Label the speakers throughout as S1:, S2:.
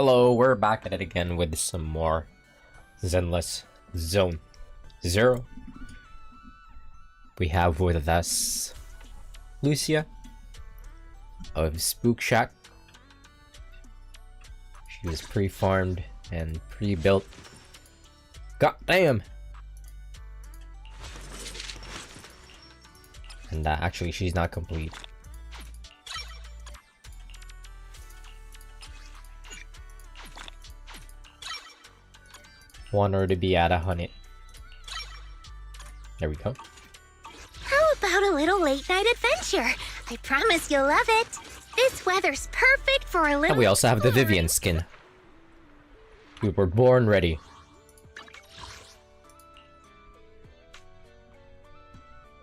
S1: Hello, we're back at it again with some more Zenless Zone 0. We have with us Lucia of Spook Shack. She was pre-farmed and pre-built. God damn! And actually she's not complete. Want her to be at 100. There we go.
S2: How about a little late-night adventure? I promise you'll love it. This weather's perfect for a little...
S1: And we also have the Vivian skin. We were born ready.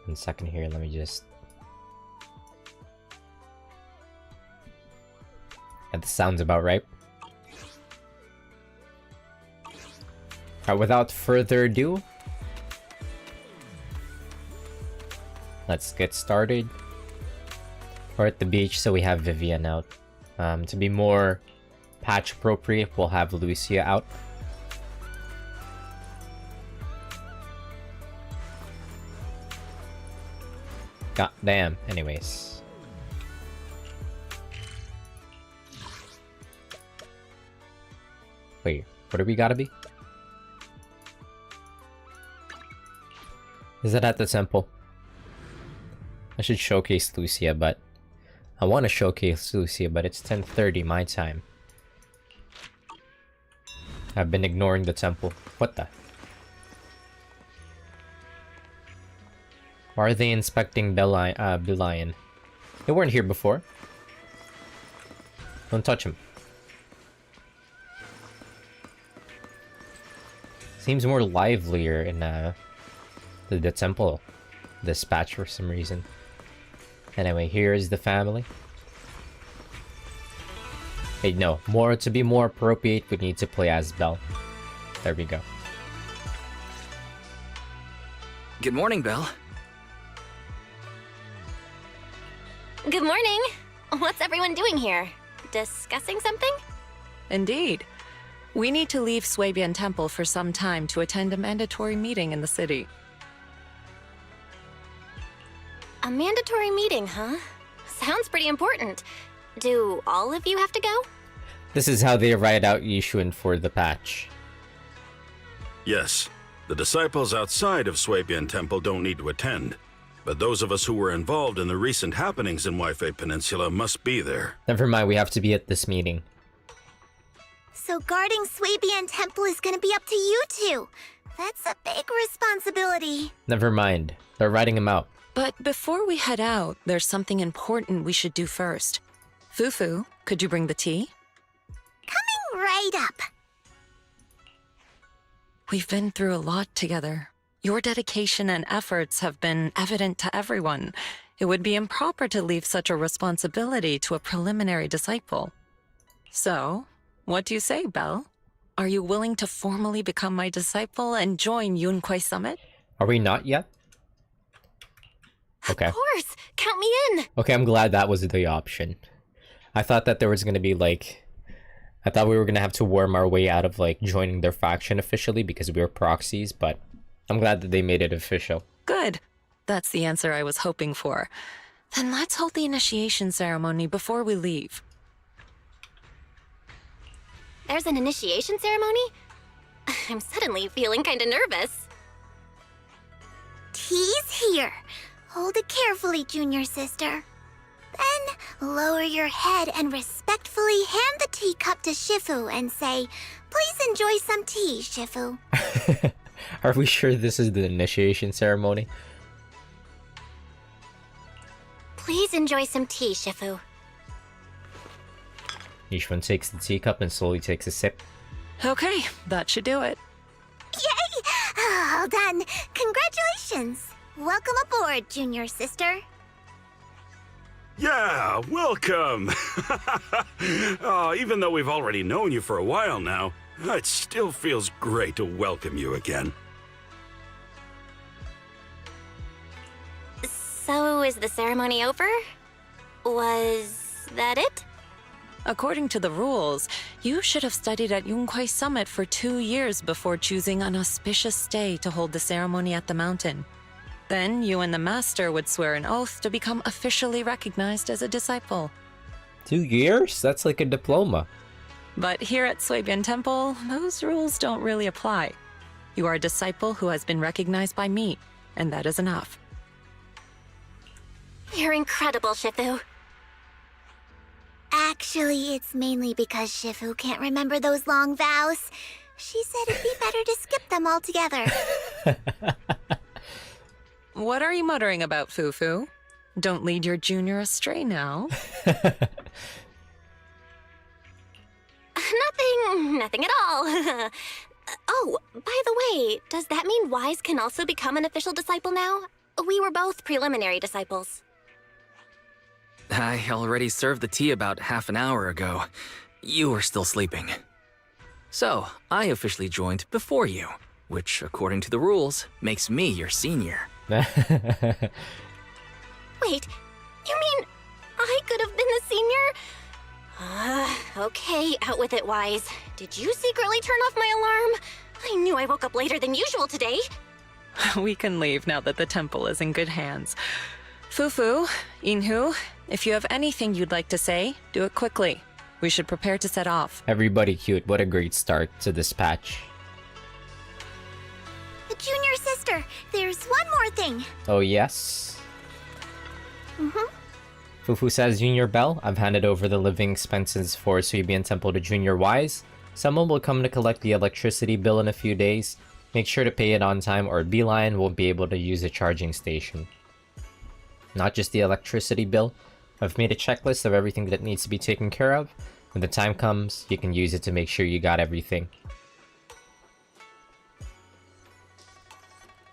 S1: One second here, let me just... That sounds about right. Alright, without further ado, let's get started. We're at the beach, so we have Vivian out. To be more patch appropriate, we'll have Lucia out. God damn, anyways. Wait, what do we gotta be? Is it at the temple? I should showcase Lucia, but... I want to showcase Lucia, but it's 10:30 my time. I've been ignoring the temple. What the? Why are they inspecting Belian? They weren't here before. Don't touch him. Seems more livelier in the temple dispatch for some reason. Anyway, here is the family. Hey, no, to be more appropriate, we need to play as Belle. There we go.
S3: Good morning, Belle.
S2: Good morning. What's everyone doing here? Discussing something?
S4: Indeed. We need to leave Swabian Temple for some time to attend a mandatory meeting in the city.
S2: A mandatory meeting, huh? Sounds pretty important. Do all of you have to go?
S1: This is how they write out Yishuan for the patch.
S5: Yes, the disciples outside of Swabian Temple don't need to attend, but those of us who were involved in the recent happenings in Waifei Peninsula must be there.
S1: Never mind, we have to be at this meeting.
S2: So guarding Swabian Temple is gonna be up to you two. That's a big responsibility.
S1: Never mind, they're writing him out.
S4: But before we head out, there's something important we should do first. Fufu, could you bring the tea?
S2: Coming right up.
S4: We've been through a lot together. Your dedication and efforts have been evident to everyone. It would be improper to leave such a responsibility to a preliminary disciple. So, what do you say, Belle? Are you willing to formally become my disciple and join Yunquai Summit?
S1: Are we not yet? Okay.
S2: Of course! Count me in!
S1: Okay, I'm glad that was the option. I thought that there was gonna be I thought we were gonna have to worm our way out of joining their faction officially because we were proxies, but I'm glad that they made it official.
S4: Good. That's the answer I was hoping for. Then let's hold the initiation ceremony before we leave.
S2: There's an initiation ceremony? I'm suddenly feeling kinda nervous. Tea's here. Hold it carefully, junior sister. Then lower your head and respectfully hand the teacup to Shifu and say, "Please enjoy some tea, Shifu."
S1: Are we sure this is the initiation ceremony?
S2: Please enjoy some tea, Shifu.
S1: Yishuan takes the teacup and slowly takes a sip.
S4: Okay, that should do it.
S2: Yay! All done. Congratulations. Welcome aboard, junior sister.
S5: Yeah, welcome! Oh, even though we've already known you for a while now, it still feels great to welcome you again.
S2: So, is the ceremony over? Was that it?
S4: According to the rules, you should have studied at Yunkwai Summit for 2 years before choosing an auspicious day to hold the ceremony at the mountain. Then you and the master would swear an oath to become officially recognized as a disciple.
S1: 2 years? That's like a diploma.
S4: But here at Suibian Temple, those rules don't really apply. You are a disciple who has been recognized by me, and that is enough.
S2: You're incredible, Shifu. Actually, it's mainly because Shifu can't remember those long vows. She said it'd be better to skip them altogether.
S4: What are you muttering about, Fufu? Don't lead your junior astray now.
S6: Nothing at all. Oh, by the way, does that mean Wise can also become an official disciple now? We were both preliminary disciples.
S3: I already served the tea about half an hour ago. You were still sleeping. So, I officially joined before you, which, according to the rules, makes me your senior.
S6: Wait, you mean I could have been the senior? Okay, out with it, Wise. Did you secretly turn off my alarm? I knew I woke up later than usual today.
S4: We can leave now that the temple is in good hands. Fufu, Inhu, if you have anything you'd like to say, do it quickly. We should prepare to set off.
S1: Everybody cute. What a great start to this patch.
S2: Junior sister, there's one more thing.
S1: Oh, yes?
S2: Mm-hmm.
S1: Fufu says, Junior Bell, I've handed over the living expenses for Suibian Temple to Junior Wise. Someone will come to collect the electricity bill in a few days. Make sure to pay it on time or Beeline won't be able to use the charging station. Not just the electricity bill. I've made a checklist of everything that needs to be taken care of. When the time comes, you can use it to make sure you got everything.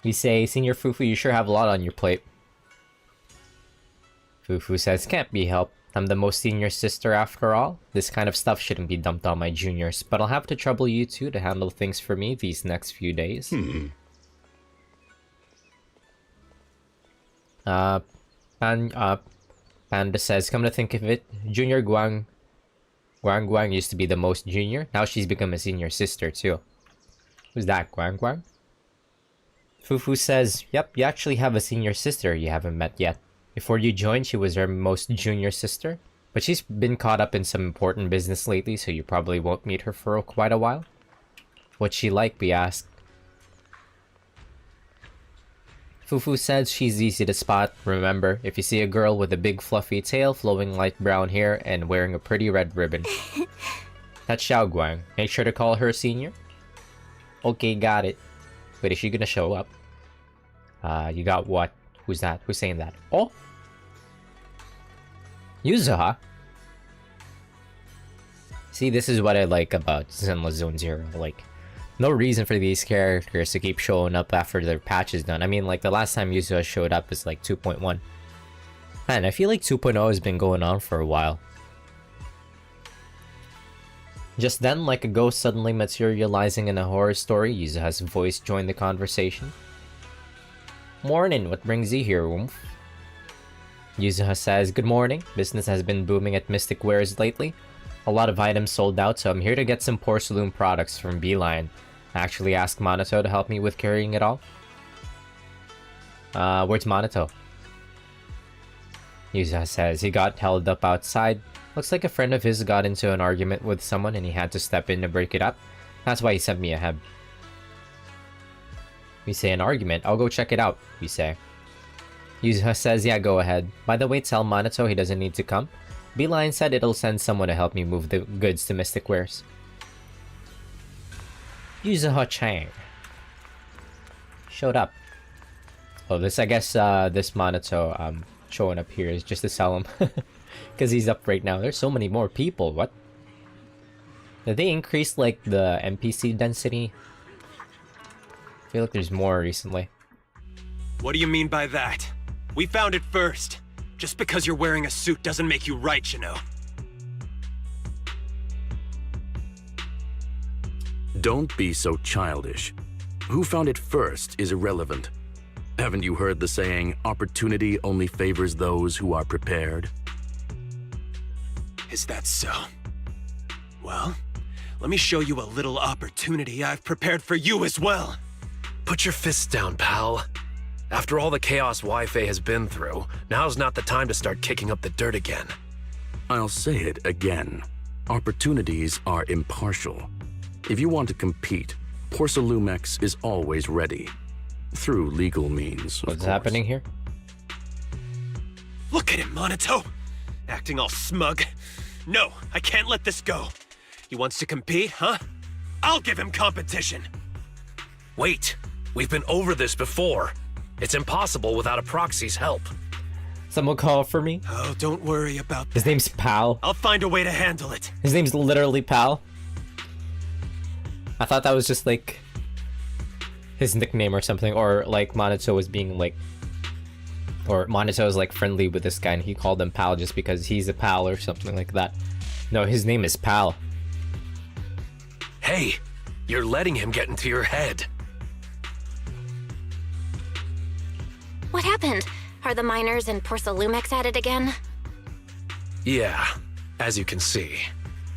S1: We say, Senior Fufu, you sure have a lot on your plate. Fufu says, can't be helped. I'm the most senior sister after all. This kind of stuff shouldn't be dumped on my juniors, but I'll have to trouble you two to handle things for me these next few days. Panda says, come to think of it, Junior Guang used to be the most junior. Now she's become a senior sister too. Who's that, Guang? Fufu says, yep, you actually have a senior sister you haven't met yet. Before you joined, she was our most junior sister, but she's been caught up in some important business lately, so you probably won't meet her for quite a while. What's she like, we asked. Fufu says she's easy to spot. Remember, if you see a girl with a big fluffy tail, flowing light brown hair, and wearing a pretty red ribbon. That's Xiao Guang. Make sure to call her senior. Okay, got it. Wait, is she gonna show up? You got what? Who's that? Who's saying that? Oh! Yuzuha? See, this is what I like about Zenless Zone Zero. Like, no reason for these characters to keep showing up after their patch is done. I mean, like, the last time Yuzuha showed up is like 2.1. Man, I feel like 2.0 has been going on for a while. Just then, like a ghost suddenly materializing in a horror story, Yuzuha's voice joined the conversation. Morning, what brings you here, Oomph? Yuzuha says, good morning. Business has been booming at Mystic Wares lately. A lot of items sold out, so I'm here to get some porcelain products from Beeline. I actually asked Monato to help me with carrying it all. Where's Monato? Yuzuha says, he got held up outside. Looks like a friend of his got into an argument with someone and he had to step in to break it up. That's why he sent me ahead. We say an argument. I'll go check it out, we say. Yuzuha says, yeah, go ahead. By the way, tell Monato he doesn't need to come. Beeline said it'll send someone to help me move the goods to Mystic Wares. Yuzuha Chang showed up. Oh, this, I guess, this Monato showing up here is just to sell him. Because he's up right now. There's so many more people. What? Did they increase, like, the NPC density? I feel like there's more recently.
S7: What do you mean by that? We found it first. Just because you're wearing a suit doesn't make you right, you know.
S5: Don't be so childish. Who found it first is irrelevant. Haven't you heard the saying, opportunity only favors those who are prepared?
S7: Is that so? Well, let me show you a little opportunity I've prepared for you as well.
S8: Put your fists down, pal. After all the chaos Wi-Fi has been through, now's not the time to start kicking up the dirt again.
S5: I'll say it again. Opportunities are impartial. If you want to compete, Porcelumex is always ready. Through legal means, of
S1: What's
S5: course.
S1: happening here?
S7: Look at him, Monato! Acting all smug. No, I can't let this go. He wants to compete, huh? I'll give him competition.
S8: Wait, we've been over this before. It's impossible without a proxy's help.
S1: Someone call for me?
S7: Oh, don't worry about that.
S1: His name's Pal.
S7: I'll find a way to handle it.
S1: His name's literally Pal. I thought that was just like his nickname or something, or like Monato was being like, or Monato was like friendly with this guy and he called him Pal just because he's a pal or something like that. No, his name is Pal.
S8: Hey, you're letting him get into your head.
S6: What happened? Are the miners in Porcelumex at it again?
S8: Yeah, as you can see,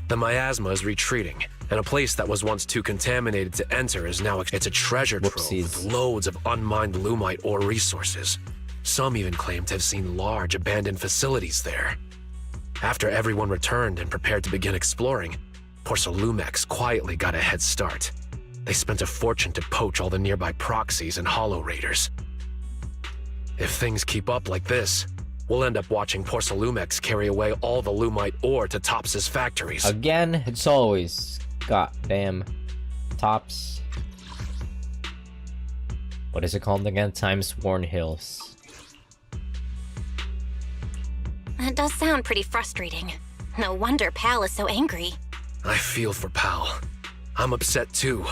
S8: the miasma is retreating, and a place that was once too contaminated to enter is now it's a treasure trove
S1: Whoopsies.
S8: with loads of unmined Lumite ore resources. Some even claim to have seen large abandoned facilities there. After everyone returned and prepared to begin exploring, Porcelumex quietly got a head start. They spent a fortune to poach all the nearby proxies and hollow raiders. If things keep up like this, we'll end up watching Porcelumex carry away all the Lumite ore to Tops's factories.
S1: Again, it's always goddamn Tops. What is it called again? Time-Sworn Hills.
S6: That does sound pretty frustrating. No wonder Pal is so angry.
S8: I feel for Pal. I'm upset too.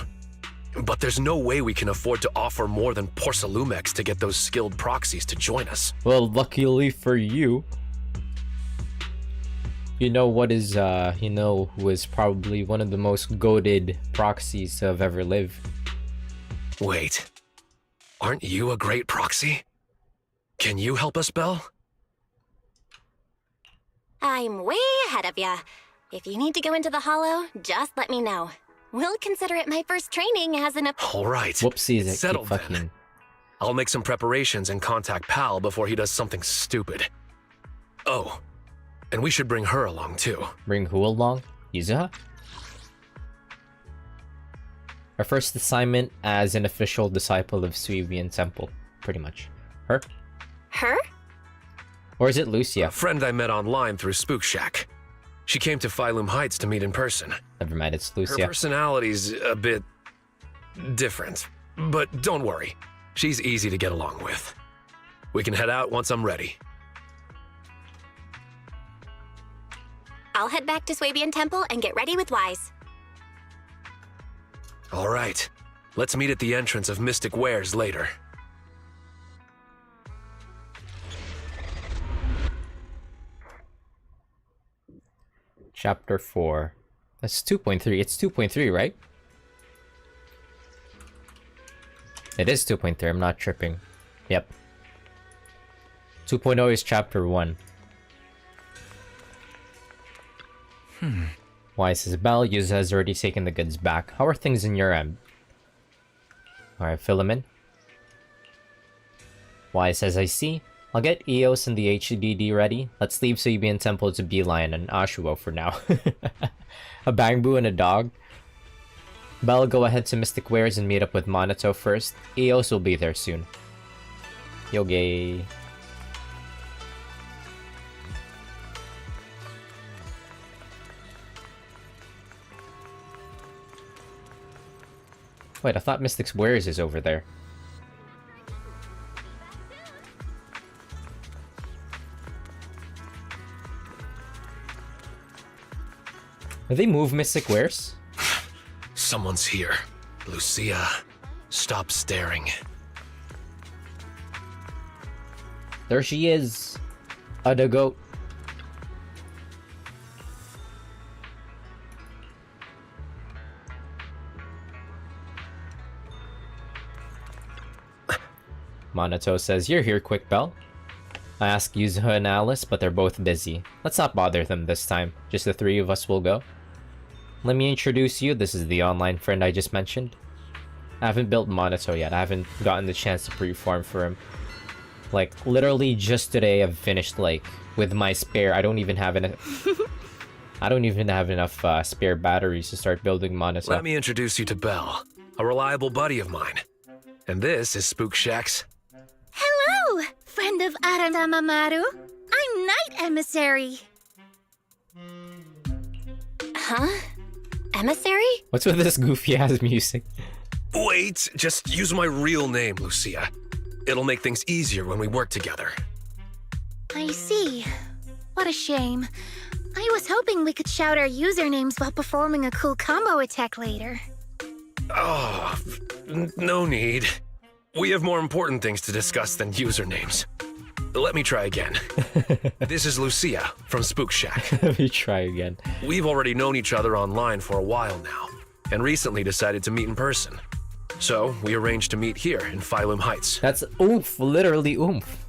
S8: But there's no way we can afford to offer more than Porcelumex to get those skilled proxies to join us.
S1: Well, luckily for you, you know what is, you know who is probably one of the most goated proxies to have ever lived.
S8: Wait, aren't you a great proxy? Can you help us, Belle?
S6: I'm way ahead of ya. If you need to go into the hollow, just let me know. We'll consider it my first training as an...
S8: All right.
S1: Whoopsies, I keep
S8: Settled then.
S1: fucking...
S8: I'll make some preparations and contact Pal before he does something stupid. Oh, and we should bring her along too.
S1: Bring who along? Yuzuha? Our first assignment as an official disciple of Suivian Temple, pretty much. Her?
S6: Her?
S1: Or is it Lucia?
S8: A friend I met online through Spook Shack. She came to Phylum Heights to meet in person.
S1: Never mind, it's
S8: Her
S1: Lucia.
S8: personality's a bit different, but don't worry. She's easy to get along with. We can head out once I'm ready.
S6: I'll head back to Swabian Temple and get ready with Wise.
S8: All right. Let's meet at the entrance of Mystic Wares later.
S1: Chapter 4. That's 2.3. It's 2.3, right? It is 2.3. I'm not tripping. Yep. 2.0 is Chapter 1. Why says Belle? Yuzuha has already taken the goods back. How are things in your end? Alright, fill him in. Why says I see. I'll get Eos and the HDD ready. Let's leave Suibian Temple to Beeline and Ashuo for now. A Bangbu and a dog. Belle, go ahead to Mystic Wares and meet up with Monato first. Eos will be there soon. Yoge. Wait, I thought Mystic Wares is over there. Did they move Mystic Wares?
S8: Someone's here. Lucia, stop staring.
S1: There she is. The goat. Monato says, "You're here, quick, Belle." I ask Yuzuha and Alice, but they're both busy. Let's not bother them this time. Just the three of us will go. Let me introduce you. This is the online friend I just mentioned. I haven't built Monato yet. I haven't gotten the chance to pre-farm for him. Like, literally just today I've finished, like, with my spare. I don't even have enough spare batteries to start building Monato.
S8: Let me introduce you to Belle, a reliable buddy of mine. And this is Spook Shack's.
S2: Hello, friend of Aramamaru. I'm Night Emissary.
S6: Huh? Emissary?
S1: What's with this goofy ass music?
S8: Wait, just use my real name, Lucia. It'll make things easier when we work together.
S2: I see. What a shame. I was hoping we could shout our usernames while performing a cool combo attack later.
S8: Oh, no need. We have more important things to discuss than usernames. Let me try again. This is Lucia from Spook Shack.
S1: Let me try again.
S8: We've already known each other online for a while now, and recently decided to meet in person. So, we arranged to meet here in Phylum Heights.
S1: That's oomph, literally oomph.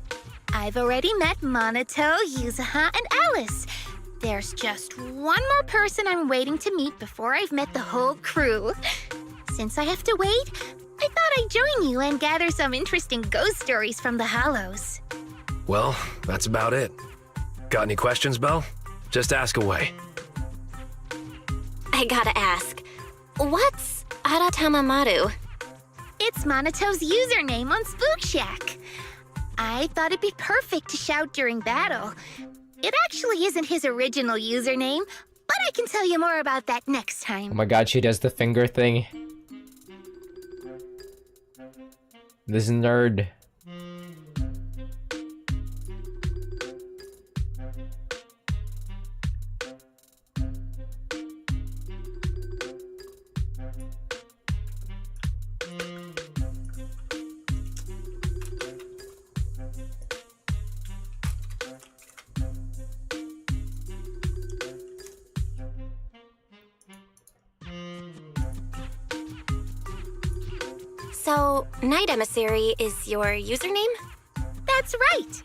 S2: I've already met Monato, Yuzuha, and Alice. There's just one more person I'm waiting to meet before I've met the whole crew. Since I have to wait, I thought I'd join you and gather some interesting ghost stories from the Hallows.
S8: Well, that's about it. Got any questions, Belle? Just ask away.
S6: I gotta ask, what's Aratamamaru?
S2: It's Monato's username on Spook Shack. I thought it'd be perfect to shout during battle. It actually isn't his original username, but I can tell you more about that next
S1: Oh
S2: time.
S1: my god, she does the finger thing. This nerd.
S6: So, Night Emissary is your username?
S2: That's right.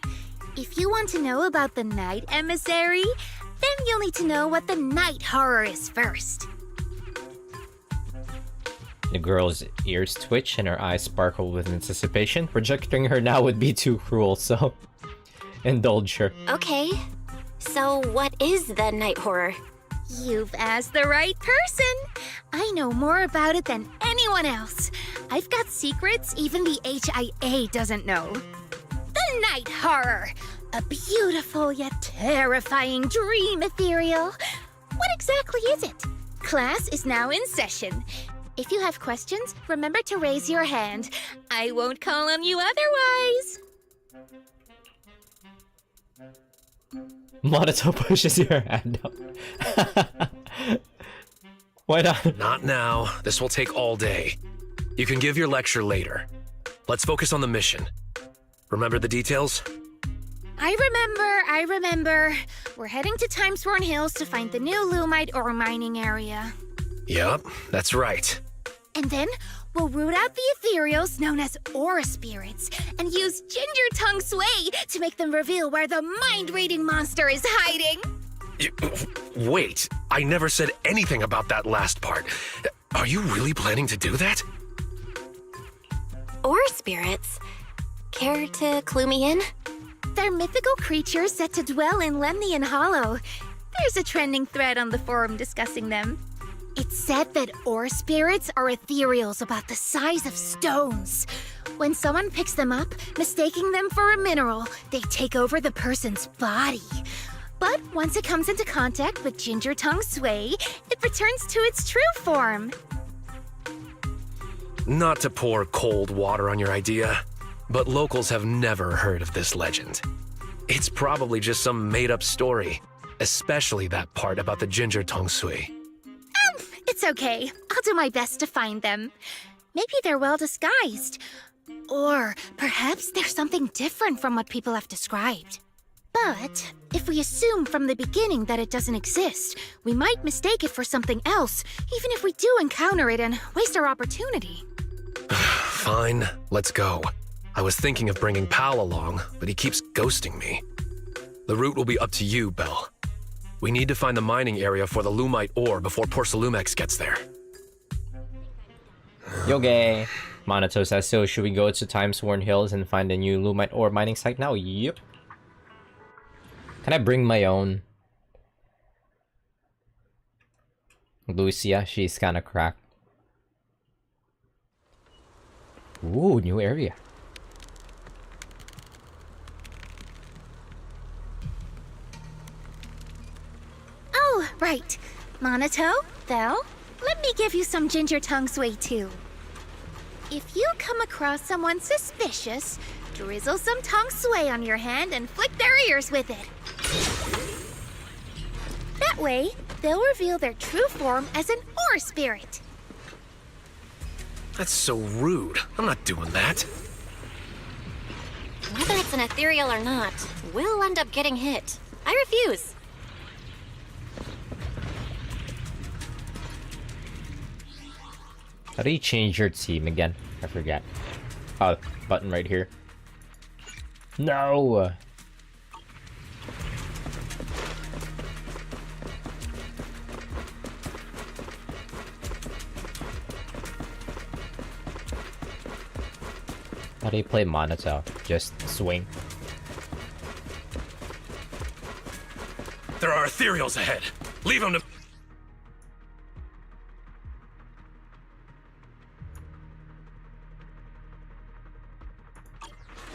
S2: If you want to know about the Night Emissary, then you'll need to know what the night horror is first.
S1: The girl's ears twitch and her eyes sparkle with anticipation. Projecting her now would be too cruel, so indulge her.
S6: Okay. So, what is the night horror?
S2: You've asked the right person. I know more about it than anyone else. I've got secrets even the HIA doesn't know. The night horror. A beautiful yet terrifying dream ethereal. What exactly is it? Class is now in session. If you have questions, remember to raise your hand. I won't call on you otherwise.
S1: Monato pushes your hand up. Why not?
S8: Not now. This will take all day. You can give your lecture later. Let's focus on the mission. Remember the details?
S2: I remember. We're heading to Timesworn Hills to find the new Lumite ore mining area.
S8: Yup, that's right.
S2: And then we'll root out the ethereals known as aura spirits and use Ginger Tongue Sway to make them reveal where the mind-reading monster is hiding.
S8: Wait, I never said anything about that last part. Are you really planning to do that?
S6: Or spirits? Care to clue me in?
S2: They're mythical creatures set to dwell in Lemnian Hollow. There's a trending thread on the forum discussing them. It's said that ore spirits are ethereals about the size of stones. When someone picks them up, mistaking them for a mineral, they take over the person's body. But once it comes into contact with Ginger Tongue Sway, it returns to its true form.
S8: Not to pour cold water on your idea, but locals have never heard of this legend. It's probably just some made-up story, especially that part about the Ginger Tongue Sway.
S2: It's okay. I'll do my best to find them. Maybe they're well disguised. Or perhaps they're something different from what people have described. But if we assume from the beginning that it doesn't exist, we might mistake it for something else, even if we do encounter it and waste our opportunity.
S8: Fine, let's go. I was thinking of bringing Pal along, but he keeps ghosting me. The route will be up to you, Belle. We need to find the mining area for the Lumite ore before Porcelumex gets there.
S1: Yoge! Monato says, so should we go to Timesworn Hills and find a new Lumite ore mining site now? Yep. Can I bring my own? Lucia, she's kinda cracked. Ooh, new area.
S2: Oh, right. Monato, Val, let me give you some ginger tongue sway too. If you come across someone suspicious, drizzle some tongue sway on your hand and flick their ears with it. That way, they'll reveal their true form as an ore spirit.
S8: That's so rude. I'm not doing that.
S6: Whether it's an ethereal or not, we'll end up getting hit. I refuse.
S1: How do you change your team again? I forget. Oh, button right here. No! How do you play Monato? Just swing.
S8: There are ethereals ahead. Leave them to...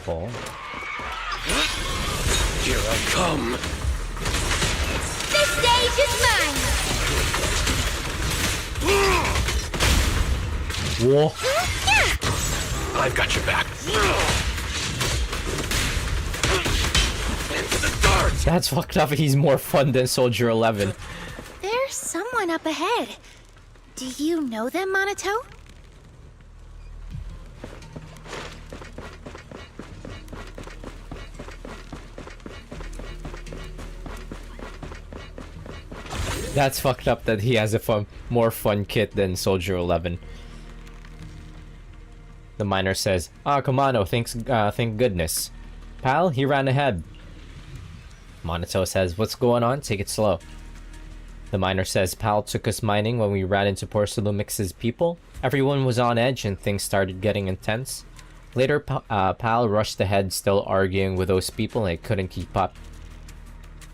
S1: Oh.
S8: Here I come.
S2: The stage is mine!
S1: Whoa!
S8: I've got your back. Into the dark.
S1: That's fucked up. He's more fun than Soldier 11.
S2: There's someone up ahead. Do you know them, Monato?
S1: That's fucked up that he has a more fun kit than Soldier 11. The miner says, "Ah, Kamano, thank goodness. Pal, he ran ahead." Monato says, "What's going on? Take it slow." The miner says, "Pal took us mining when we ran into Porcelumix's people. Everyone was on edge and things started getting intense. Later, Pal rushed ahead, still arguing with those people, and I couldn't keep up."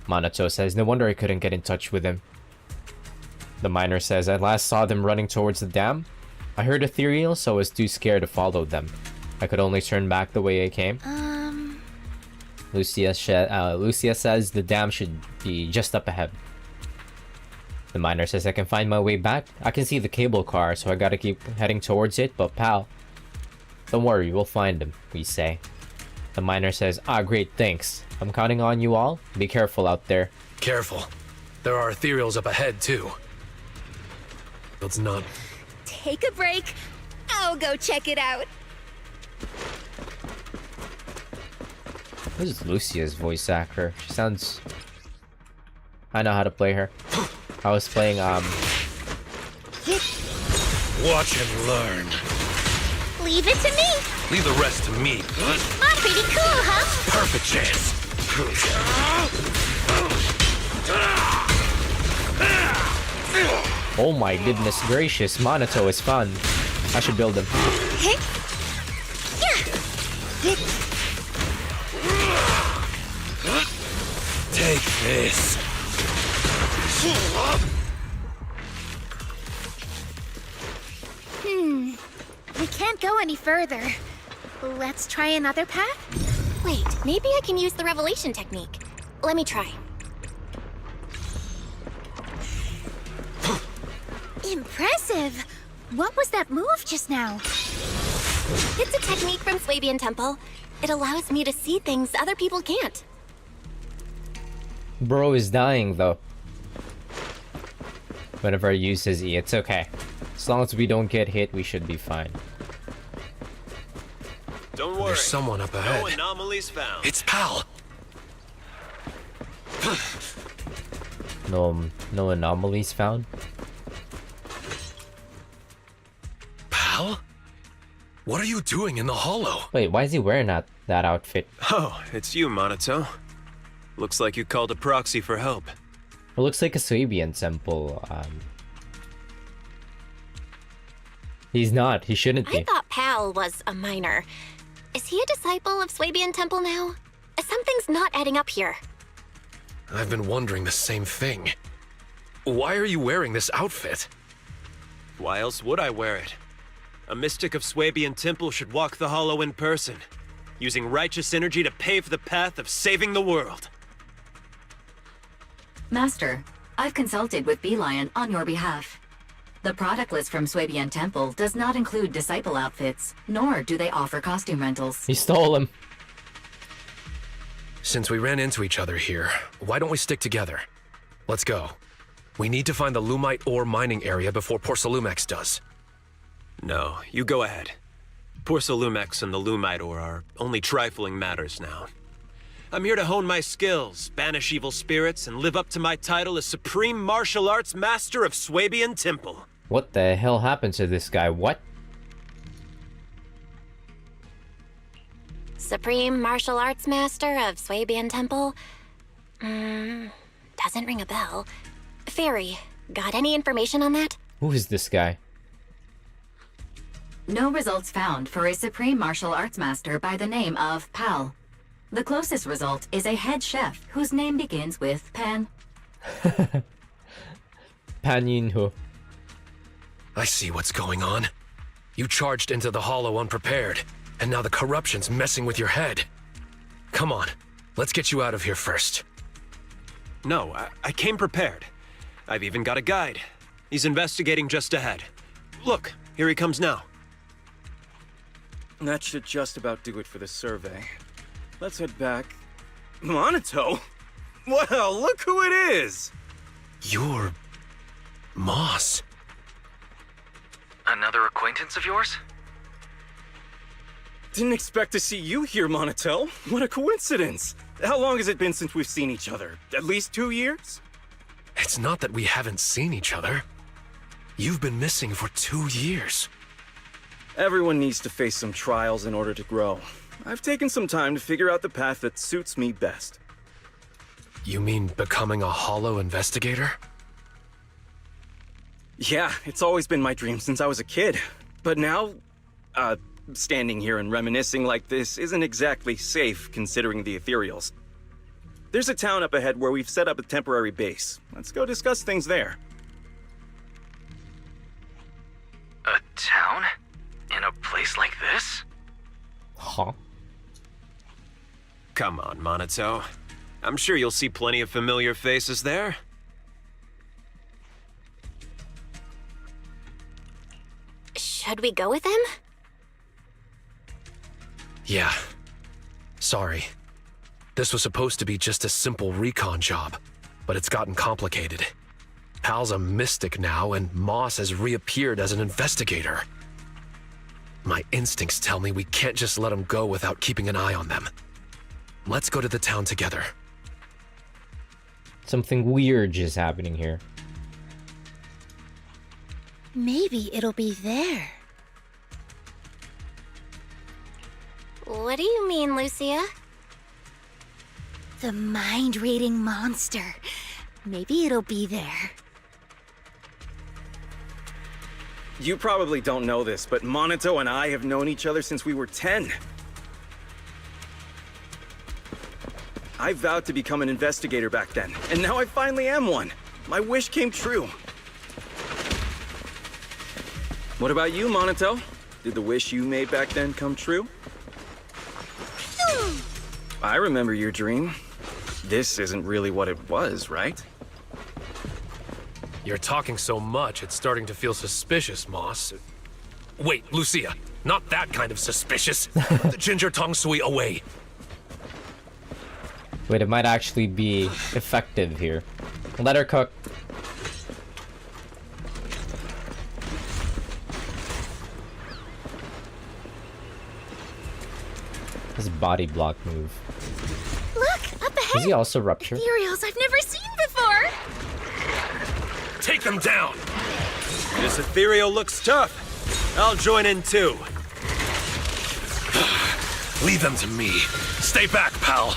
S1: Monato says, "No wonder I couldn't get in touch with him." The miner says, "I last saw them running towards the dam. I heard ethereal, so I was too scared to follow them. I could only turn back the way I came." Lucia says the dam should be just up ahead. The miner says, "I can find my way back. I can see the cable car, so I gotta keep heading towards it, but pal, don't worry, we'll find him," we say. The miner says, "Ah, great, thanks. I'm counting on you all. Be careful out there."
S8: Careful. There are ethereals up ahead, too. It's not...
S2: Take a break. I'll go check it out.
S1: This is Lucia's voice actor. She sounds... I know how to play her. I was playing,
S8: Watch and learn.
S2: Leave it to me.
S8: Leave the rest to me.
S2: I'm pretty cool, huh?
S8: Perfect chance.
S1: Oh my goodness gracious, Monato is fun. I should build him.
S8: Take this.
S2: We can't go any further. Let's try another path?
S6: Wait, maybe I can use the revelation technique. Let me try.
S2: Impressive! What was that move just now?
S6: It's a technique from Swabian Temple. It allows me to see things other people can't.
S1: Bro is dying though. Whenever I use his E, it's okay. As long as we don't get hit, we should be fine.
S7: Don't worry.
S8: There's someone up ahead.
S7: No anomalies found.
S8: It's Pal.
S1: No anomalies found.
S8: Pal? What are you doing in the hollow?
S1: Wait, why is he wearing that outfit?
S7: Oh, it's you, Monato. Looks like you called a proxy for help.
S1: It looks like a Swabian temple. He's not. He shouldn't be.
S6: I thought Pal was a minor. Is he a disciple of Swabian Temple now? Something's not adding up here.
S8: I've been wondering the same thing. Why are you wearing this outfit?
S7: Why else would I wear it? A mystic of Swabian Temple should walk the hollow in person, using righteous energy to pave the path of saving the world.
S9: Master, I've consulted with Beelion on your behalf. The product list from Swabian Temple does not include disciple outfits, nor do they offer costume rentals.
S1: He stole him.
S8: Since we ran into each other here, why don't we stick together? Let's go. We need to find the Lumite ore mining area before Porsalumex does.
S7: No, you go ahead. Porsalumex and the Lumite ore are only trifling matters now. I'm here to hone my skills, banish evil spirits, and live up to my title as Supreme Martial Arts Master of Swabian Temple.
S1: What the hell happened to this guy? What?
S6: Supreme Martial Arts Master of Swabian Temple? Doesn't ring a bell. Fairy, got any information on that?
S1: Who is this guy?
S9: No results found for a Supreme Martial Arts Master by the name of Pal. The closest result is a head chef whose name begins with Pan.
S1: Pan Yinho.
S8: I see what's going on. You charged into the hollow unprepared, and now the corruption's messing with your head. Come on, let's get you out of here first.
S7: No, I came prepared. I've even got a guide. He's investigating just ahead. Look, here he comes now.
S10: That should just about do it for the survey. Let's head back. Monito? Well, look who it is!
S8: You're... Moss.
S3: Another acquaintance of yours?
S10: Didn't expect to see you here, Monito. What a coincidence. How long has it been since we've seen each other? At least 2 years?
S8: It's not that we haven't seen each other. You've been missing for 2 years.
S10: Everyone needs to face some trials in order to grow. I've taken some time to figure out the path that suits me best.
S8: You mean becoming a hollow investigator?
S10: Yeah, it's always been my dream since I was a kid. But now, standing here and reminiscing like this isn't exactly safe considering the ethereals. There's a town up ahead where we've set up a temporary base. Let's go discuss things there.
S3: A town? In a place like this?
S1: Huh?
S7: Come on, Monito. I'm sure you'll see plenty of familiar faces there.
S6: Should we go with him?
S8: Yeah. Sorry. This was supposed to be just a simple recon job, but it's gotten complicated. Pal's a mystic now, and Moss has reappeared as an investigator. My instincts tell me we can't just let them go without keeping an eye on them. Let's go to the town together.
S1: Something weird is happening here.
S2: Maybe it'll be there.
S6: What do you mean, Lucia?
S2: The mind-reading monster. Maybe it'll be there.
S10: You probably don't know this, but Monito and I have known each other since we were 10. I vowed to become an investigator back then, and now I finally am one. My wish came true. What about you, Monito? Did the wish you made back then come true? I remember your dream. This isn't really what it was, right?
S8: You're talking so much, it's starting to feel suspicious, Moss. Wait, Lucia, not that kind of suspicious. Put the ginger tong sui away.
S1: Wait, it might actually be effective here. Let her cook. His body block move.
S2: Look, up ahead!
S1: Is he also rupture?
S2: Ethereals I've never seen before!
S8: Take them down!
S7: This ethereal looks tough. I'll join in too.
S8: Leave them to me. Stay back, pal.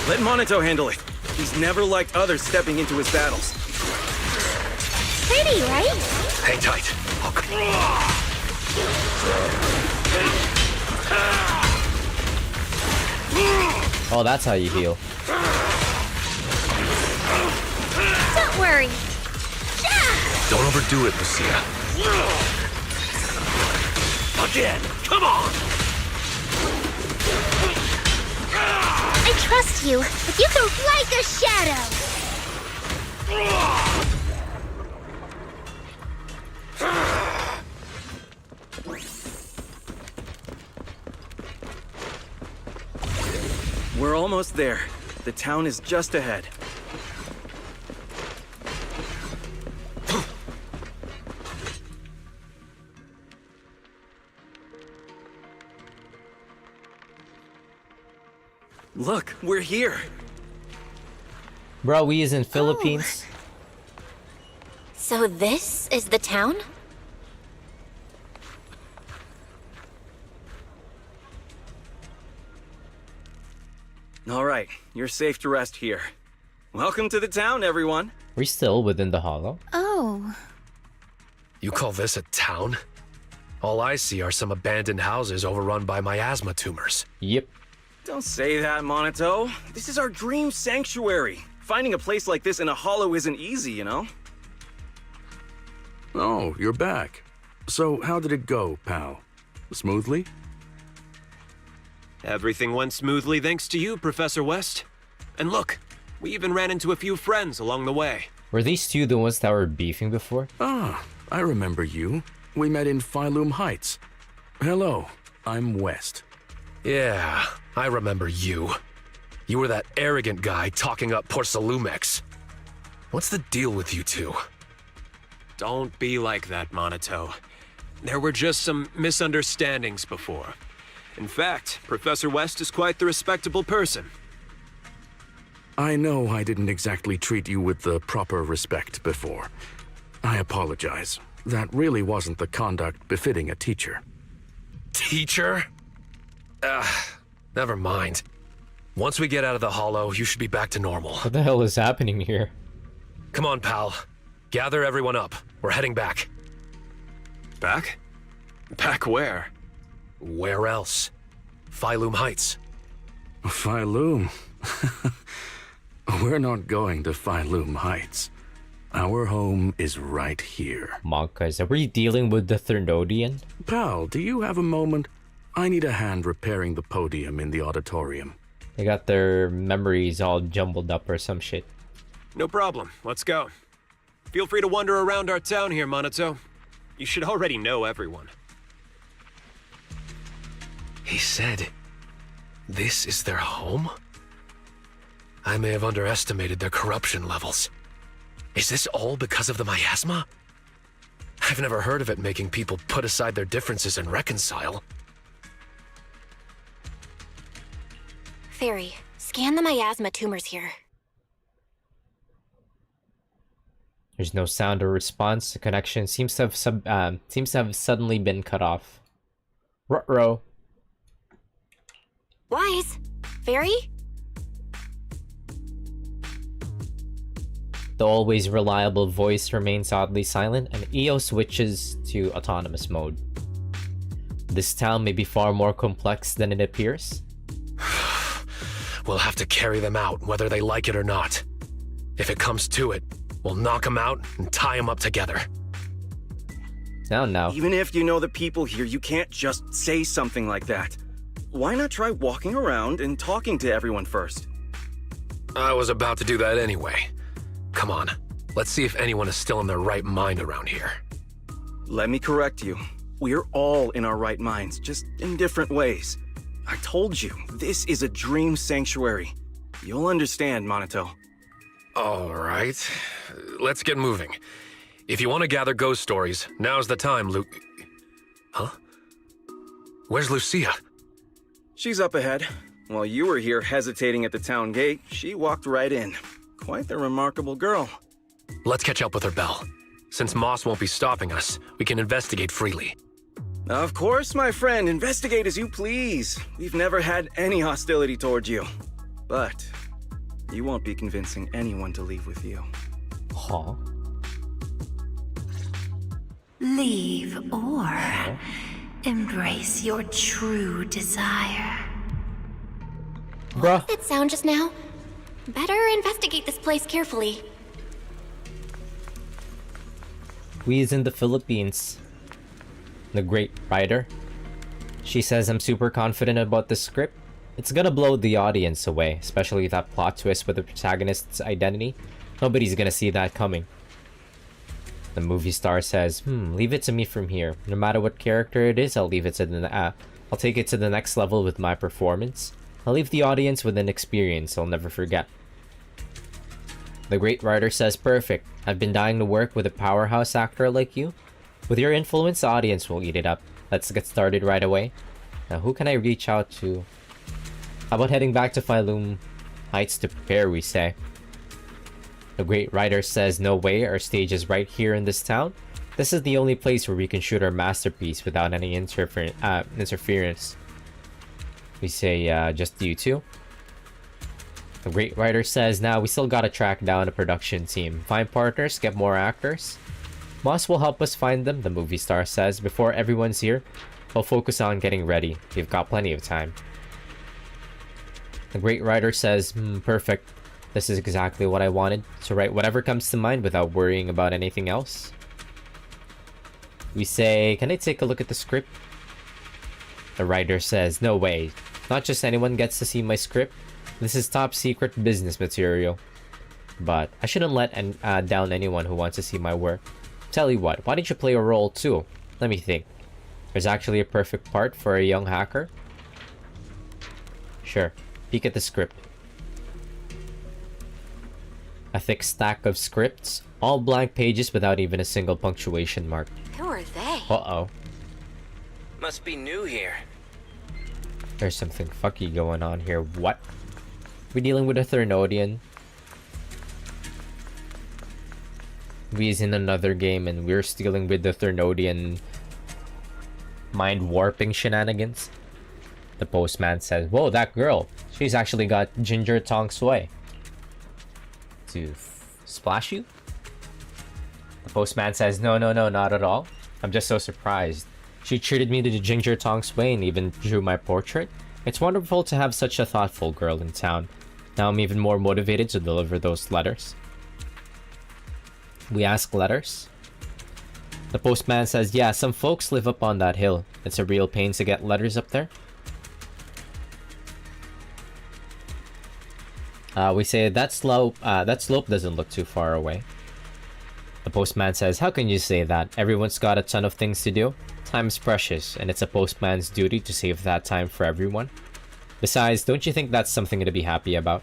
S10: Let Monito handle it. He's never liked others stepping into his battles.
S2: Pretty, right?
S8: Hang tight.
S1: Oh, that's how you heal.
S2: Don't worry.
S8: Don't overdo it, Lucia. Again! Come on!
S2: I trust you, but you can like a shadow.
S10: We're almost there. The town is just ahead. Look, we're here.
S1: Bro, we is in Philippines.
S6: So this is the town?
S10: All right, you're safe to rest here. Welcome to the town, everyone.
S1: We're still within the hollow.
S2: Oh.
S8: You call this a town? All I see are some abandoned houses overrun by miasma tumors.
S1: Yep.
S10: Don't say that, Monito. This is our dream sanctuary. Finding a place like this in a hollow isn't easy, you know?
S5: Oh, you're back. So, how did it go, pal? Smoothly?
S7: Everything went smoothly thanks to you, Professor West. And look, we even ran into a few friends along the way.
S1: Were these two the ones that were beefing before?
S5: Ah, I remember you. We met in Phylum Heights. Hello, I'm West.
S8: Yeah, I remember you. You were that arrogant guy talking up Porsalumex. What's the deal with you two?
S7: Don't be like that, Monito. There were just some misunderstandings before. In fact, Professor West is quite the respectable person.
S5: I know I didn't exactly treat you with the proper respect before. I apologize. That really wasn't the conduct befitting a teacher.
S8: Teacher? Never mind. Once we get out of the hollow, you should be back to normal.
S1: What the hell is happening here?
S8: Come on, pal. Gather everyone up. We're heading back.
S7: Back? Back where?
S8: Where else? Phylum Heights.
S5: Phylum? We're not going to Phylum Heights. Our home is right here.
S1: Monkas, are we dealing with the Thernodian?
S5: Pal, do you have a moment? I need a hand repairing the podium in the auditorium.
S1: They got their memories all jumbled up or some shit.
S7: No problem. Let's go. Feel free to wander around our town here, Monito. You should already know everyone.
S8: He said, this is their home? I may have underestimated their corruption levels. Is this all because of the miasma? I've never heard of it making people put aside their differences and reconcile.
S6: Fairy, scan the miasma tumors here.
S1: There's no sound or response. The connection seems to have suddenly been cut off. Ruh-roh.
S6: Wise? Fairy?
S1: The always reliable voice remains oddly silent, and EO switches to autonomous mode. This town may be far more complex than it appears.
S8: We'll have to carry them out, whether they like it or not. If it comes to it, we'll knock them out and tie them up together.
S1: Now.
S10: Even if you know the people here, you can't just say something like that. Why not try walking around and talking to everyone first?
S8: I was about to do that anyway. Come on, let's see if anyone is still in their right mind around here.
S10: Let me correct you. We're all in our right minds, just in different ways. I told you, this is a dream sanctuary. You'll understand, Monito.
S8: All right, let's get moving. If you want to gather ghost stories, now's the time, Huh? Where's Lucia?
S10: She's up ahead. While you were here hesitating at the town gate, she walked right in. Quite the remarkable girl.
S8: Let's catch up with her, Belle. Since Moss won't be stopping us, we can investigate freely.
S10: Of course, my friend. Investigate as you please. We've never had any hostility towards you. But You won't be convincing anyone to leave with you.
S1: Huh?
S2: Leave or embrace your true desire.
S1: Bruh.
S6: What did it sound just now? Better investigate this place carefully.
S1: We is in the Philippines. The great writer. She says I'm super confident about the script. It's gonna blow the audience away, especially that plot twist with the protagonist's identity. Nobody's gonna see that coming. The movie star says, leave it to me from here. No matter what character it is, I'll leave it to I'll take it to the next level with my performance. I'll leave the audience with an experience I'll never forget. The great writer says, perfect. I've been dying to work with a powerhouse actor like you. With your influence, the audience will eat it up. Let's get started right away. Now, who can I reach out to? How about heading back to Phylum Heights to prepare, we say. The great writer says, no way, our stage is right here in this town. This is the only place where we can shoot our masterpiece without any interference. We say, just you two? The great writer says, now we still gotta track down a production team. Find partners, get more actors. Moss will help us find them, the movie star says. Before everyone's here, we'll focus on getting ready. We've got plenty of time. The great writer says, perfect. This is exactly what I wanted. To write whatever comes to mind without worrying about anything else. We say, can I take a look at the script? The writer says, no way. Not just anyone gets to see my script. This is top secret business material. But I shouldn't let down anyone who wants to see my work. Tell you what, why don't you play a role too? Let me think. There's actually a perfect part for a young hacker. Sure, peek at the script. A thick stack of scripts, all blank pages without even a single punctuation mark.
S6: Who are they?
S1: Uh-oh.
S11: Must be new here.
S1: There's something fucky going on here. What? We're dealing with a Thernodian. We's in another game and we're dealing with the Thernodian mind warping shenanigans. The postman says, whoa, that girl. She's actually got ginger tong sway. To splash you? The postman says, no, not at all. I'm just so surprised. She treated me to the ginger tong sway and even drew my portrait. It's wonderful to have such a thoughtful girl in town. Now I'm even more motivated to deliver those letters. We ask letters. The postman says, yeah, some folks live up on that hill. It's a real pain to get letters up there. We say that slope doesn't look too far away. The postman says, how can you say that? Everyone's got a ton of things to do. Time's precious, and it's a postman's duty to save that time for everyone. Besides, don't you think that's something to be happy about?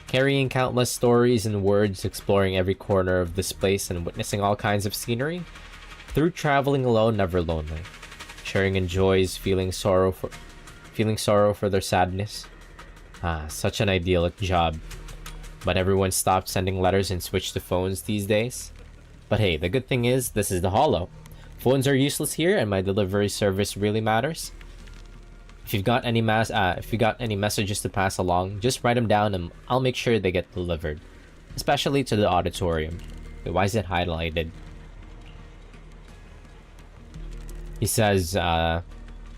S1: Carrying countless stories and words, exploring every corner of this place and witnessing all kinds of scenery? Through traveling alone, never lonely. Sharing in joys, feeling sorrow for their sadness. Ah, such an idyllic job. But everyone stopped sending letters and switched to phones these days. But hey, the good thing is, this is the Hollow. Phones are useless here, and my delivery service really matters. If you've got any messages to pass along, just write them down and I'll make sure they get delivered. Especially to the auditorium. Wait, why is it highlighted? He says, yeah,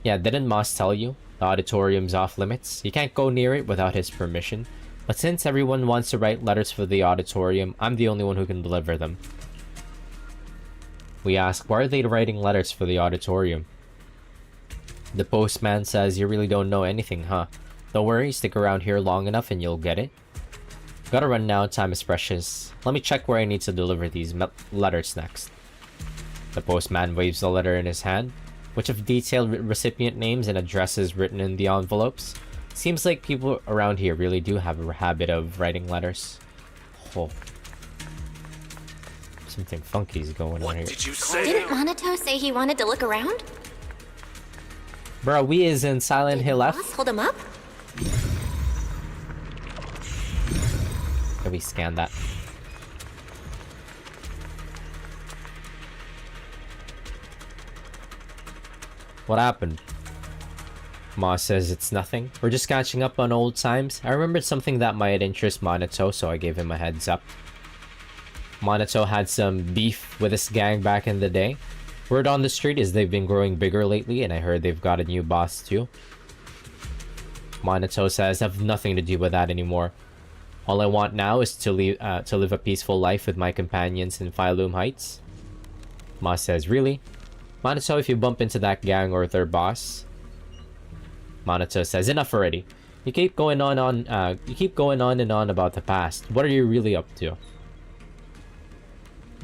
S1: didn't Moss tell you? The auditorium's off limits. You can't go near it without his permission. But since everyone wants to write letters for the auditorium, I'm the only one who can deliver them. We ask, why are they writing letters for the auditorium? The postman says, you really don't know anything, huh? Don't worry, stick around here long enough and you'll get it. Gotta run now, time is precious. Let me check where I need to deliver these letters next. The postman waves the letter in his hand, which of detailed recipient names and addresses written in the envelopes. Seems like people around here really do have a habit of writing letters. Oh. Something funky's going on here.
S11: What did you say?
S6: Didn't Monato say he wanted to look around?
S1: Bro, we is in Silent Hill F.
S6: Boss hold him up?
S1: Let me scan that. What happened? Ma says it's nothing. We're just catching up on old times. I remembered something that might interest Minato, so I gave him a heads up. Minato had some beef with this gang back in the day. Word on the street is they've been growing bigger lately, and I heard they've got a new boss too. Minato says I have nothing to do with that anymore. All I want now is to live a peaceful life with my companions in Phylum Heights. Ma says, really? Minato, if you bump into that gang or their boss... Minato says, enough already. You keep going on and on about the past. What are you really up to?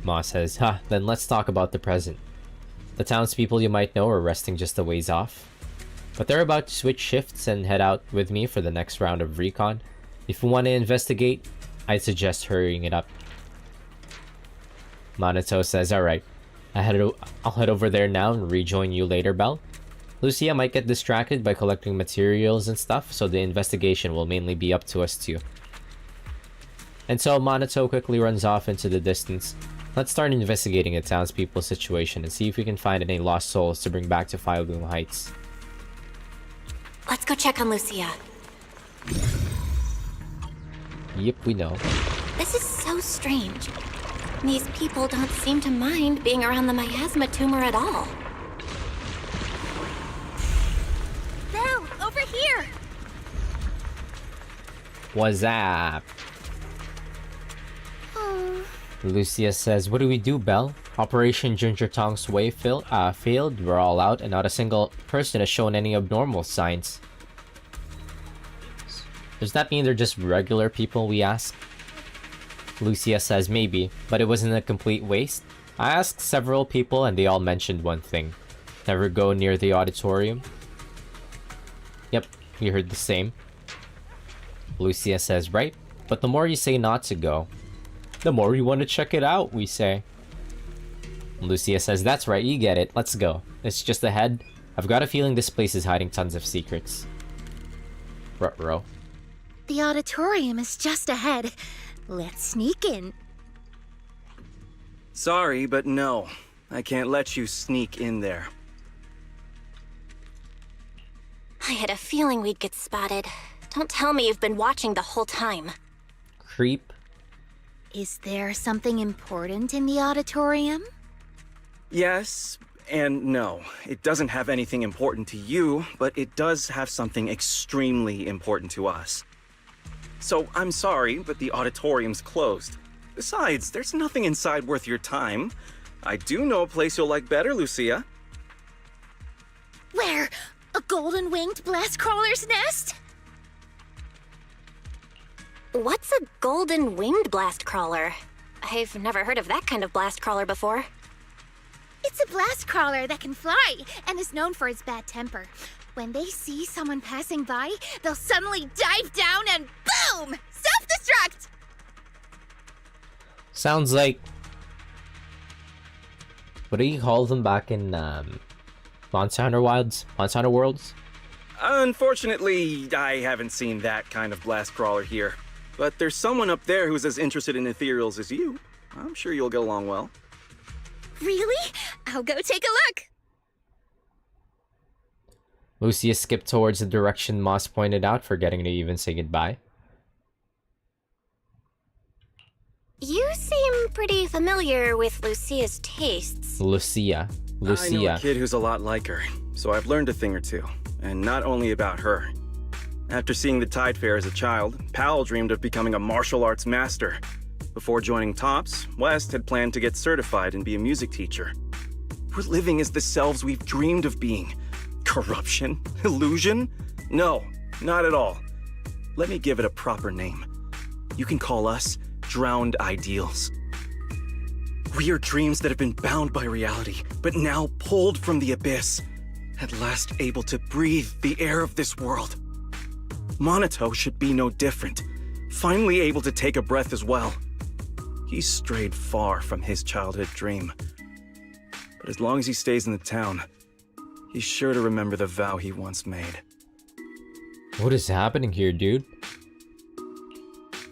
S1: Ma says, then let's talk about the present. The townspeople you might know are resting just a ways off. But they're about to switch shifts and head out with me for the next round of recon. If you want to investigate, I'd suggest hurrying it up. Minato says, alright. I'll head over there now and rejoin you later, Belle. Lucia might get distracted by collecting materials and stuff, so the investigation will mainly be up to us two. And so Minato quickly runs off into the distance. Let's start investigating the townspeople's situation and see if we can find any lost souls to bring back to Phylum Heights.
S6: Let's go check on Lucia.
S1: Yep, we know.
S6: This is so strange. These people don't seem to mind being around the miasma tumor at all.
S2: Belle, over here!
S1: What's up?
S2: Oh.
S1: Lucia says, what do we do, Belle? Operation Ginger Tongue's Way failed. We're all out and not a single person has shown any abnormal signs. Does that mean they're just regular people, we ask? Lucia says maybe, but it wasn't a complete waste. I asked several people and they all mentioned one thing. Never go near the auditorium. Yep, we heard the same. Lucia says, right, but the more you say not to go, the more you want to check it out, we say. Lucia says, that's right, you get it, let's go. It's just ahead. I've got a feeling this place is hiding tons of secrets. Ruh-roh.
S2: The auditorium is just ahead. Let's sneak in.
S10: Sorry, but no. I can't let you sneak in there.
S6: I had a feeling we'd get spotted. Don't tell me you've been watching the whole time.
S1: Creep.
S2: Is there something important in the auditorium?
S10: Yes and no. It doesn't have anything important to you, but it does have something extremely important to us. So, I'm sorry, but the auditorium's closed. Besides, there's nothing inside worth your time. I do know a place you'll like better, Lucia.
S2: Where? A golden-winged blast crawler's nest?
S6: What's a golden winged blast crawler? I've never heard of that kind of blast crawler before.
S2: It's a blast crawler that can fly and is known for its bad temper. When they see someone passing by, they'll suddenly dive down and boom! Self-destruct!
S1: Sounds like... what do you call them back in Monster Hunter Wilds? Monster Hunter Worlds?
S10: Unfortunately, I haven't seen that kind of blast crawler here. But there's someone up there who's as interested in ethereals as you. I'm sure you'll get along well.
S2: Really? I'll go take a look.
S1: Lucia skipped towards the direction Moss pointed out, forgetting to even say goodbye.
S6: You seem pretty familiar with Lucia's tastes.
S1: Lucia.
S10: I know a
S1: Lucia.
S10: kid who's a lot like her, so I've learned a thing or two. And not only about her. After seeing the Tide Fair as a child, Powell dreamed of becoming a martial arts master. Before joining TOPS, West had planned to get certified and be a music teacher. We're living as the selves we've dreamed of being. Corruption? Illusion? No, not at all. Let me give it a proper name. You can call us drowned ideals. We are dreams that have been bound by reality, but now pulled from the abyss. At last able to breathe the air of this world. Minato should be no different. Finally able to take a breath as well. He's strayed far from his childhood dream. But as long as he stays in the town, he's sure to remember the vow he once made.
S1: What is happening here, dude?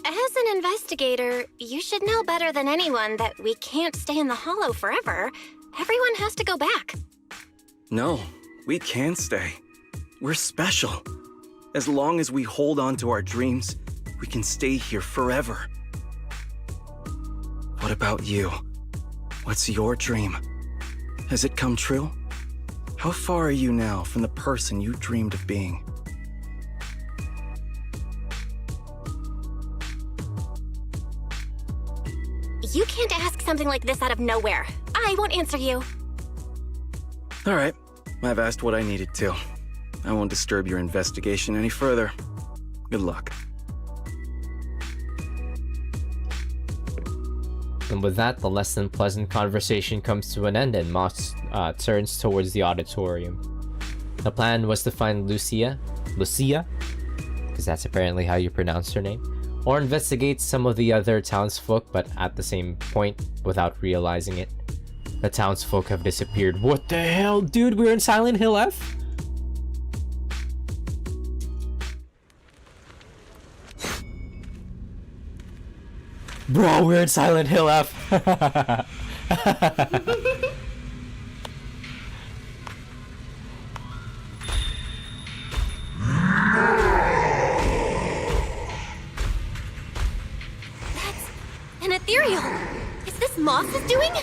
S6: As an investigator, you should know better than anyone that we can't stay in the Hollow forever. Everyone has to go back.
S10: No, we can stay. we're special. As long as we hold on to our dreams, we can stay here forever. What about you? What's your dream? Has it come true? How far are you now from the person you dreamed of being?
S6: You can't ask something like this out of nowhere. I won't answer you.
S10: All right, I've asked what I needed to. I won't disturb your investigation any further. Good luck.
S1: And with that, the less than pleasant conversation comes to an end and Moss turns towards the auditorium. The plan was to find Lucia, because that's apparently how you pronounce her name, or investigate some of the other townsfolk, but at the same point, without realizing it, the townsfolk have disappeared. What the hell, dude? We're in Silent Hill F? Bro, we're in Silent Hill F.
S6: That's an ethereal. Is this Moss's doing?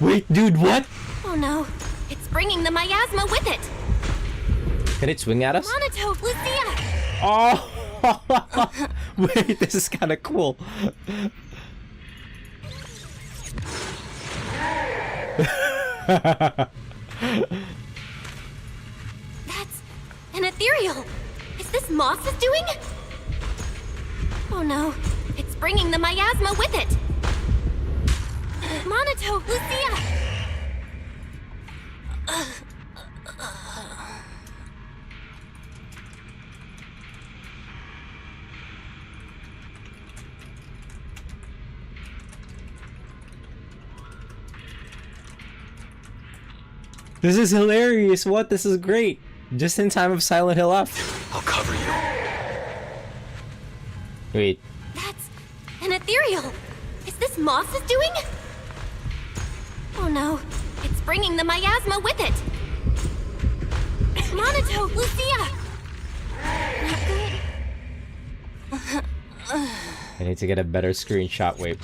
S1: Wait, dude, what?
S6: Oh no, it's bringing the miasma with it.
S1: Can it swing at us?
S6: Monotone, Lucia.
S1: Oh! Wait, this is kind of cool.
S6: That's an ethereal. Is this Moss's doing? Oh no, it's bringing the miasma with it. Monotone, Lucia.
S1: This is hilarious. What? This is great. Just in time of Silent Hill F.
S8: I'll cover you.
S1: Wait.
S6: That's an ethereal. Is this Moss's doing? Oh no, it's bringing the miasma with it. Monotone, Lucia. Not good.
S1: I need to get a better screenshot. Wait.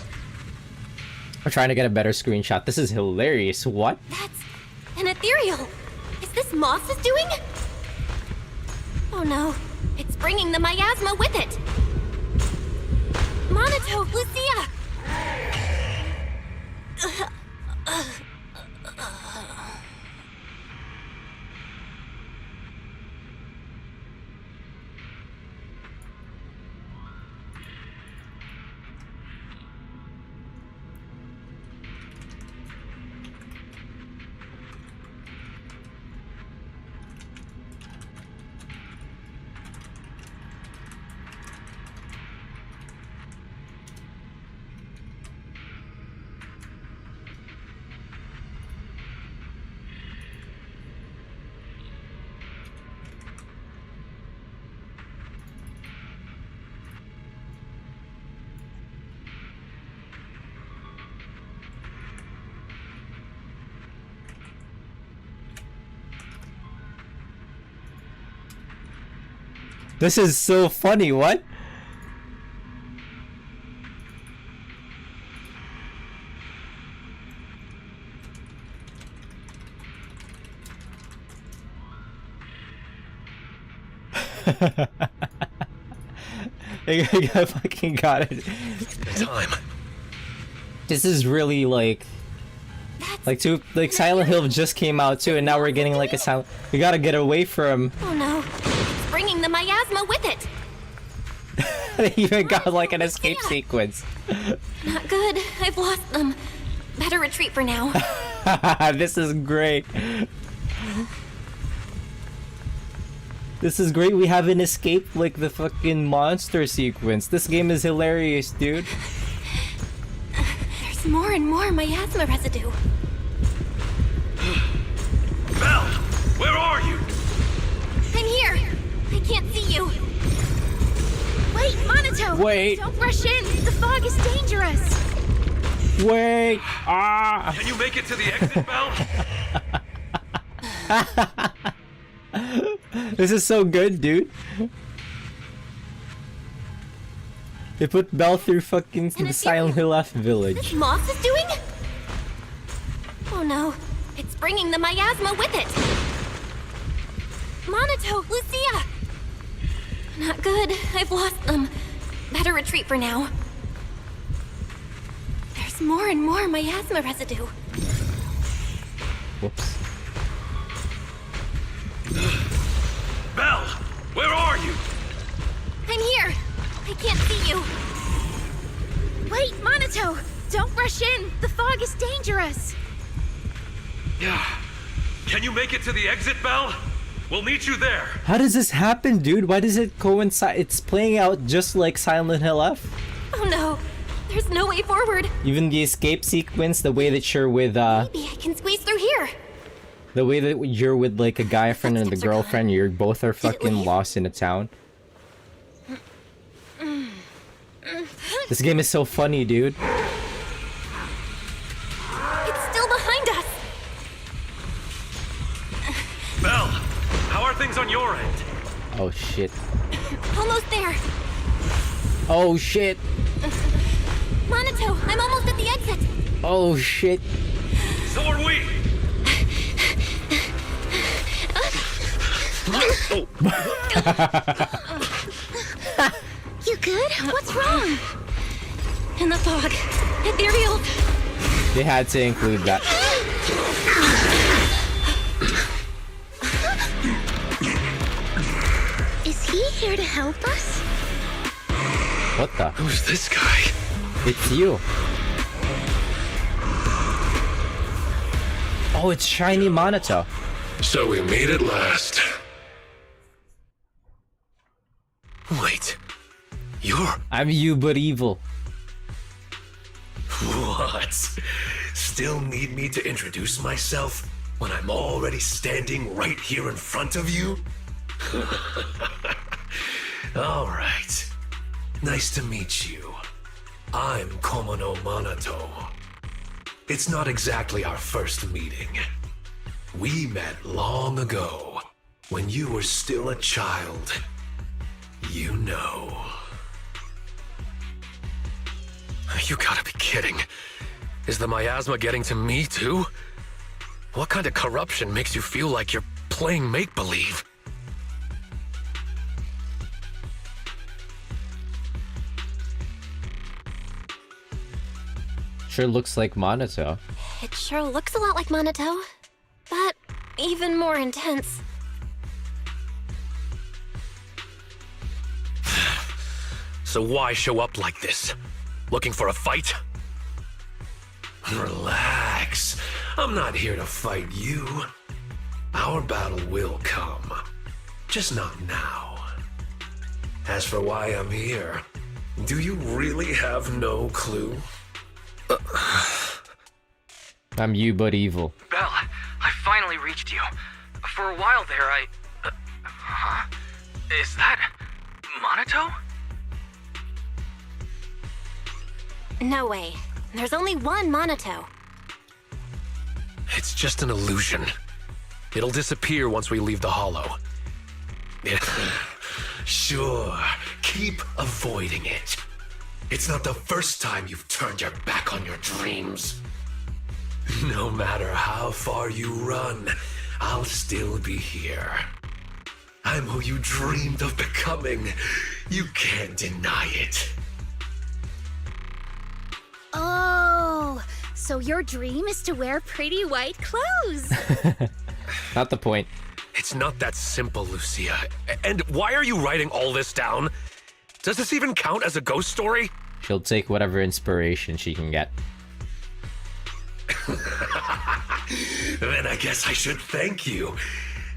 S1: I'm trying to get a better screenshot. This is hilarious. What?
S6: That's an ethereal. Is this Moss's doing? Oh no, it's bringing the miasma with it. Monotone, Lucia.
S1: This is so funny. What? I fucking got it.
S8: Time.
S1: This is really like Silent Hill just came out too, and now we're getting like a sound. We gotta get away from.
S6: Oh no, it's bringing the miasma with it.
S1: They even got like an escape sequence.
S6: Not good. I've lost them. Better retreat for now.
S1: This is great. This is great. We have an escape like the fucking monster sequence. This game is hilarious, dude.
S6: There's more and more miasma residue.
S5: Belle, where are you?
S6: I'm here. I can't see you. Wait, Monotone!
S1: Wait.
S6: Don't rush in. The fog is dangerous.
S1: Wait. Ah.
S7: Can you make it to the exit, Belle?
S1: This is so good, dude. They put Belle through fucking the Silent Hill F village.
S6: Moss is doing? Oh no, it's bringing the miasma with it. Monato, Lucia! Not good, I've lost them. Better retreat for now. There's more and more miasma residue.
S1: Whoops.
S8: Belle, where are you?
S6: I'm here! I can't see you!
S2: Wait, Monato! Don't rush in! The fog is dangerous!
S8: Yeah. Can you make it to the exit, Belle? We'll meet you there.
S1: How does this happen, dude? Why does it coincide? It's playing out just like Silent Hill F.
S6: Oh no! There's no way forward!
S1: Even the escape sequence, the way that you're with
S6: Maybe I can squeeze through here!
S1: the way that you're with like a guy friend and the
S6: Footsteps are
S1: girlfriend, you're both are
S6: Did it
S1: fucking
S6: leave?
S1: lost in a town. This game is so funny, dude.
S6: It's still behind us!
S8: Belle, how are things on your end?
S1: Oh shit.
S6: Almost there!
S1: Oh shit.
S6: Monato, I'm almost at the exit!
S1: Oh shit.
S8: So are we.
S2: You good? What's wrong?
S6: In the fog. Ethereal.
S1: They had to include that.
S2: Is he here to help us?
S1: What the?
S8: Who's this guy?
S1: It's you. Oh, it's shiny Monato.
S8: So we made it last. Wait. You're...
S1: I'm you but evil.
S8: What? Still need me to introduce myself when I'm already standing right here in front of you? All right. Nice to meet you. I'm Komono Monato. It's not exactly our first meeting. We met long ago, when you were still a child. You know. You gotta be kidding. Is the miasma getting to me, too? What kind of corruption makes you feel like you're playing make-believe?
S1: Sure looks like Monato.
S6: It sure looks a lot like Monato, but even more intense.
S8: So why show up like this? Looking for a fight? Relax. I'm not here to fight you. Our battle will come. Just not now. As for why I'm here, do you really have no clue?
S1: I'm you but evil.
S12: Belle, I finally reached you. For a while there, huh? Is that... Monato?
S6: No way. There's only one Monato.
S8: It's just an illusion. It'll disappear once we leave the hollow. Sure, keep avoiding it. It's not the first time you've turned your back on your dreams. No matter how far you run, I'll still be here. I'm who you dreamed of becoming. You can't deny it.
S2: Oh, so your dream is to wear pretty white clothes.
S1: Not the point.
S8: It's not that simple, Lucia. And why are you writing all this down? Does this even count as a ghost story?
S1: She'll take whatever inspiration she can get.
S8: Then I guess I should thank you.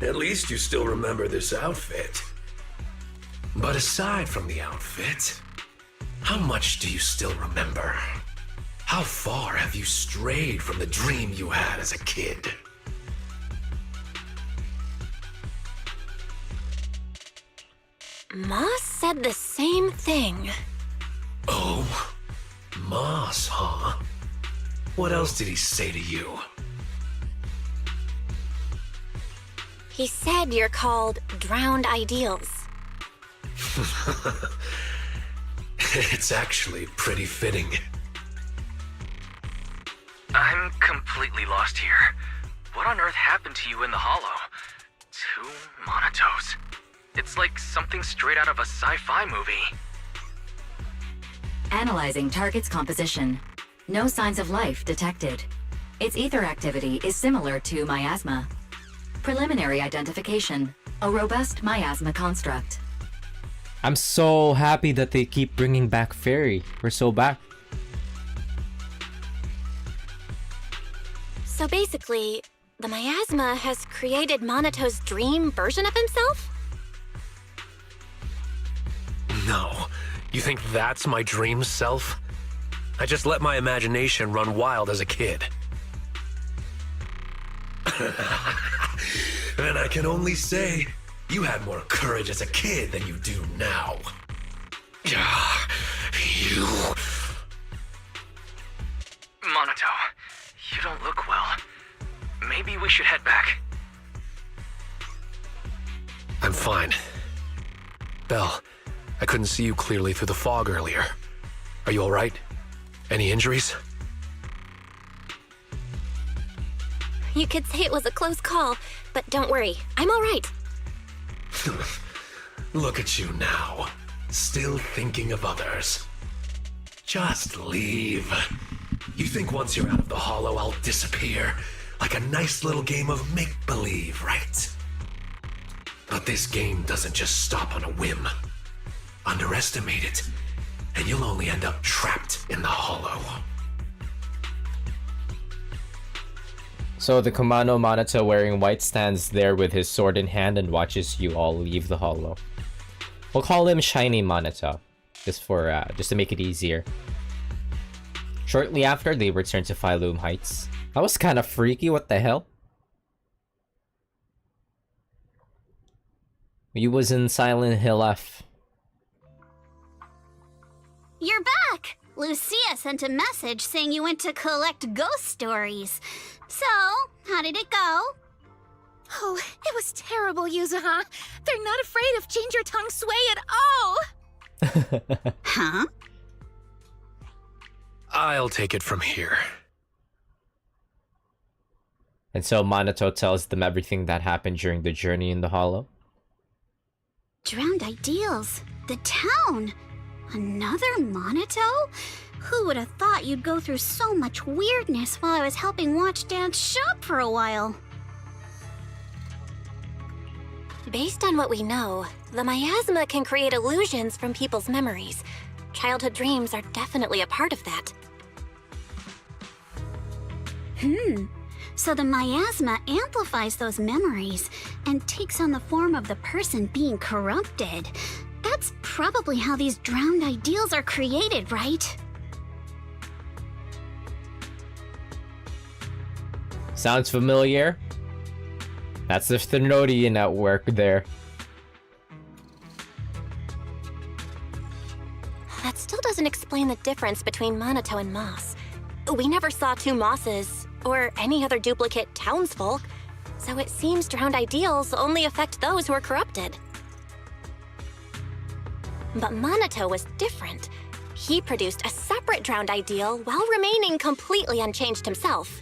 S8: At least you still remember this outfit. But aside from the outfit, how much do you still remember? How far have you strayed from the dream you had as a kid?
S6: Moss said the same thing.
S8: Oh, Moss, huh? What else did he say to you?
S6: He said you're called Drowned Ideals.
S8: It's actually pretty fitting.
S12: I'm completely lost here. What on earth happened to you in the Hollow? 2 Monotos. It's like something straight out of a sci-fi movie.
S9: Analyzing target's composition. No signs of life detected. Its ether activity is similar to miasma. Preliminary identification. A robust miasma construct.
S1: I'm so happy that they keep bringing back Fairy. We're so back.
S6: So basically, the miasma has created Monoto's dream version of himself?
S8: No. You think that's my dream self? I just let my imagination run wild as a kid. And I can only say, you had more courage as a kid than you do now. You...
S12: Monoto, you don't look well. Maybe we should head back.
S8: I'm fine. Belle, I couldn't see you clearly through the fog earlier. Are you alright? Any injuries?
S6: You could say it was a close call, but don't worry, I'm all right.
S8: Look at you now, still thinking of others. Just leave. You think once you're out of the Hollow, I'll disappear? Like a nice little game of make-believe, right? But this game doesn't just stop on a whim. Underestimate it, and you'll only end up trapped in the Hollow.
S1: So the Kumano Monoto wearing white stands there with his sword in hand and watches you all leave the Hollow. We'll call him Shiny Monoto, just to make it easier. Shortly after, they return to Phylum Heights. That was kind of freaky, what the hell? We was in Silent Hill F.
S2: You're back! Lucia sent a message saying you went to collect ghost stories. So, how did it go?
S13: Oh, it was terrible, Yuzuha. They're not afraid of Change Your Tongue Sway at all!
S2: Huh?
S8: I'll take it from here.
S1: And so Monoto tells them everything that happened during the journey in the Hollow.
S2: Drowned Ideals. The town. Another Monoto? Who would have thought you'd go through so much weirdness while I was helping Watch Dance shop for a while?
S6: Based on what we know, the miasma can create illusions from people's memories. Childhood dreams are definitely a part of that.
S2: So the miasma amplifies those memories and takes on the form of the person being corrupted. That's probably how these drowned ideals are created, right?
S1: Sounds familiar? That's the Thenodian at work there.
S6: That still doesn't explain the difference between Monoto and Moss. We never saw 2 Mosses, or any other duplicate townsfolk, so it seems drowned ideals only affect those who are corrupted. But Monoto was different. He produced a separate drowned ideal while remaining completely unchanged himself.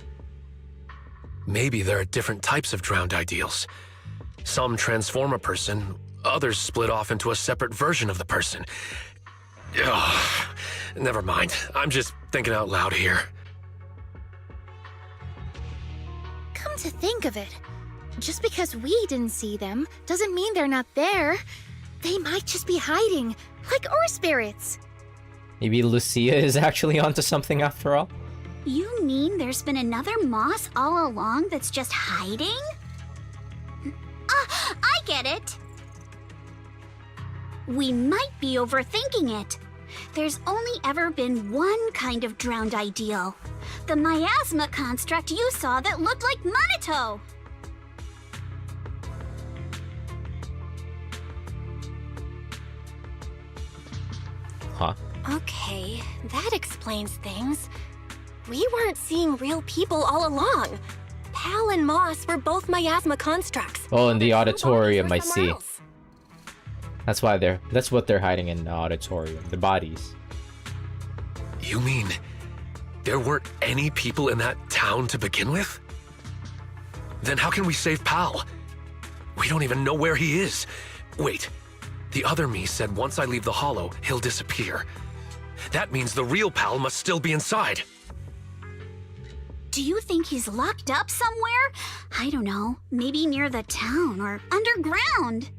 S8: Maybe there are different types of drowned ideals. Some transform a person, others split off into a separate version of the person. Ugh, never mind. I'm just thinking out loud here.
S13: Come to think of it, just because we didn't see them doesn't mean they're not there. They might just be hiding, like Ur spirits.
S1: Maybe Lucia is actually onto something after all?
S2: You mean there's been another Moss all along that's just hiding? I get it! We might be overthinking it. There's only ever been one kind of drowned ideal. The miasma construct you saw that looked like Monoto!
S1: Huh?
S6: Okay, that explains things. We weren't seeing real people all along. Pal and Moss were both miasma constructs.
S1: Oh, in the
S6: Their true
S1: auditorium, I
S6: bodies were somewhere
S1: see.
S6: else.
S1: That's what they're hiding in the auditorium, the bodies.
S8: You mean there weren't any people in that town to begin with? Then how can we save Pal? We don't even know where he is. Wait, the other me said once I leave the hollow, he'll disappear. That means the real Pal must still be inside.
S14: Do you think he's locked up somewhere? I don't know. Maybe near the town or underground.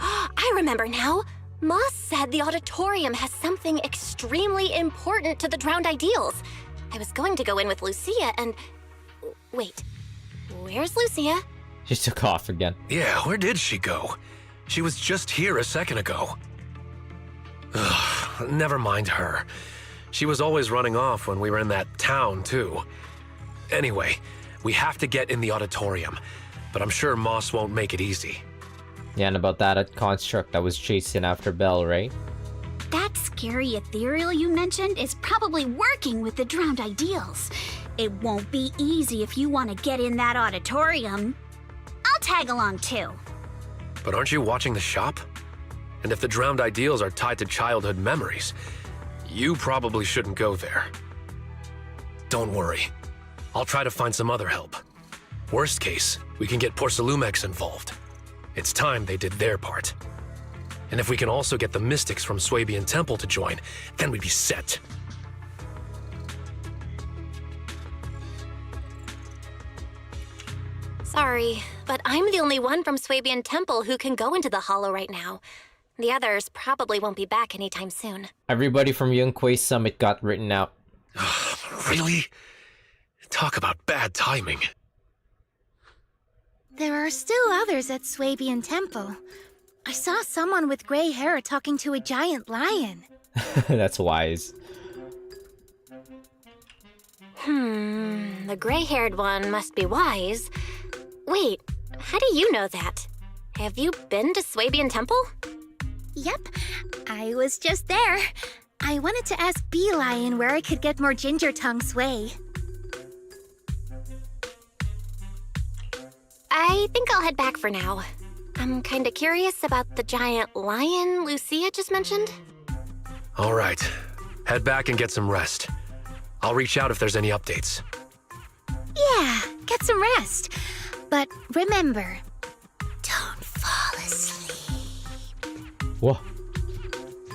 S6: I remember now. Moss said the auditorium has something extremely important to the drowned ideals. I was going to go in with Lucia and... Wait, where's Lucia?
S1: She took off again.
S8: Yeah, where did she go? She was just here a second ago. Ugh, never mind her. She was always running off when we were in that town, too. Anyway, we have to get in the auditorium, but I'm sure Moss won't make it easy.
S1: Yeah, and about that construct that was chasing after Belle, right?
S14: That scary ethereal you mentioned is probably working with the drowned ideals. It won't be easy if you want to get in that auditorium. I'll tag along too.
S8: But aren't you watching the shop? And if the drowned ideals are tied to childhood memories, you probably shouldn't go there. Don't worry. I'll try to find some other help. Worst case, we can get Porcelumex involved. It's time they did their part. And if we can also get the mystics from Swabian Temple to join, then we'd be set.
S6: Sorry, but I'm the only one from Swabian Temple who can go into the Hollow right now. The others probably won't be back anytime soon.
S1: Everybody from Yunquei Summit got written out.
S8: Really? Talk about bad timing.
S13: There are still others at Swabian Temple. I saw someone with gray hair talking to a giant lion.
S1: That's wise.
S6: The gray-haired one must be wise. Wait, how do you know that? Have you been to Swabian Temple?
S13: Yep, I was just there. I wanted to ask Bee Lion where I could get more ginger tongue sway.
S6: I think I'll head back for now. I'm kinda curious about the giant lion Lucia just mentioned.
S8: All right. Head back and get some rest. I'll reach out if there's any updates.
S13: Yeah, get some rest. But remember, don't fall asleep.
S1: What?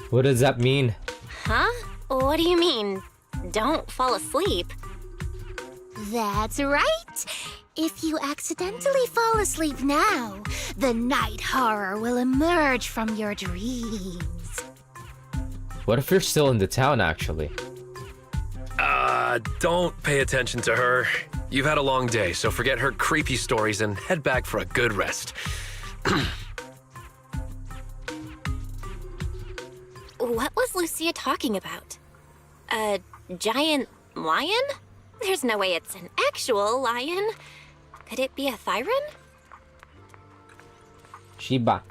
S1: What does that mean?
S6: Huh? What do you mean? Don't fall asleep.
S13: That's right. If you accidentally fall asleep now, the night horror will emerge from your dreams.
S1: What if you're still in the town, actually?
S8: Don't pay attention to her. You've had a long day, so forget her creepy stories and head back for a good rest.
S6: What was Lucia talking about? A giant lion? There's no way it's an actual lion. Could it be a Thyron?
S1: Shiba.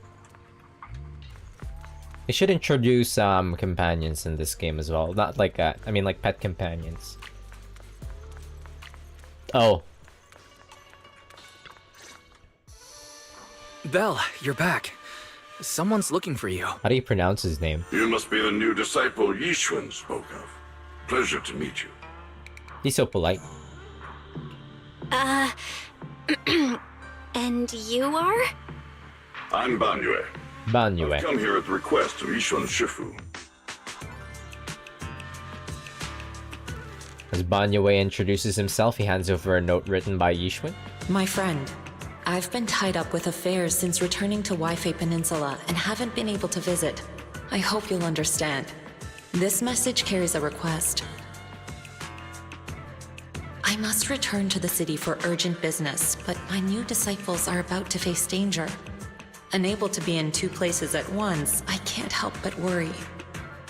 S1: They should introduce companions in this game as well. Not like I mean like pet companions. Oh.
S3: Belle, you're back. Someone's looking for you.
S1: How do you pronounce his name?
S5: You must be the new disciple Yixuan spoke of. Pleasure to meet you.
S1: He's so polite.
S6: And you are?
S5: I'm Banyue.
S1: Banyue.
S5: I've come here at the request of Yixuan Shifu.
S1: As Banyue introduces himself, he hands over a note written by Yixuan.
S4: My friend, I've been tied up with affairs since returning to Waifei Peninsula and haven't been able to visit. I hope you'll understand. This message carries a request. I must return to the city for urgent business, but my new disciples are about to face danger. Unable to be in two places at once, I can't help but worry.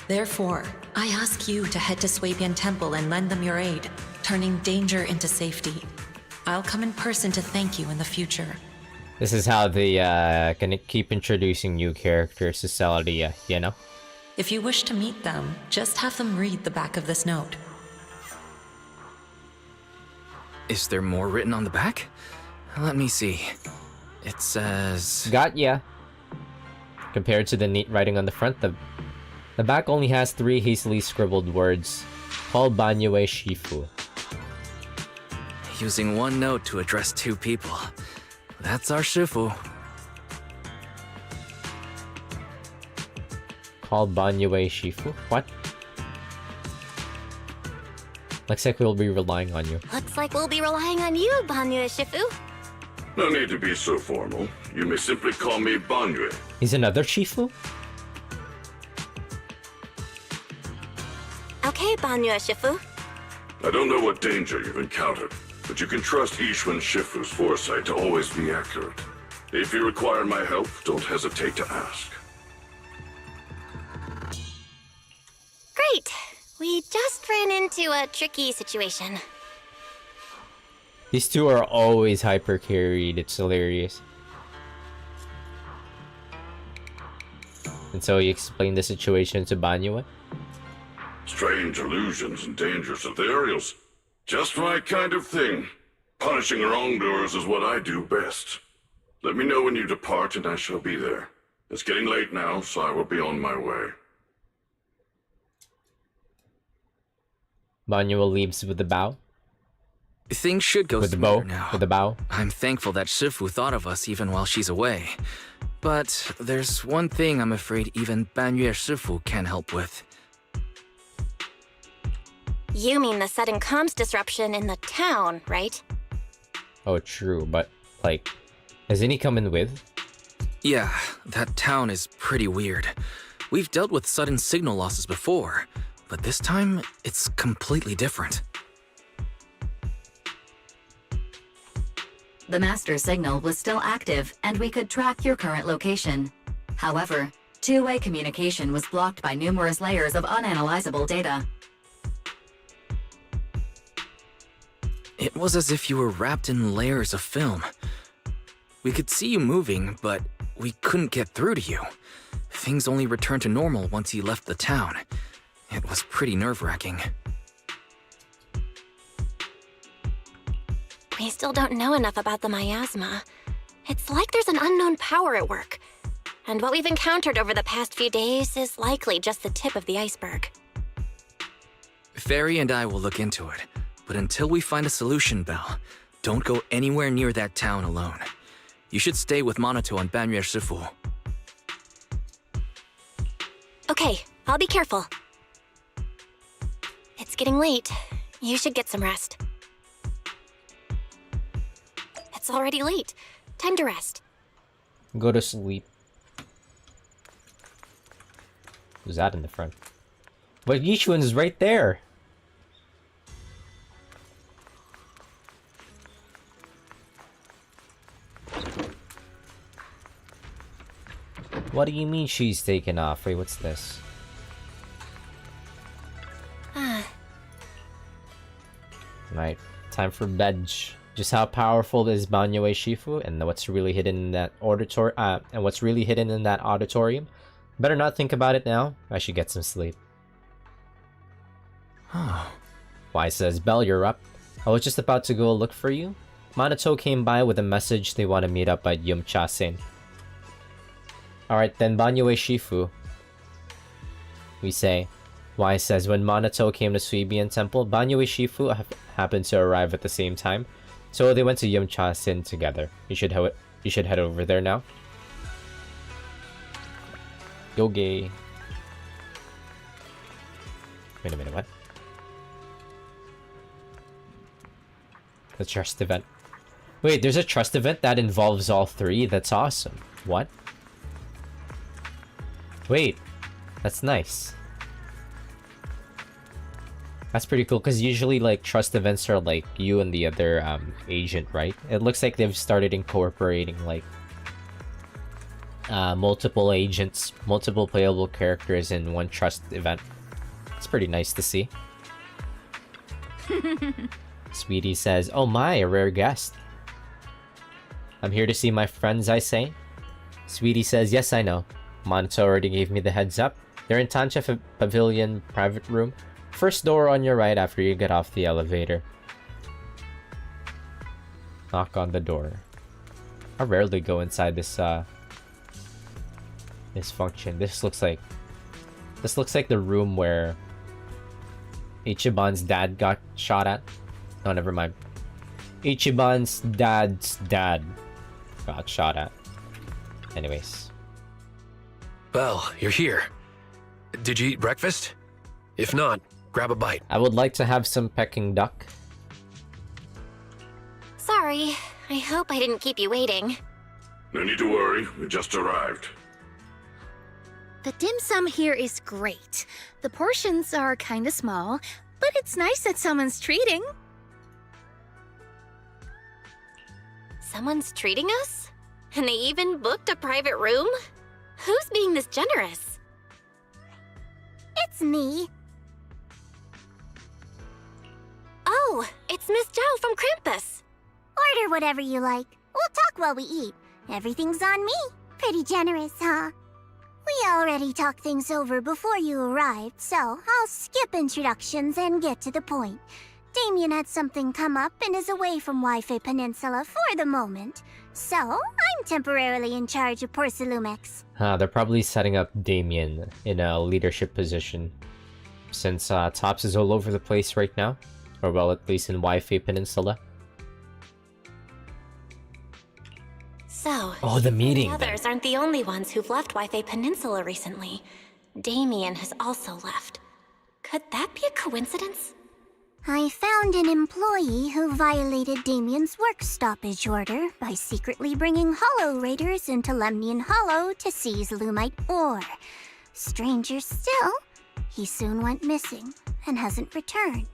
S4: Therefore, I ask you to head to Swabian Temple and lend them your aid, turning danger into safety. I'll come in person to thank you in the future.
S1: This is how they gonna keep introducing new characters to Celia, you know?
S4: If you wish to meet them, just have them read the back of this note.
S3: Is there more written on the back? Let me see. It says...
S1: Got ya. Compared to the neat writing on the front, the back only has 3 hastily scribbled words. Called Banyue Shifu.
S3: Using one note to address 2 people. That's our Shifu.
S1: Called Banyue Shifu? What? Looks like we'll be relying on you.
S6: Looks like we'll be relying on you, Banyue Shifu.
S5: No need to be so formal. You may simply call me Banyue.
S1: He's another Shifu?
S6: Okay, Banyue Shifu.
S5: I don't know what danger you've encountered, but you can trust Ishwan Shifu's foresight to always be accurate. If you require my help, don't hesitate to ask.
S6: Great. We just ran into a tricky situation.
S1: These two are always hyper carried. It's hilarious. And so he explained the situation to Banyue.
S5: Strange illusions and dangerous ethereals. Just my kind of thing. Punishing wrongdoers is what I do best. Let me know when you depart and I shall be there. It's getting late now, so I will be on my way.
S1: Banyue leaves with a bow.
S3: Things should go
S1: With the
S3: smoother
S1: bow.
S3: now.
S1: With the bow.
S3: I'm thankful that Shifu thought of us even while she's away. But there's one thing I'm afraid even Banyue Shifu can't help with.
S6: You mean the sudden comms disruption in the town, right?
S1: Oh, true. But, like, isn't he coming with?
S3: Yeah, that town is pretty weird. We've dealt with sudden signal losses before, but this time, it's completely different.
S9: The master signal was still active, and we could track your current location. However, two-way communication was blocked by numerous layers of unanalyzable data.
S3: It was as if you were wrapped in layers of film. We could see you moving, but we couldn't get through to you. Things only returned to normal once you left the town. It was pretty nerve-wracking.
S6: We still don't know enough about the miasma. It's like there's an unknown power at work. And what we've encountered over the past few days is likely just the tip of the iceberg.
S3: Fairy and I will look into it, but until we find a solution, Belle, don't go anywhere near that town alone. You should stay with Minato and Banyue Shifu.
S6: Okay, I'll be careful. It's getting late. You should get some rest. It's already late. Time to rest.
S1: Go to sleep. Who's that in the front? But Yishuan's right there. What do you mean she's taken off? Wait, what's this? Right, time for bed. Just how powerful is Banyue Shifu, and what's really hidden in that auditorium? Better not think about it now. I should get some sleep. Why, says Belle, you're up. I was just about to go look for you. Minato came by with a message they want to meet up at Yumcha-sen. Alright then, Banyue Shifu. We say. Why, says when Minato came to Suibian Temple, Banyue Shifu happened to arrive at the same time. So they went to Yumcha-sen together. You should head over there now. Yoge. Wait a minute, what? The trust event. Wait, there's a trust event that involves all three? That's awesome. What? Wait, that's nice. That's pretty cool, because usually, like, trust events are, like, you and the other, agent, right? It looks like they've started incorporating, like, multiple agents, multiple playable characters in one trust event. It's pretty nice to see. Sweetie says, oh my, a rare guest. I'm here to see my friends, I say. Sweetie says, yes, I know. Minato already gave me the heads up. They're in Tancha Pavilion private room. First door on your right after you get off the elevator. Knock on the door. I rarely go inside this this function. This looks like the room where Ichiban's dad got shot at. Oh, never mind. Ichiban's dad's dad got shot at. Anyways.
S8: Well, you're here. Did you eat breakfast? If not, grab a bite.
S1: I would like to have some Peking duck.
S6: Sorry, I hope I didn't keep you waiting.
S5: No need to worry, we just arrived.
S13: The dim sum here is great. The portions are kinda small, but it's nice that someone's treating.
S6: Someone's treating us? And they even booked a private room? Who's being this generous?
S2: It's me.
S6: Oh, it's Miss Zhao from Krampus.
S2: Order whatever you like. We'll talk while we eat. Everything's on me. Pretty generous, huh? We already talked things over before you arrived, so I'll skip introductions and get to the point. Damien had something come up and is away from Wi-Fi Peninsula for the moment, so I'm temporarily in charge of Porcelumex.
S1: They're probably setting up Damien in a leadership position. Since Tops is all over the place right now. Or well, at least in Wi-Fi Peninsula.
S6: So,
S1: oh, the meeting.
S6: The others aren't the only ones who've left Wi-Fi Peninsula recently. Damien has also left. Could that be a coincidence?
S2: I found an employee who violated Damien's work stoppage order by secretly bringing Hollow Raiders into Lemnian Hollow to seize Lumite ore. Stranger still, he soon went missing and hasn't returned.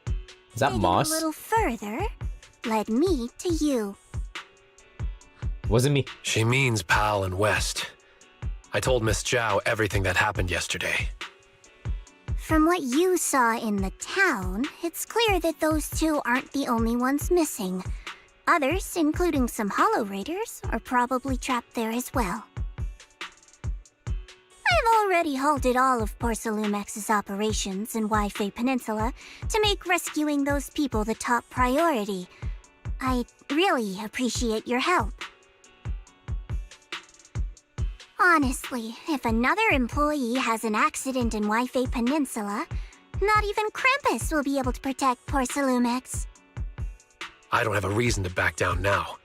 S1: Is that
S2: Digging
S1: Moss?
S2: A little further led me to you.
S1: Wasn't me.
S8: She means Pal and West. I told Miss Zhao everything that happened yesterday.
S2: From what you saw in the town, it's clear that those two aren't the only ones missing. Others, including some Hollow Raiders, are probably trapped there as well. I've already halted all of Porcelumex's operations in Wi-Fi Peninsula to make rescuing those people the top priority. I really appreciate your help. Honestly, if another employee has an accident in Wi-Fi Peninsula, not even Krampus will be able to protect Porcelumex.
S8: I don't have a reason to back down now.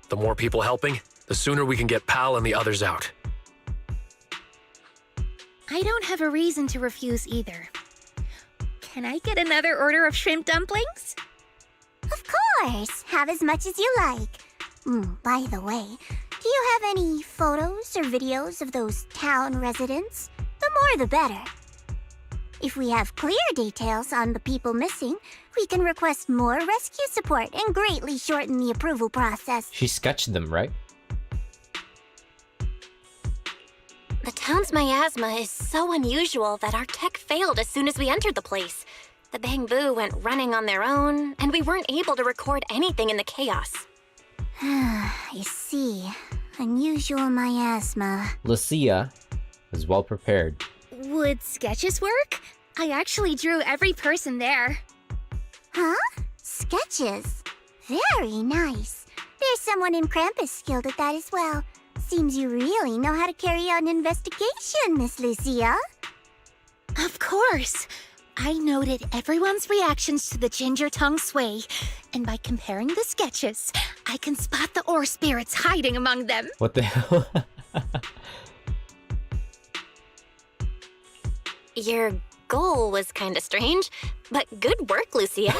S8: The more people helping, the sooner we can get Pal and the others out.
S13: I don't have a reason to refuse either. Can I get another order of shrimp dumplings?
S2: Of course! Have as much as you like. By the way, do you have any photos or videos of those town residents? The more the better. If we have clear details on the people missing, we can request more rescue support and greatly shorten the approval process.
S1: She sketched them, right?
S6: The town's miasma is so unusual that our tech failed as soon as we entered the place. The Bangbu went running on their own, and we weren't able to record anything in the chaos.
S2: I see. Unusual miasma.
S1: Lucia was well prepared.
S13: Would sketches work? I actually drew every person there.
S2: Huh? Sketches? Very nice. There's someone in Krampus skilled at that as well. Seems you really know how to carry out an investigation, Miss Lucia.
S13: Of course. I noted everyone's reactions to the ginger tongue sway, and by comparing the sketches, I can spot the ore spirits hiding among them.
S1: What the hell?
S6: Your goal was kinda strange, but good work, Lucia.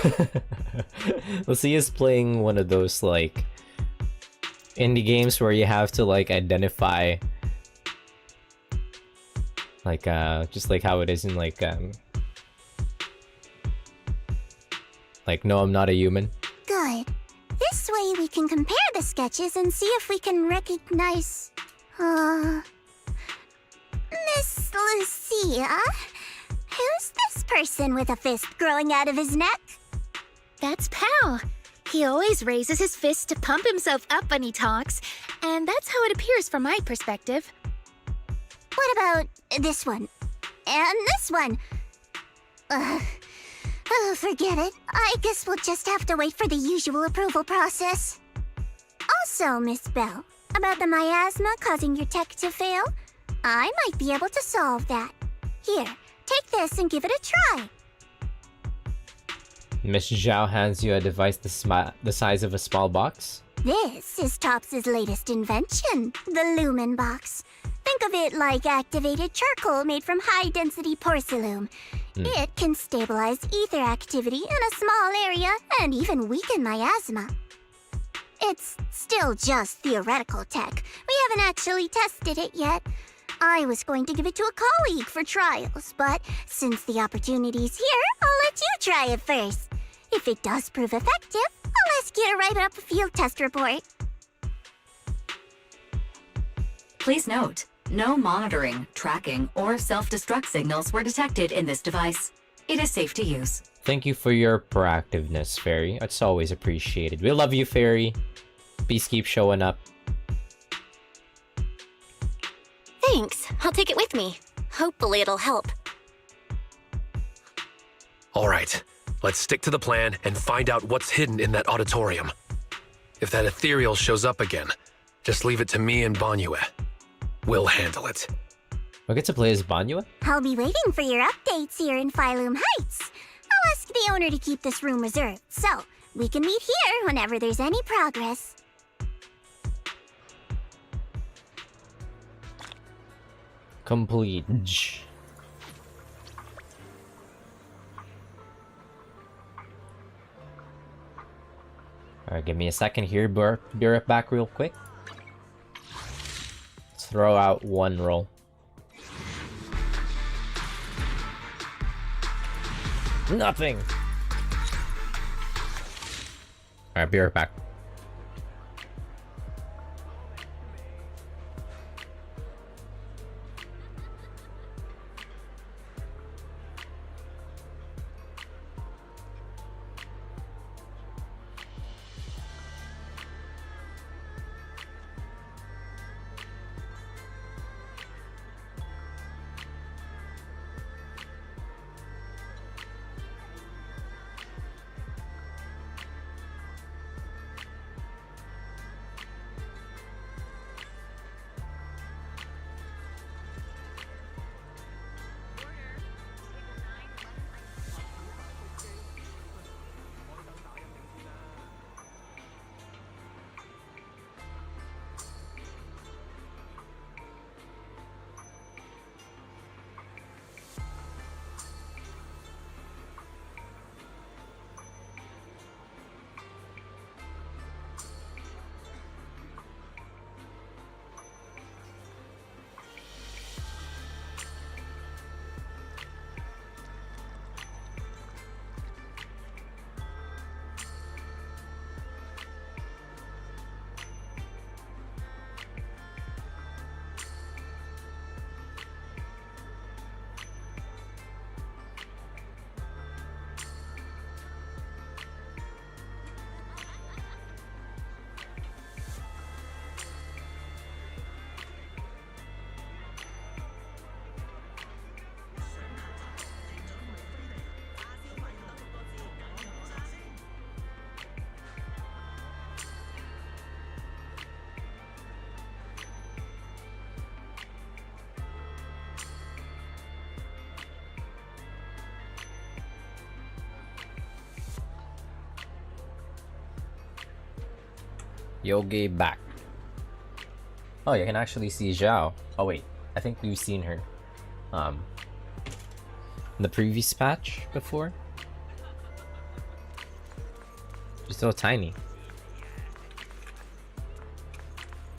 S1: Lucia's playing one of those, like, indie games where you have to, like, identify, like, just like how it is in, like, no, I'm not a human.
S2: Good. This way we can compare the sketches and see if we can recognize... Miss Lucia? Who's this person with a fist growing out of his neck?
S13: That's Pal. He always raises his fist to pump himself up when he talks, and that's how it appears from my perspective.
S2: What about this one? And this one? Oh, forget it. I guess we'll just have to wait for the usual approval process. Also, Miss Bell, about the miasma causing your tech to fail, I might be able to solve that. Here, take this and give it a try.
S1: Miss Zhao hands you a device the size of a small box.
S2: This is Tops's latest invention, the Lumen Box. Think of it like activated charcoal made from high-density porcelain. It can stabilize ether activity in a small area and even weaken miasma. It's still just theoretical tech. We haven't actually tested it yet. I was going to give it to a colleague for trials, but since the opportunity's here, I'll let you try it first. If it does prove effective, I'll ask you to write up a field test report.
S9: Please note, no monitoring, tracking, or self-destruct signals were detected in this device. It is safe to use.
S1: Thank you for your proactiveness, Fairy. It's always appreciated. We love you, Fairy. Please keep showing up.
S6: Thanks. I'll take it with me. Hopefully it'll help.
S8: Alright, let's stick to the plan and find out what's hidden in that auditorium. If that ethereal shows up again, just leave it to me and Banyue. We'll handle it.
S1: We get to play as Banyue?
S2: I'll be waiting for your updates here in Phylum Heights. I'll ask the owner to keep this room reserved, so we can meet here whenever there's any progress.
S1: Complete. Alright, give me a second here. Be right back real quick. Let's throw out one roll. Nothing! Alright, be right back. Yogi back. Oh, you can actually see Zhao. Oh wait, I think we've seen her in the previous patch before. She's so tiny.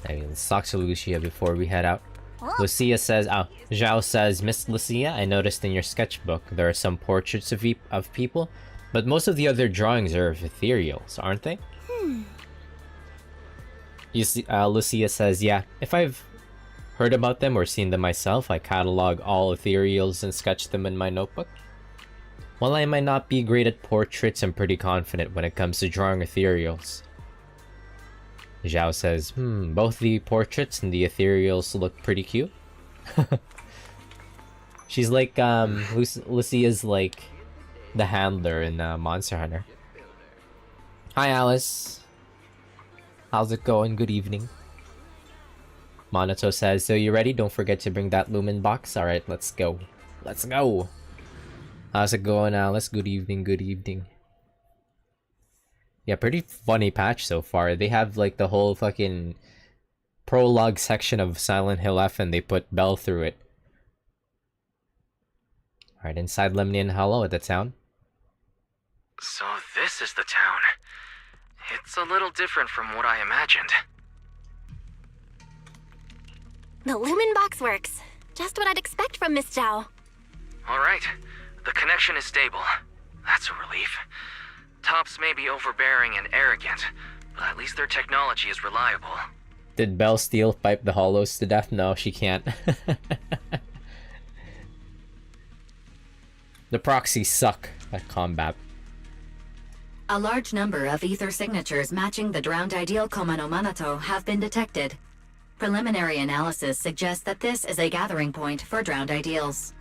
S1: Anyway, let's talk to Lucia before we head out. Lucia says, Zhao says, Miss Lucia, I noticed in your sketchbook there are some portraits of people, but most of the other drawings are of ethereals, aren't they? You see, Lucia says, yeah, if I've heard about them or seen them myself, I catalog all ethereals and sketch them in my notebook. While I might not be great at portraits, I'm pretty confident when it comes to drawing ethereals. Zhao says, both the portraits and the ethereals look pretty cute. She's like, Lucia's like the handler in Monster Hunter. Hi, Alice. How's it going? Good evening. Monato says, so you ready? Don't forget to bring that lumen box. Alright, let's go. Let's go. How's it going, Alice? Good evening, good evening. Yeah, pretty funny patch so far. They have like the whole fucking prologue section of Silent Hill F and they put Belle through it. Alright, inside Lemnian Hollow at the town.
S12: So this is the town. It's a little different from what I imagined.
S6: The lumen box works. Just what I'd expect from Miss Zhao.
S12: Alright, the connection is stable. That's a relief. Tops may be overbearing and arrogant, but at least their technology is reliable.
S1: Did Belle steel pipe the hollows to death? No, she can't. The proxies suck at combat.
S9: A large number of ether signatures matching the drowned ideal Komano Manato have been detected. Preliminary analysis suggests that this is a gathering point for drowned ideals.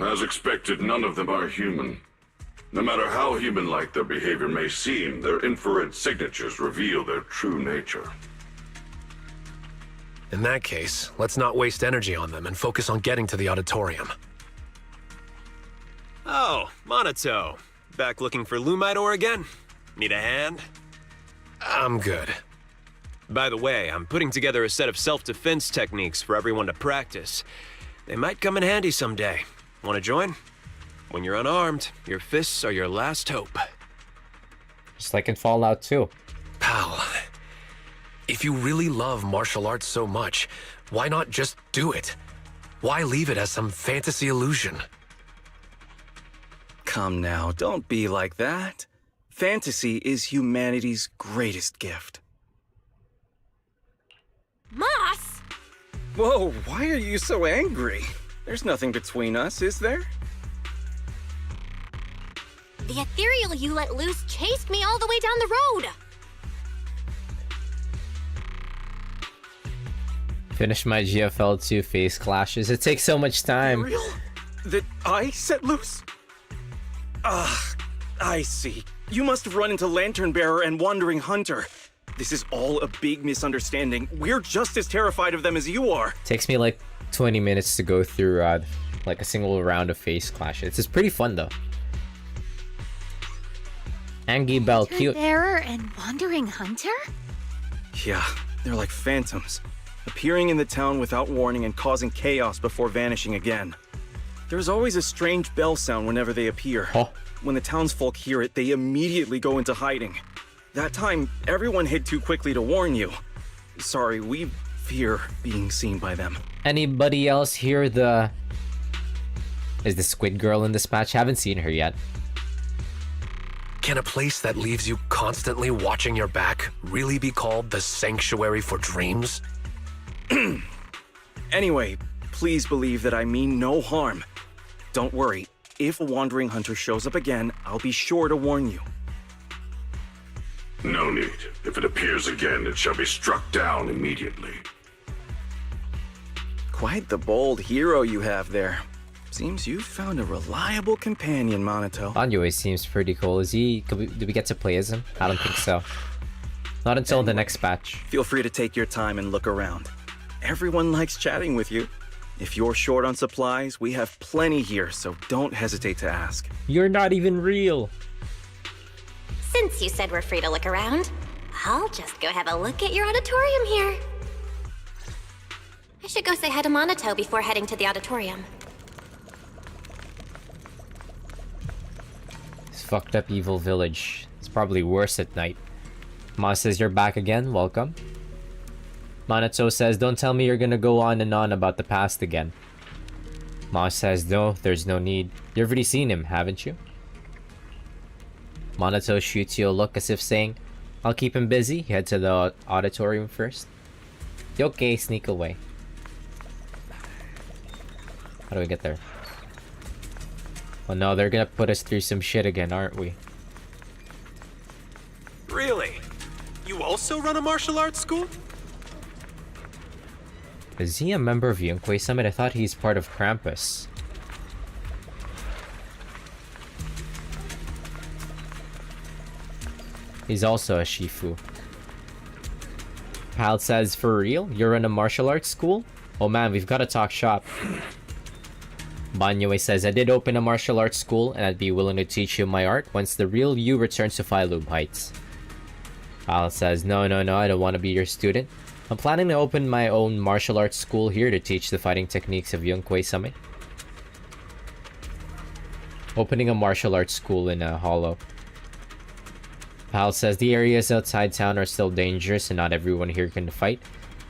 S5: As expected, none of them are human. No matter how human-like their behavior may seem, their infrared signatures reveal their true nature.
S8: In that case, let's not waste energy on them and focus on getting to the auditorium.
S7: Oh, Monato. Back looking for Lumite ore again? Need a hand?
S8: I'm good.
S7: By the way, I'm putting together a set of self-defense techniques for everyone to practice. They might come in handy someday. Want to join? When you're unarmed, your fists are your last hope.
S1: Just like in Fallout 2.
S8: Pal, if you really love martial arts so much, why not just do it? Why leave it as some fantasy illusion?
S10: Come now, don't be like that. Fantasy is humanity's greatest gift.
S6: Moss!
S10: Whoa, why are you so angry? There's nothing between us, is there?
S6: The ethereal you let loose chased me all the way down the road.
S1: Finish my GFL 2 face clashes. It takes so much time.
S10: Real? That I set loose? Ah, I see. You must have run into Lantern Bearer and Wandering Hunter. This is all a big misunderstanding. We're just as terrified of them as you are.
S1: Takes me like 20 minutes to go through like a single round of face clashes. It's pretty fun though. Angie Bell, cute.
S13: Bearer and Wandering Hunter?
S10: Yeah, they're like phantoms, appearing in the town without warning and causing chaos before vanishing again. There's always a strange bell sound whenever they appear.
S1: Huh?
S10: When the townsfolk hear it, they immediately go into hiding. That time, everyone hid too quickly to warn you. Sorry, we fear being seen by them.
S1: Anybody else hear Is the Squid Girl in this patch? Haven't seen her yet.
S8: Can a place that leaves you constantly watching your back really be called the Sanctuary for Dreams?
S10: Anyway, please believe that I mean no harm. Don't worry, if a Wandering Hunter shows up again, I'll be sure to warn you.
S5: No need. If it appears again, it shall be struck down immediately.
S10: Quite the bold hero you have there. Seems you've found a reliable companion, Monato.
S1: Anyo seems pretty cool. Is he... Do we get to play as him? I don't think so. Not until the next patch.
S10: Feel free to take your time and look around. Everyone likes chatting with you. If you're short on supplies, we have plenty here, so don't hesitate to ask.
S1: You're not even real.
S6: Since you said we're free to look around, I'll just go have a look at your auditorium here. I should go say hi to Monato before heading to the auditorium.
S1: This fucked up evil village. It's probably worse at night. Ma says you're back again. Welcome. Monato says, don't tell me you're gonna go on and on about the past again. Ma says, no, there's no need. You've already seen him, haven't you? Monato shoots you a look as if saying, I'll keep him busy. Head to the auditorium first. Okay, sneak away. How do we get there? Oh no, they're gonna put us through some shit again, aren't we?
S7: Really? You also run a martial arts school?
S1: Is he a member of Yunque Summit? I thought he's part of Krampus. He's also a Shifu. Pal says, for real? You're in a martial arts school? Oh man, we've got to talk shop. Banyue says, I did open a martial arts school, and I'd be willing to teach you my art once the real you returns to Phylum Heights. Pal says, no, I don't want to be your student. I'm planning to open my own martial arts school here to teach the fighting techniques of Yunkwei-sama. Opening a martial arts school in a hollow. Pal says, the areas outside town are still dangerous and not everyone here can fight.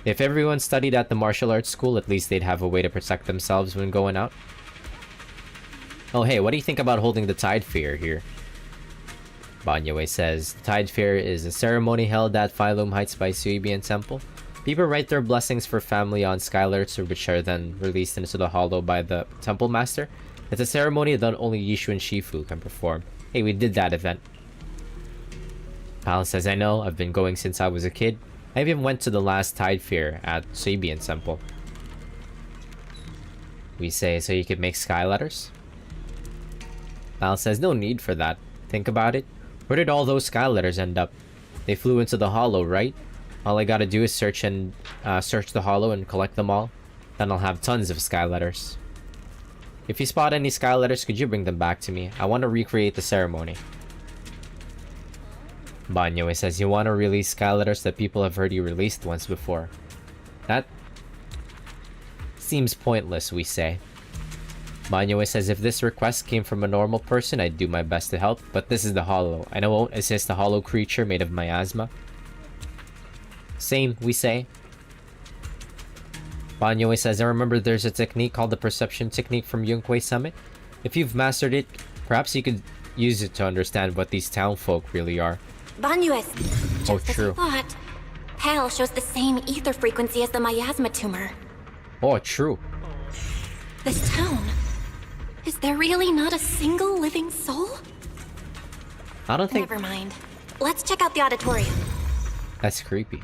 S1: If everyone studied at the martial arts school, at least they'd have a way to protect themselves when going out. Oh hey, what do you think about holding the Tide Fair here? Banyue says, the Tide Fair is a ceremony held at Phylum Heights by Suibian Temple. People write their blessings for family on skylarts, which are then released into the hollow by the Temple Master. It's a ceremony that only Yishu and Shifu can perform. Hey, we did that event. Pal says, I know, I've been going since I was a kid. I even went to the last Tide Fair at Suibian Temple. We say, so you could make sky letters? Pal says, no need for that. Think about it. Where did all those sky letters end up? They flew into the hollow, right? All I gotta do is search the hollow and collect them all. Then I'll have tons of sky letters. If you spot any sky letters, could you bring them back to me? I want to recreate the ceremony. Banyue says, you want to release sky letters that people have heard you released once before. That seems pointless, we say. Banyue says, if this request came from a normal person, I'd do my best to help, but this is the hollow, and I won't assist a hollow creature made of miasma. Same, we say. Banyue says, I remember there's a technique called the perception technique from Yunkwei Summit. If you've mastered it, perhaps you could use it to understand what these town folk really are.
S6: Banyue,
S1: Oh,
S6: just as
S1: true.
S6: I thought. Pale shows the same ether frequency as the miasma tumor.
S1: Oh, true.
S6: This town. Is there really not a single living soul?
S1: I don't think
S6: Never mind. Let's check out the auditorium.
S1: that's creepy.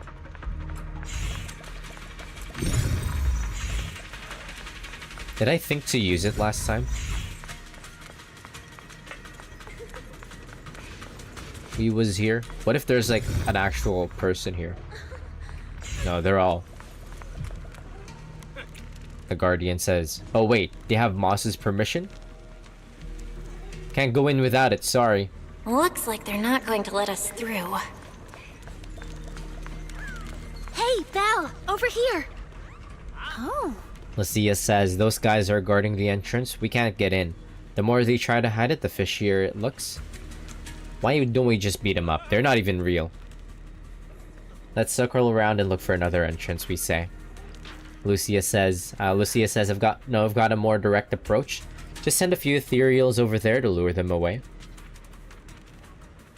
S1: Did I think to use it last time? We was here. What if there's like an actual person here? No, they're all. The Guardian says, oh wait, they have Moss's permission? Can't go in without it, sorry.
S6: Looks like they're not going to let us through.
S13: Hey, Belle, over here. Oh.
S1: Lucia says, those guys are guarding the entrance. We can't get in. The more they try to hide it, the fishier it looks. Why don't we just beat them up? They're not even real. Let's circle around and look for another entrance, we say. Lucia says, I've got a more direct approach. Just send a few ethereals over there to lure them away.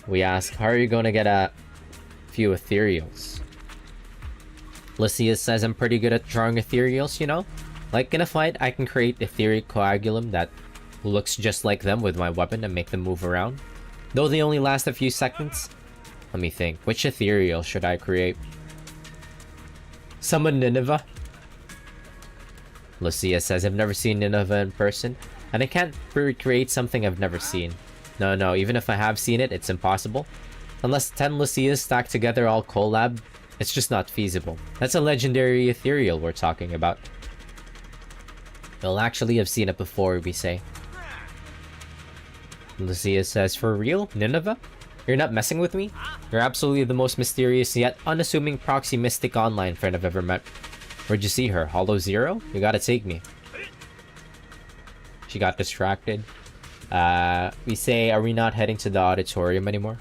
S1: We ask, how are you going to get a few ethereals? Lucia says, I'm pretty good at drawing ethereals, you know? Like in a fight, I can create etheric coagulum that looks just like them with my weapon and make them move around. Though they only last a few seconds. Let me think, which ethereal should I create? Summon Nineveh? Lucia says, I've never seen Nineveh in person, and I can't recreate something I've never seen. No, even if I have seen it, it's impossible. Unless 10 Lucias stacked together all collab, it's just not feasible. That's a legendary ethereal we're talking about. You'll actually have seen it before, we say. Lucia says, for real? Nineveh? You're not messing with me? You're absolutely the most mysterious yet unassuming proxy mystic online friend I've ever met. Where'd you see her? Hollow Zero? You gotta take me. She got distracted. We say, are we not heading to the auditorium anymore?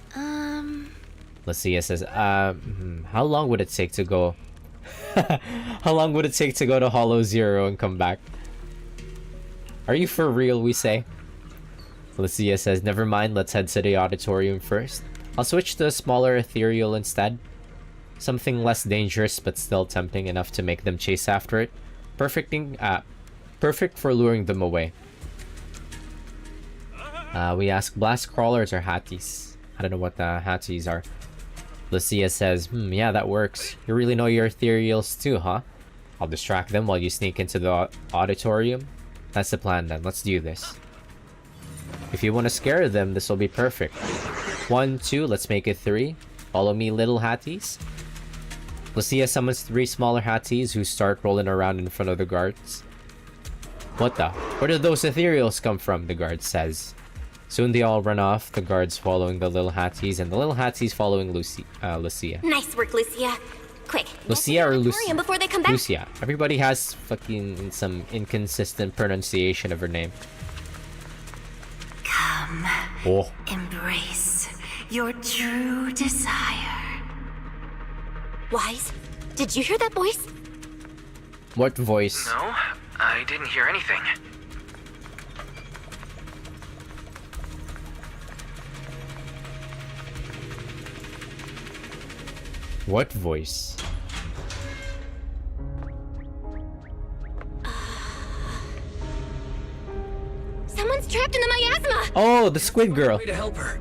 S1: Lucia says, how long would it take to go... How long would it take to go to Hollow Zero and come back? Are you for real, we say? Lucia says, never mind, let's head to the auditorium first. I'll switch to a smaller ethereal instead. Something less dangerous but still tempting enough to make them chase after it. Perfect for luring them away. We ask, blast crawlers or hatties? I don't know what the hatties are. Lucia says, yeah, that works. You really know your ethereals too, huh? I'll distract them while you sneak into the auditorium. That's the plan then, let's do this. If you want to scare them, this will be perfect. 1, 2, let's make it 3. Follow me, little hatties. Lucia summons 3 smaller hatties who start rolling around in front of the guards. What the? Where did those ethereals come from? The guard says. Soon they all run off, the guards following the little hatties, and the little hatties following Lucia.
S6: Nice work, Lucia. Quick.
S1: Lucia or Lucia?
S6: Before they come back.
S1: Lucia. Everybody has fucking some inconsistent pronunciation of her name.
S13: Come.
S1: Oh.
S13: Embrace your true desire.
S6: Wise, did you hear that voice?
S1: What voice?
S12: No, I didn't hear anything.
S1: What voice?
S6: Someone's trapped in the miasma!
S1: Oh, the squid girl.
S8: Way to help her.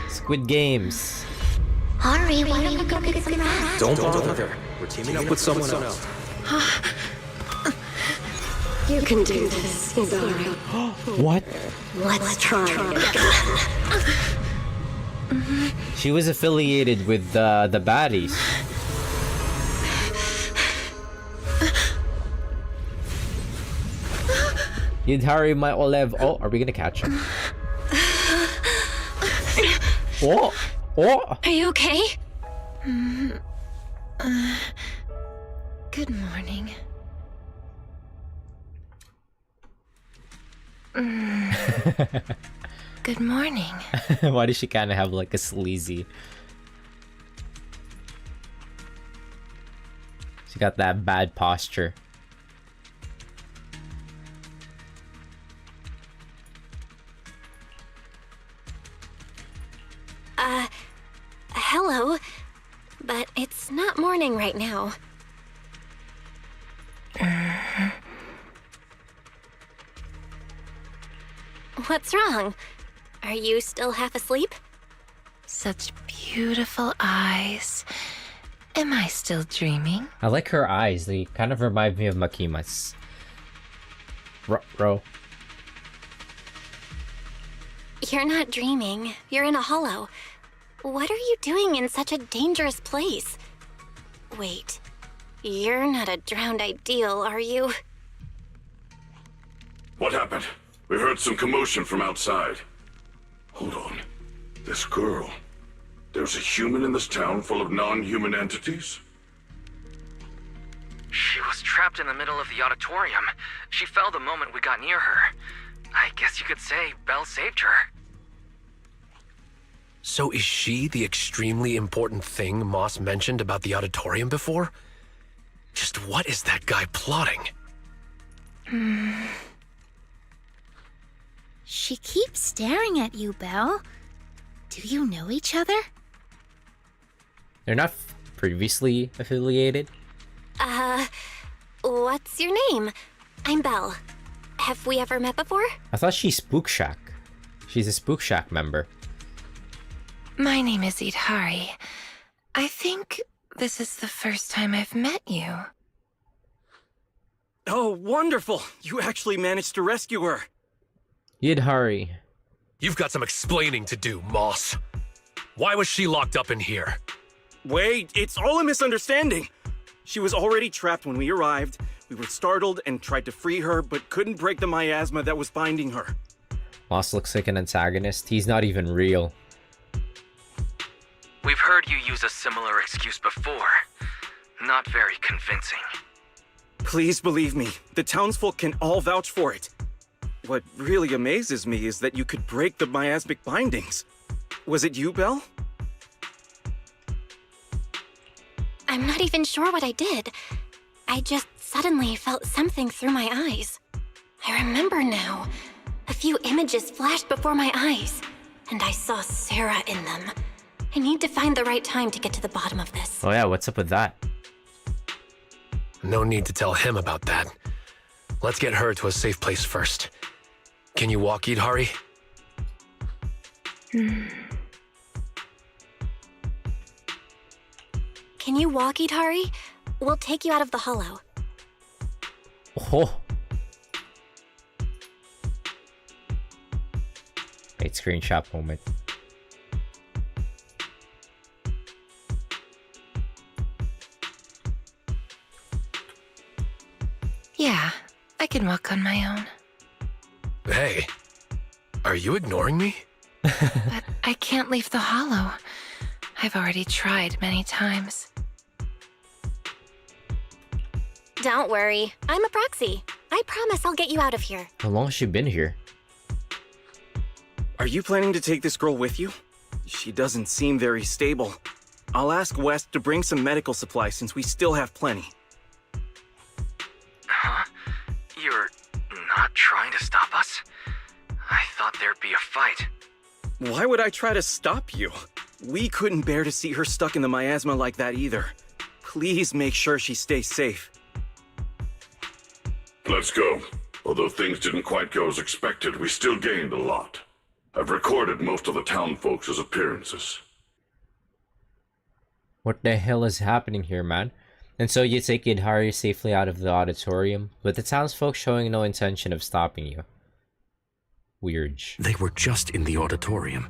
S1: Squid Games.
S2: Hurry, why don't we go get some rest?
S8: Don't bother her. We're teaming up with someone else.
S15: You can do this, Izari.
S1: What?
S15: Let's try again.
S1: She was affiliated with the baddies. Yidhari, my Olev. Oh, are we gonna catch him? Oh! Oh!
S6: Are you okay?
S13: Good morning. Good morning.
S1: Why does she kind of have like a sleazy? She got that bad posture.
S6: Hello. But it's not morning right now. What's wrong? Are you still half asleep?
S13: Such beautiful eyes. Am I still dreaming?
S1: I like her eyes. They kind of remind me of Makima's. Bro.
S6: You're not dreaming. You're in a hollow. What are you doing in such a dangerous place? Wait. You're not a drowned ideal, are you?
S5: What happened? We heard some commotion from outside. Hold on. This girl. There's a human in this town full of non-human entities?
S12: She was trapped in the middle of the auditorium. She fell the moment we got near her. I guess you could say Belle saved her.
S8: So is she the extremely important thing Moss mentioned about the auditorium before? Just what is that guy plotting?
S13: She keeps staring at you, Belle. Do you know each other?
S1: They're not previously affiliated.
S6: What's your name? I'm Belle. Have we ever met before?
S1: I thought she's Spook Shack. She's a Spook Shack member.
S13: My name is Idhari. I think this is the first time I've met you.
S10: Oh, wonderful! You actually managed to rescue her.
S1: Yidhari.
S8: You've got some explaining to do, Moss. Why was she locked up in here?
S10: Wait, it's all a misunderstanding. She was already trapped when we arrived. We were startled and tried to free her, but couldn't break the miasma that was binding her.
S1: Moss looks like an antagonist. He's not even real.
S12: We've heard you use a similar excuse before. Not very convincing.
S10: Please believe me, the townsfolk can all vouch for it. What really amazes me is that you could break the miasmic bindings. Was it you, Belle?
S6: I'm not even sure what I did. I just suddenly felt something through my eyes. I remember now. A few images flashed before my eyes, and I saw Sarah in them. I need to find the right time to get to the bottom of this.
S1: Oh yeah, what's up with that?
S8: No need to tell him about that. Let's get her to a safe place first. Can you walk, Idhari?
S6: Can you walk, Idhari? We'll take you out of the hollow.
S1: Oh. great screenshot moment.
S16: Yeah, I can walk on my own.
S8: Hey, are you ignoring me?
S16: But I can't leave the hollow. I've already tried many times.
S6: Don't worry, I'm a proxy. I promise I'll get you out of here.
S1: How long has she been here?
S10: Are you planning to take this girl with you? She doesn't seem very stable. I'll ask West to bring some medical supplies since we still have plenty.
S12: Huh? You're not trying to stop us? I thought there'd be a fight.
S10: Why would I try to stop you? We couldn't bear to see her stuck in the miasma like that either. Please make sure she stays safe.
S5: Let's go. Although things didn't quite go as expected, we still gained a lot. I've recorded most of the town folks' appearances.
S1: What the hell is happening here, man? And so you take Yidhari safely out of the auditorium, with the townsfolk showing no intention of stopping you. Weird.
S17: They were just in the auditorium.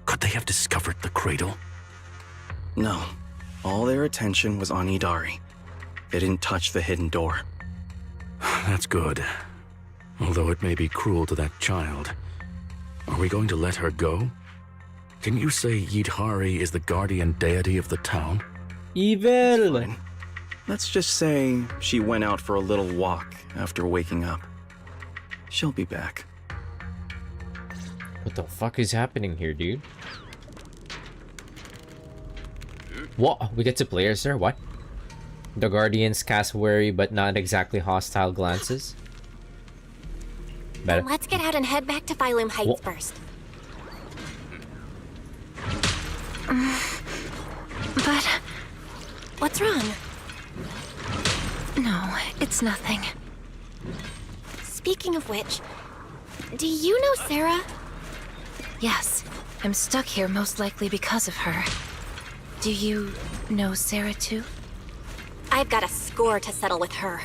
S17: Could they have discovered the cradle?
S10: No. All their attention was on Idari. They didn't touch the hidden door.
S17: That's good. Although it may be cruel to that child. Are we going to let her go? Didn't you say Yidhari is the guardian deity of the town?
S1: Evil!
S10: Let's just say she went out for a little walk after waking up. She'll be back.
S1: What the fuck is happening here, dude? What? We get to play as her? What? The guardians cast wary but not exactly hostile glances. Better.
S6: Let's get out and head back to Phylum Heights first.
S16: But...
S6: What's wrong?
S16: No, it's nothing.
S6: Speaking of which, do you know Sarah?
S16: Yes, I'm stuck here most likely because of her. Do you know Sarah too?
S6: I've got a score to settle with her.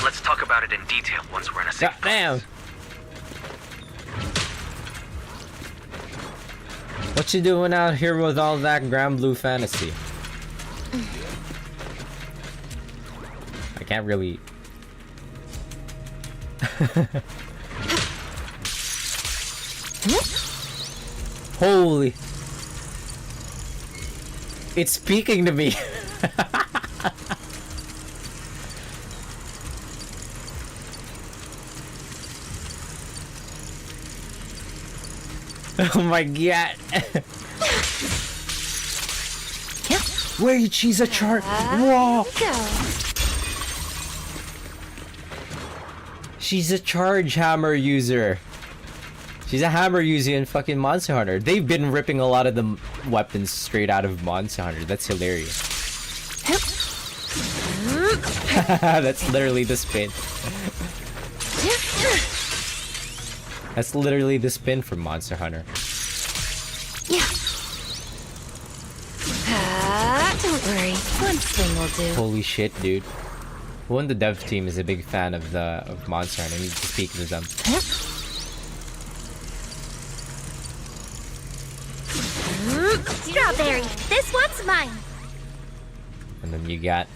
S12: Let's talk about it in detail once we're in a safe place.
S1: Damn! What you doing out here with all that grand blue fantasy? I can't really... Holy... It's speaking to me! Oh my god! Wait, she's a char- Whoa! She's a charge hammer user. She's a hammer user in fucking Monster Hunter. They've been ripping a lot of the weapons straight out of Monster Hunter. That's hilarious. That's literally the spin. That's literally the spin from Monster Hunter.
S16: Yeah. Don't worry. One swing will do.
S1: Holy shit, dude. Who in the dev team is a big fan of Monster Hunter? I need to speak to them.
S13: Strawberry, this one's mine.
S1: And then you got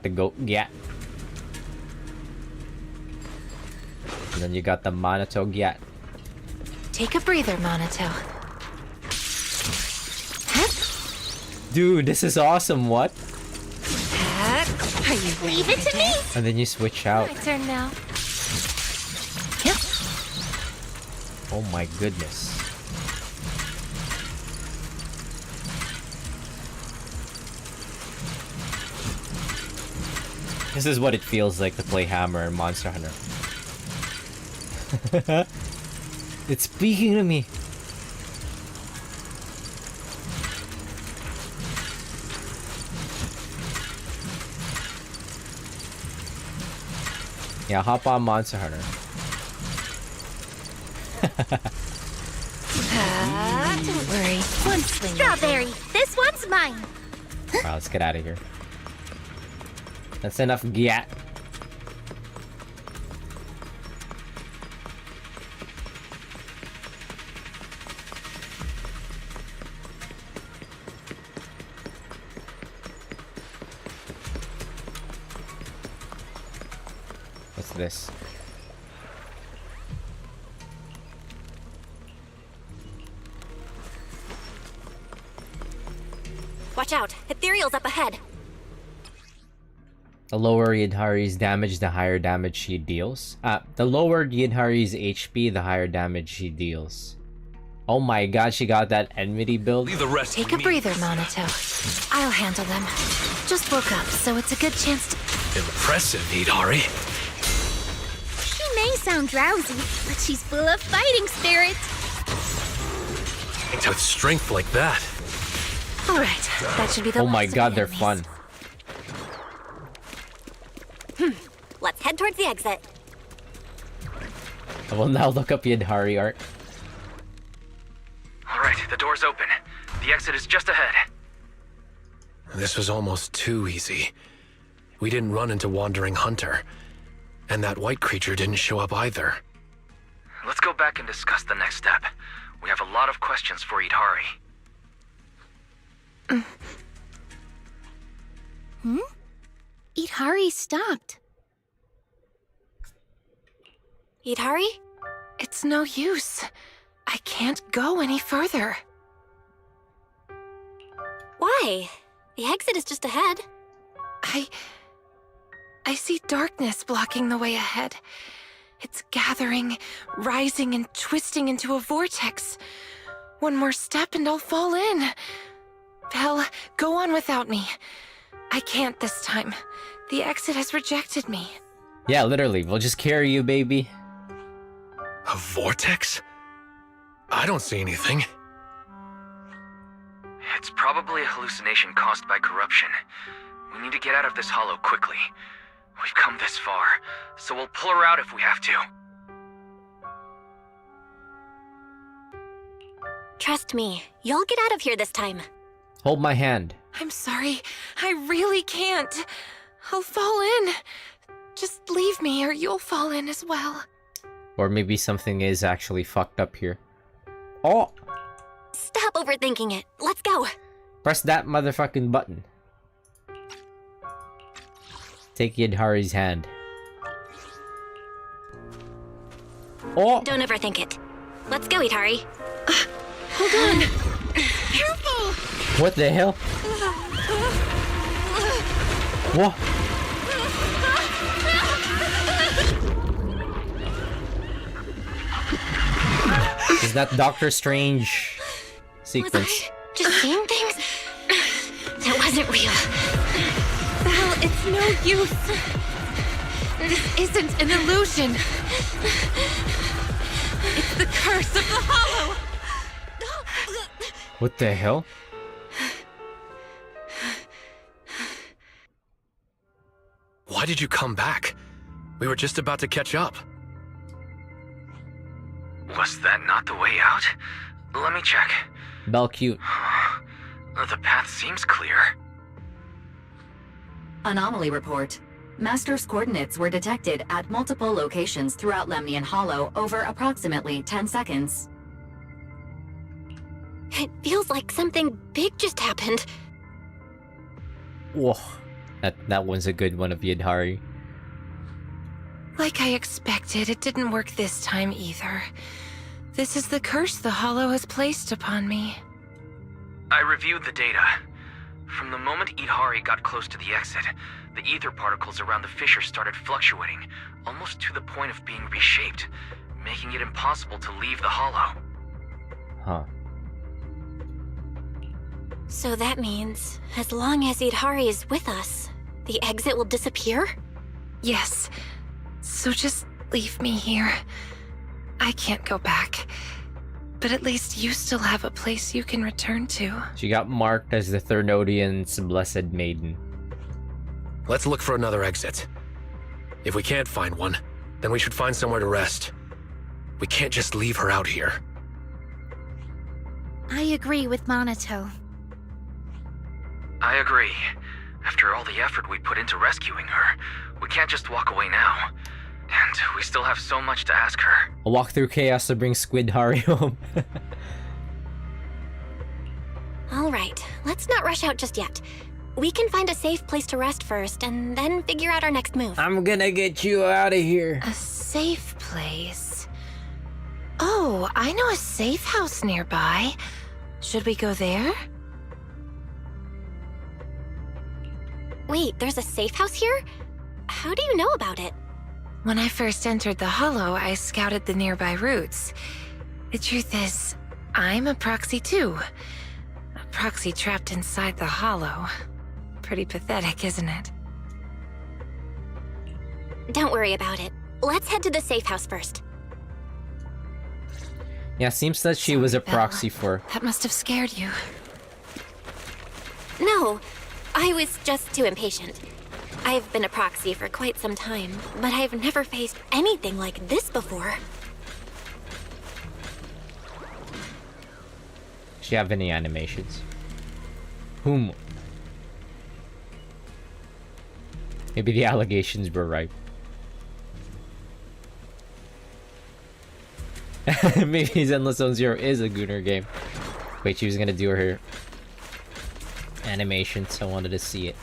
S1: the goat Gyat. And then you got the Monato Gyat.
S16: Take a breather, Monato.
S1: Dude, this is awesome, what?
S16: Are you ready?
S13: Leave it to me.
S1: And then you switch out.
S16: My turn now.
S1: Oh my goodness. This is what it feels like to play Hammer in Monster Hunter. It's speaking to me. Yeah, hop on Monster Hunter.
S16: Don't worry. One swing.
S13: Strawberry, this one's mine.
S1: Alright, let's get out of here. That's enough Gyat. What's this?
S6: Watch out, ethereal's up ahead.
S1: The lower Yidhari's damage, the higher damage she deals. The lower Yidhari's HP, the higher damage she deals. Oh my god, she got that enmity build.
S7: Leave the rest
S16: Take a breather, Monato. I'll handle them. Just woke up, so it's a good chance to...
S8: Impressive, Hidari.
S13: She may sound drowsy, but she's full of fighting spirit.
S8: With strength like that.
S16: All right, that should be the
S1: Oh my
S16: last of
S1: god,
S16: the
S1: they're
S16: enemies.
S1: fun.
S6: Let's head towards the exit.
S1: I will now look up Yidhari art.
S12: All right, the door's open. The exit is just ahead.
S8: This was almost too easy. We didn't run into Wandering Hunter. And that white creature didn't show up either.
S12: Let's go back and discuss the next step. We have a lot of questions for Idhari.
S13: Idhari stopped.
S6: Idhari?
S16: It's no use. I can't go any further.
S6: Why? The exit is just ahead.
S16: I see darkness blocking the way ahead. It's gathering, rising, and twisting into a vortex. One more step and I'll fall in. Vel, go on without me. I can't this time. The exit has rejected me.
S1: Yeah, literally. We'll just carry you, baby.
S8: A vortex? I don't see anything.
S12: It's probably a hallucination caused by corruption. We need to get out of this hollow quickly. We've come this far, so we'll pull her out if we have to.
S6: Trust me, you'll get out of here this time.
S1: Hold my hand.
S16: I'm sorry. I really can't. I'll fall in. Just leave me or you'll fall in as well.
S1: Or maybe something is actually fucked up here. Oh!
S6: Stop overthinking it. Let's go.
S1: Press that motherfucking button. Take Yidhari's hand. Oh!
S6: Don't overthink it. Let's go, Idhari.
S13: Hold on. Careful!
S1: What the hell? What? Is that Doctor Strange sequence?
S6: Was I just seeing things? That wasn't real.
S16: Val, it's no use. This isn't an illusion. It's the curse of the Hollow.
S1: What the hell?
S8: Why did you come back? We were just about to catch up.
S12: Was that not the way out? Let me check.
S1: Bell cute.
S12: The path seems clear.
S9: Anomaly report. Master's coordinates were detected at multiple locations throughout Lemnian Hollow over approximately 10 seconds.
S6: It feels like something big just happened.
S1: Whoa. That one's a good one of Yidhari.
S16: Like I expected, it didn't work this time either. This is the curse the Hollow has placed upon me.
S12: I reviewed the data. From the moment Idhari got close to the exit, the ether particles around the fissure started fluctuating, almost to the point of being reshaped, making it impossible to leave the hollow.
S1: Huh.
S6: So that means, as long as Idhari is with us, the exit will disappear?
S16: Yes. So just leave me here. I can't go back. But at least you still have a place you can return to.
S1: She got marked as the Thernodian's blessed maiden.
S8: Let's look for another exit. If we can't find one, then we should find somewhere to rest. We can't just leave her out here.
S13: I agree with Monato.
S12: I agree. After all the effort we put into rescuing her, we can't just walk away now. And we still have so much to ask her.
S1: I'll walk through chaos to bring Squidhari home.
S6: Alright, let's not rush out just yet. We can find a safe place to rest first, and then figure out our next move.
S1: I'm gonna get you out of here.
S16: A safe place. Oh, I know a safe house nearby. Should we go there?
S6: Wait, there's a safe house here? How do you know about it?
S16: When I first entered the Hollow, I scouted the nearby routes. The truth is, I'm a proxy too. A proxy trapped inside the Hollow. Pretty pathetic, isn't it?
S6: Don't worry about it. Let's head to the safe house first.
S1: Yeah, seems that she was a
S16: Bella.
S1: proxy for.
S16: That must have scared you.
S6: No, I was just too impatient. I've been a proxy for quite some time, but I've never faced anything like this before.
S1: Does she have any animations? Whom? Maybe the allegations were right. Maybe Zenless Zone Zero is a Gooner game. Wait, she was gonna do her animation, so I wanted to see it.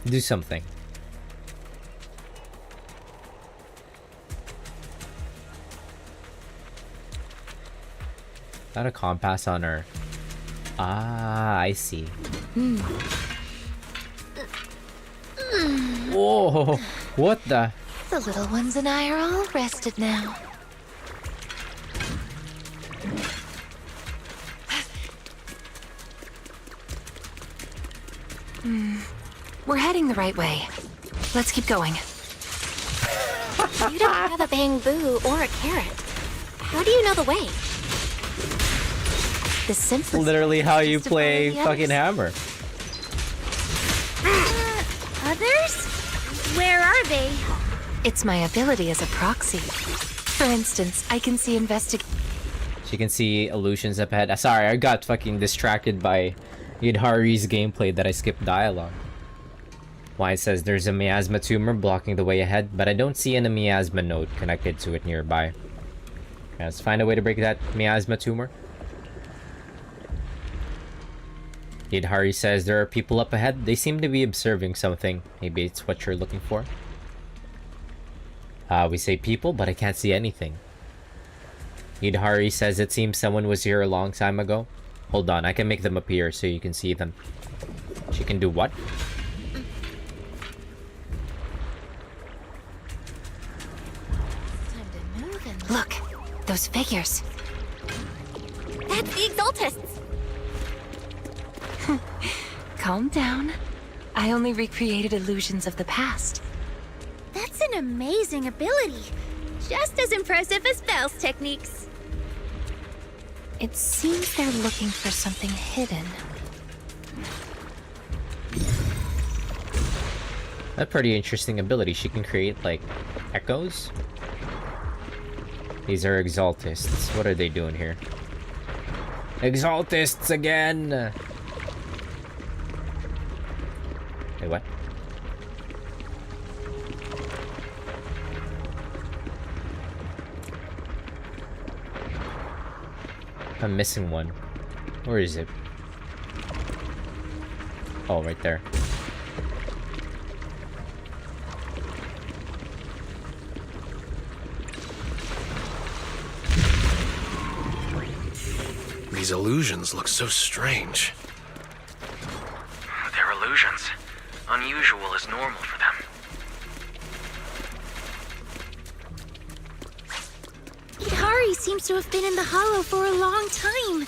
S1: Do something. Got a compass on her. Ah, I see. Whoa! What the?
S16: The little ones and I are all rested now. We're heading the right way. Let's keep going.
S6: You don't have a bamboo or a carrot. How do you know the way?
S16: The simplest.
S1: Literally how you
S16: Just to
S1: play
S16: follow the
S1: fucking Hammer.
S13: Others? Where are they?
S16: It's my ability as a proxy. For instance, I can see
S1: She can see illusions up ahead. Sorry, I got fucking distracted by Yidhari's gameplay that I skipped dialogue. Why it says there's a miasma tumor blocking the way ahead, but I don't see any miasma node connected to it nearby. Okay, let's find a way to break that miasma tumor. Yidhari says there are people up ahead. They seem to be observing something. Maybe it's what you're looking for. We say people, but I can't see anything. Yidhari says it seems someone was here a long time ago. Hold on, I can make them appear so you can see them. She can do what?
S16: Look, those figures.
S6: That's the Exaltists!
S16: Calm down. I only recreated illusions of the past.
S13: That's an amazing ability. Just as impressive as Belle's techniques.
S16: It seems they're looking for something hidden.
S1: A pretty interesting ability. She can create, like, echoes? These are Exaltists. What are they doing here? Exaltists again! Wait, what? I'm missing one. Where is it? Oh, right there.
S8: These illusions look so strange.
S12: They're illusions. Unusual is normal for them.
S13: Yidhari seems to have been in the Hollow for a long time.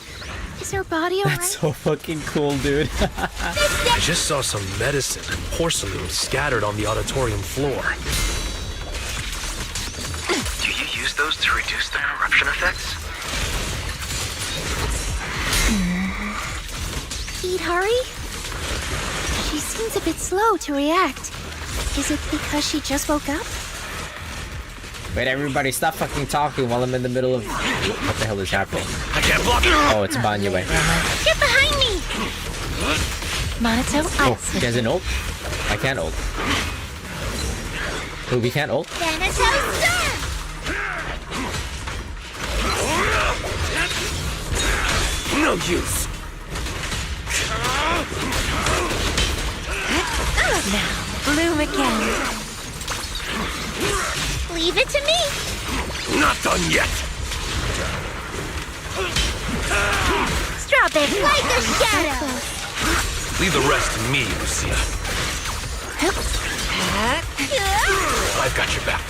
S13: Is her body alright?
S1: That's so fucking cool, dude.
S8: I just saw some medicine and porcelain scattered on the auditorium floor.
S12: Do you use those to reduce the corruption effects?
S13: Yidhari? She seems a bit slow to react. Is it because she just woke up?
S1: Wait, everybody, stop fucking talking while I'm in the middle of... What the hell is happening?
S8: I can't block it!
S1: Oh, it's Banyue.
S13: Get behind me!
S16: Monato,
S1: Oh, she has an ult? I can't ult. Oh, we can't ult?
S13: Thanatos Storm!
S8: No use!
S16: Now, bloom again.
S13: Leave it to me!
S8: Not done yet!
S13: Strawberry, like a shadow!
S8: Leave the rest to me, Lucia. I've got your back.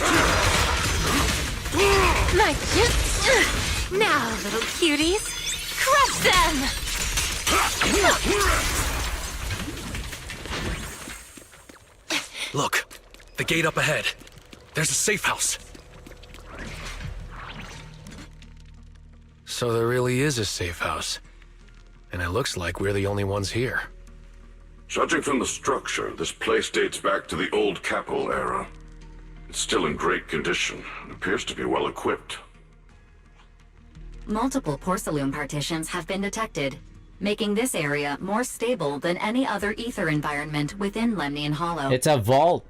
S16: My now, little cuties, crush them!
S8: Look, the gate up ahead. There's a safe house. So there really is a safe house. And it looks like we're the only ones here.
S5: Judging from the structure, this place dates back to the old capital era. It's still in great condition and appears to be well equipped.
S9: Multiple porcelain partitions have been detected, making this area more stable than any other ether environment within Lemnian Hollow.
S1: It's a vault.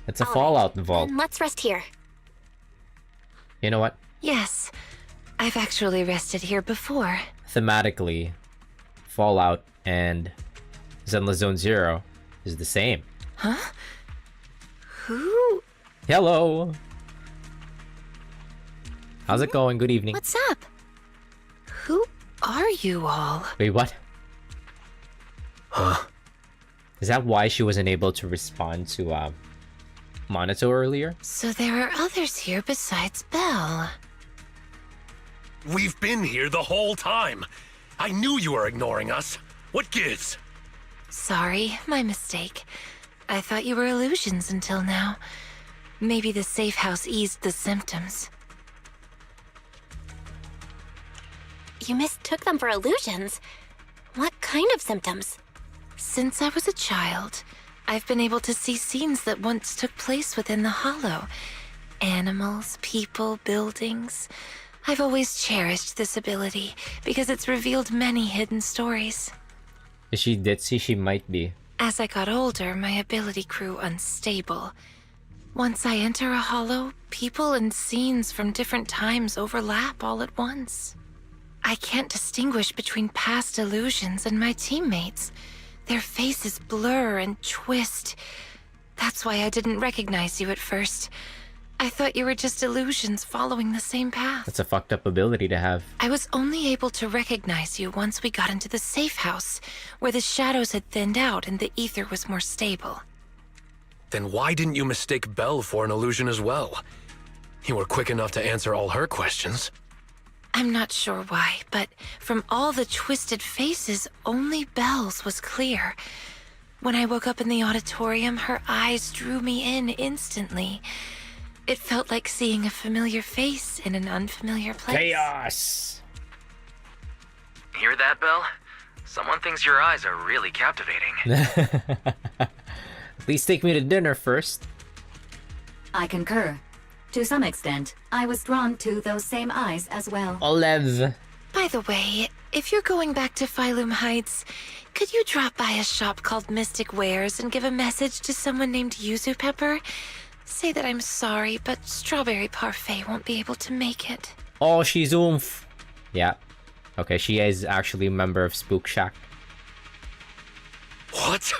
S1: It's a Fallout vault.
S6: Then let's rest here.
S1: You know what?
S16: Yes, I've actually rested here before.
S1: Thematically, Fallout and Zenless Zone Zero is the same.
S16: Huh? Who?
S1: Hello. How's it going? Good evening.
S16: What's up? Who are you all?
S1: Wait, what?
S8: Huh?
S1: Is that why she wasn't able to respond to Monato earlier?
S16: So there are others here besides Belle.
S8: We've been here the whole time. I knew you were ignoring us. What gives?
S16: Sorry, my mistake. I thought you were illusions until now. Maybe the safe house eased the symptoms.
S6: You mistook them for illusions? What kind of symptoms?
S16: Since I was a child, I've been able to see scenes that once took place within the Hollow. Animals, people, buildings. I've always cherished this ability because it's revealed many hidden stories.
S1: Is she ditzy? She might be.
S16: As I got older, my ability grew unstable. Once I enter a Hollow, people and scenes from different times overlap all at once. I can't distinguish between past illusions and my teammates. Their faces blur and twist. That's why I didn't recognize you at first. I thought you were just illusions following the same path.
S1: That's a fucked up ability to have.
S16: I was only able to recognize you once we got into the safe house, where the shadows had thinned out and the ether was more stable.
S8: Then why didn't you mistake Belle for an illusion as well? You were quick enough to answer all her questions.
S16: I'm not sure why, but from all the twisted faces, only Belle's was clear. When I woke up in the auditorium, her eyes drew me in instantly. It felt like seeing a familiar face in an unfamiliar place.
S1: Chaos!
S12: Hear that, Belle? Someone thinks your eyes are really captivating.
S1: Please take me to dinner first.
S9: I concur. To some extent, I was drawn to those same eyes as well.
S1: Olive.
S16: By the way, if you're going back to Phylum Heights, could you drop by a shop called Mystic Wares and give a message to someone named Yuzu Pepper? Say that I'm sorry, but Strawberry Parfait won't be able to make it.
S1: Oh, she's oomph. Yeah. Okay, she is actually a member of Spook Shack.
S8: What?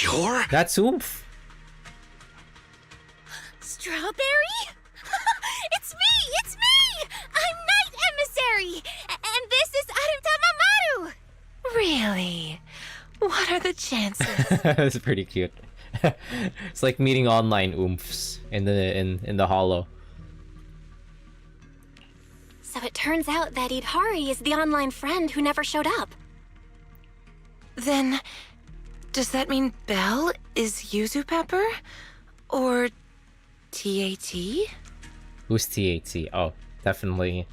S8: You're?
S1: That's oomph.
S13: Strawberry? It's me! It's me! I'm Night Emissary! And this is Arum Tamamaru!
S16: Really? What are the chances?
S1: That's pretty cute. It's like meeting online oomphs in the Hollow.
S6: So it turns out that Idhari is the online friend who never showed up.
S16: Then, does that mean Belle is Yuzu Pepper? Or TAT?
S1: Who's TAT? Oh, definitely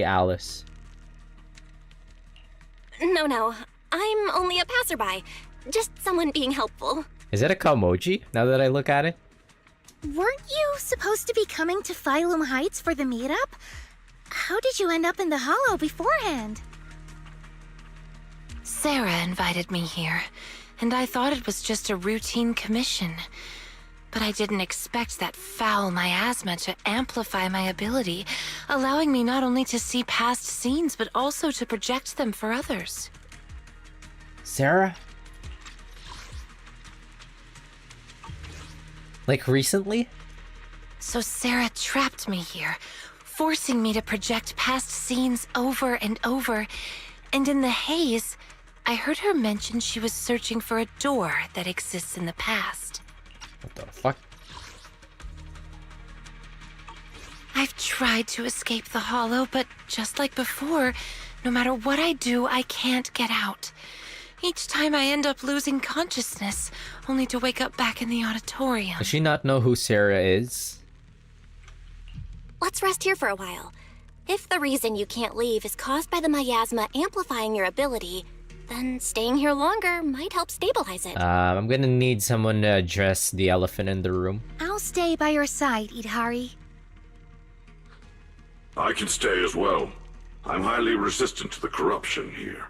S1: Alice.
S6: No. I'm only a passerby. Just someone being helpful.
S1: Is that a Kamoji, now that I look at it?
S13: Weren't you supposed to be coming to Phylum Heights for the meetup? How did you end up in the Hollow beforehand?
S16: Sarah invited me here, and I thought it was just a routine commission. but I didn't expect that foul miasma to amplify my ability, allowing me not only to see past scenes, but also to project them for others.
S1: Sarah? Like recently?
S16: So Sarah trapped me here, forcing me to project past scenes over and over, and in the haze, I heard her mention she was searching for a door that exists in the past.
S1: What the fuck?
S16: I've tried to escape the hollow, but just like before, no matter what I do, I can't get out. Each time I end up losing consciousness, only to wake up back in the auditorium.
S1: Does she not know who Sarah is?
S6: Let's rest here for a while. If the reason you can't leave is caused by the miasma amplifying your ability, then staying here longer might help stabilize it.
S1: I'm gonna need someone to address the elephant in the room.
S13: I'll stay by your side, Idhari.
S5: I can stay as well. I'm highly resistant to the corruption here.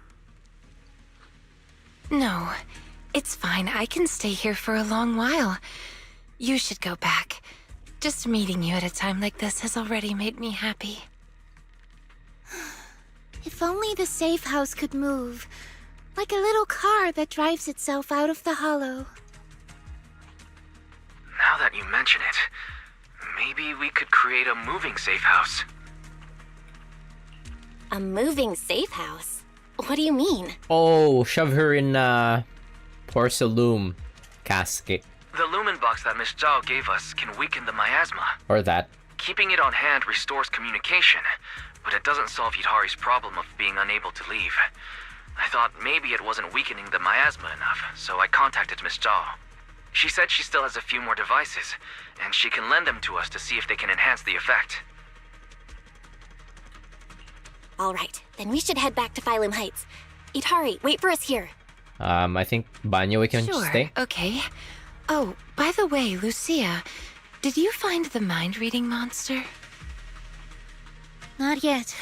S16: No, it's fine. I can stay here for a long while. You should go back. Just meeting you at a time like this has already made me happy.
S13: If only the safe house could move. Like a little car that drives itself out of the hollow.
S12: Now that you mention it, maybe we could create a moving safe house.
S6: A moving safe house? What do you mean?
S1: Oh, shove her in porcelain casket.
S12: The lumen box that Miss Zhao gave us can weaken the miasma.
S1: Or that.
S12: Keeping it on hand restores communication, but it doesn't solve Yudhari's problem of being unable to leave. I thought maybe it wasn't weakening the miasma enough, so I contacted Miss Zhao. She said she still has a few more devices, and she can lend them to us to see if they can enhance the effect.
S6: All right, then we should head back to Phylum Heights. Yudhari, wait for us here.
S1: I think Banyo can
S16: Sure,
S1: stay.
S16: okay. Oh, by the way, Lucia, did you find the mind-reading monster?
S13: Not yet.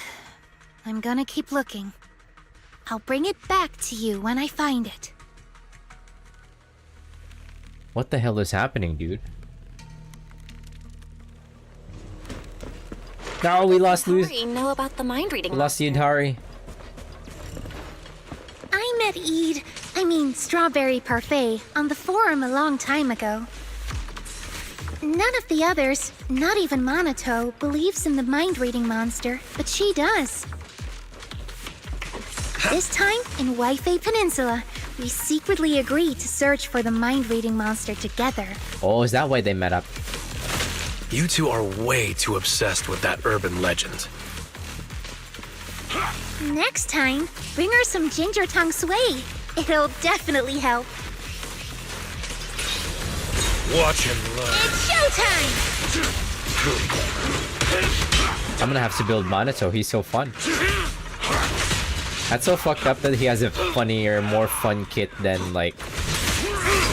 S13: I'm gonna keep looking. I'll bring it back to you when I find it.
S1: What the hell is happening, dude? No, we lost
S6: Know about the mind reading.
S1: We lost Yudhari.
S13: I met Strawberry Parfait, on the forum a long time ago. None of the others, not even Monato, believes in the mind-reading monster, but she does. This time, in Waifei Peninsula, we secretly agreed to search for the mind-reading monster together.
S1: Oh, is that why they met up?
S8: You two are way too obsessed with that urban legend.
S13: Next time, bring her some ginger tongue sway. It'll definitely help.
S8: Watch and learn.
S13: It's showtime!
S1: I'm gonna have to build Monato, he's so fun. That's so fucked up that he has a funnier, more fun kit than, like,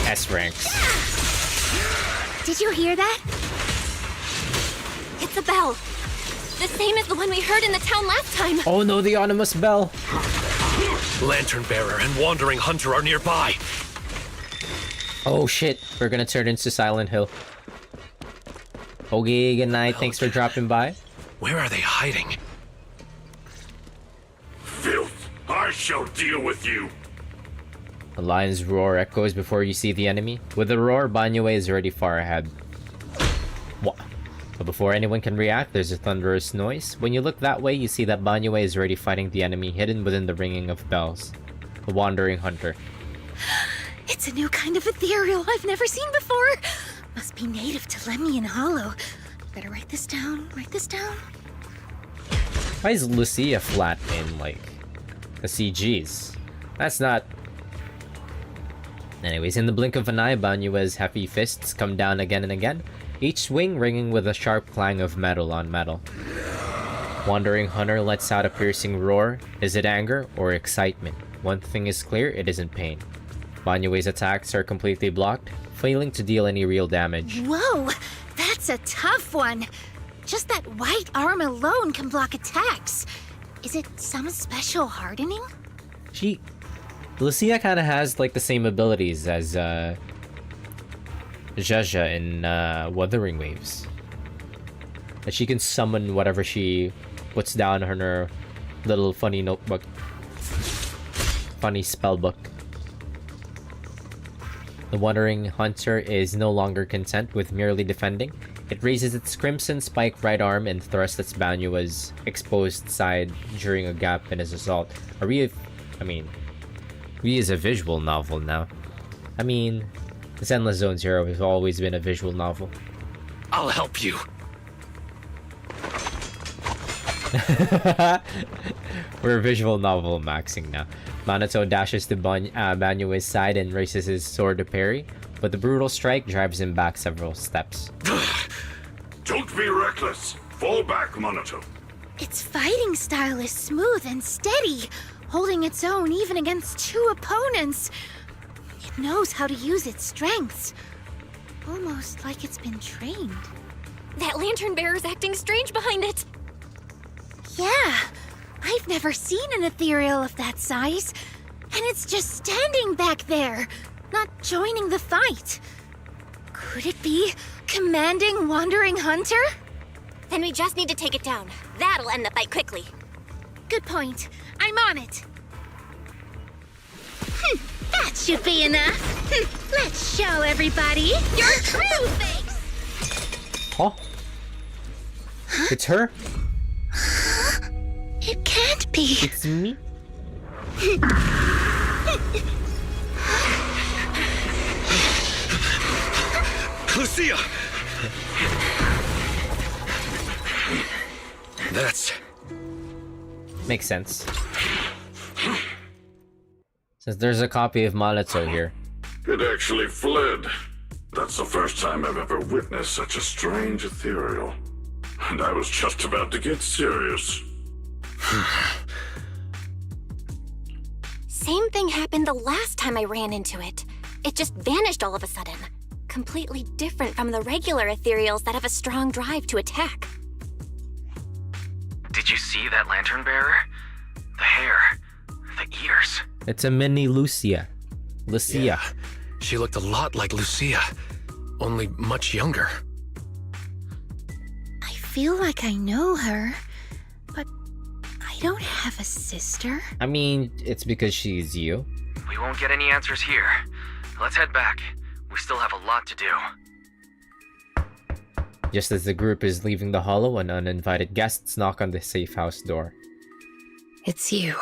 S1: S ranks.
S2: Did you hear that?
S6: It's a bell. The same as the one we heard in the town last time.
S1: Oh no, the ominous bell.
S8: Lantern Bearer and Wandering Hunter are nearby.
S1: Oh shit, we're gonna turn into Silent Hill. Okay, good night, thanks for dropping by.
S8: Where are they hiding?
S5: Filth! I shall deal with you!
S1: The lion's roar echoes before you see the enemy. With the roar, Banyue is already far ahead. What? But before anyone can react, there's a thunderous noise. When you look that way, you see that Banyue is already fighting the enemy hidden within the ringing of bells. The Wandering Hunter.
S13: It's a new kind of ethereal I've never seen before. Must be native to Lemian Hollow. Better write this down,
S1: Why is Lucia flat in, like, the CGs? That's not... Anyways, in the blink of an eye, Banyue's heavy fists come down again and again, each swing ringing with a sharp clang of metal on metal. Wandering Hunter lets out a piercing roar. Is it anger or excitement? One thing is clear, it isn't pain. Banyue's attacks are completely blocked, failing to deal any real damage.
S13: Whoa, that's a tough one. Just that white arm alone can block attacks. Is it some special hardening?
S1: Lucia kind of has, like, the same abilities as, Jaja in Wuthering Waves. That she can summon whatever she puts down on her little funny notebook. Funny spell book. The Wandering Hunter is no longer content with merely defending. It raises its crimson spike right arm and thrusts its Banua's exposed side during a gap in his assault. We is a visual novel now. I mean, Zenless Zone Zero has always been a visual novel.
S8: I'll help you.
S1: We're visual novel maxing now. Minato dashes to Banua's side and raises his sword to parry, but the brutal strike drives him back several steps.
S5: Don't be reckless. Fall back, Minato.
S13: Its fighting style is smooth and steady, holding its own even against two opponents. It knows how to use its strengths, almost like it's been trained.
S6: That lantern bearer's acting strange behind it.
S13: Yeah, I've never seen an ethereal of that size, and it's just standing back there, not joining the fight. Could it be Commanding Wandering Hunter?
S6: Then we just need to take it down. That'll end the fight quickly.
S13: Good point. I'm on it. That should be enough. Let's show everybody your true face.
S1: Oh? It's her?
S13: It can't be.
S1: It's me?
S8: Lucia! That's...
S1: Makes sense. Since there's a copy of Minato here.
S5: It actually fled. That's the first time I've ever witnessed such a strange ethereal. And I was just about to get serious.
S6: Same thing happened the last time I ran into it. It just vanished all of a sudden. Completely different from the regular ethereals that have a strong drive to attack.
S12: Did you see that lantern bearer? The hair, the ears.
S1: It's a mini Lucia. Lucia.
S8: Yeah, she looked a lot like Lucia, only much younger.
S13: I feel like I know her, but I don't have a sister.
S1: I mean, it's because she's you.
S12: We won't get any answers here. Let's head back. We still have a lot to do.
S1: Just as the group is leaving the hollow, an uninvited guests knock on the safe house door.
S4: It's you.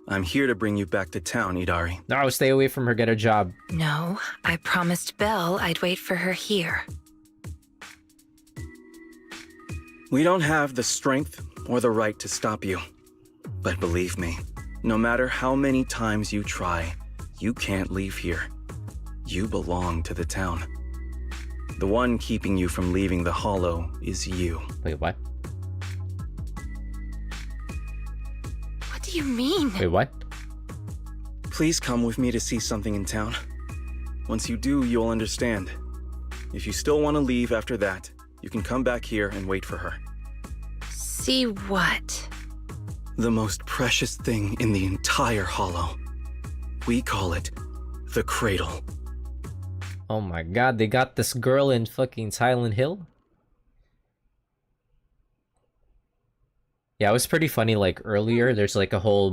S10: I'm here to bring you back to town, Idari.
S1: No, stay away from her, get a job.
S4: No, I promised Belle I'd wait for her here.
S10: We don't have the strength or the right to stop you. But believe me, no matter how many times you try, you can't leave here. You belong to the town. The one keeping you from leaving the hollow is you.
S1: Wait, what?
S16: What do you mean?
S1: Wait, what?
S10: Please come with me to see something in town. Once you do, you'll understand. If you still want to leave after that, you can come back here and wait for her.
S16: See what?
S10: The most precious thing in the entire hollow. We call it the Cradle.
S1: Oh my god, they got this girl in fucking Silent Hill? Yeah, it was pretty funny, like, earlier, there's like a whole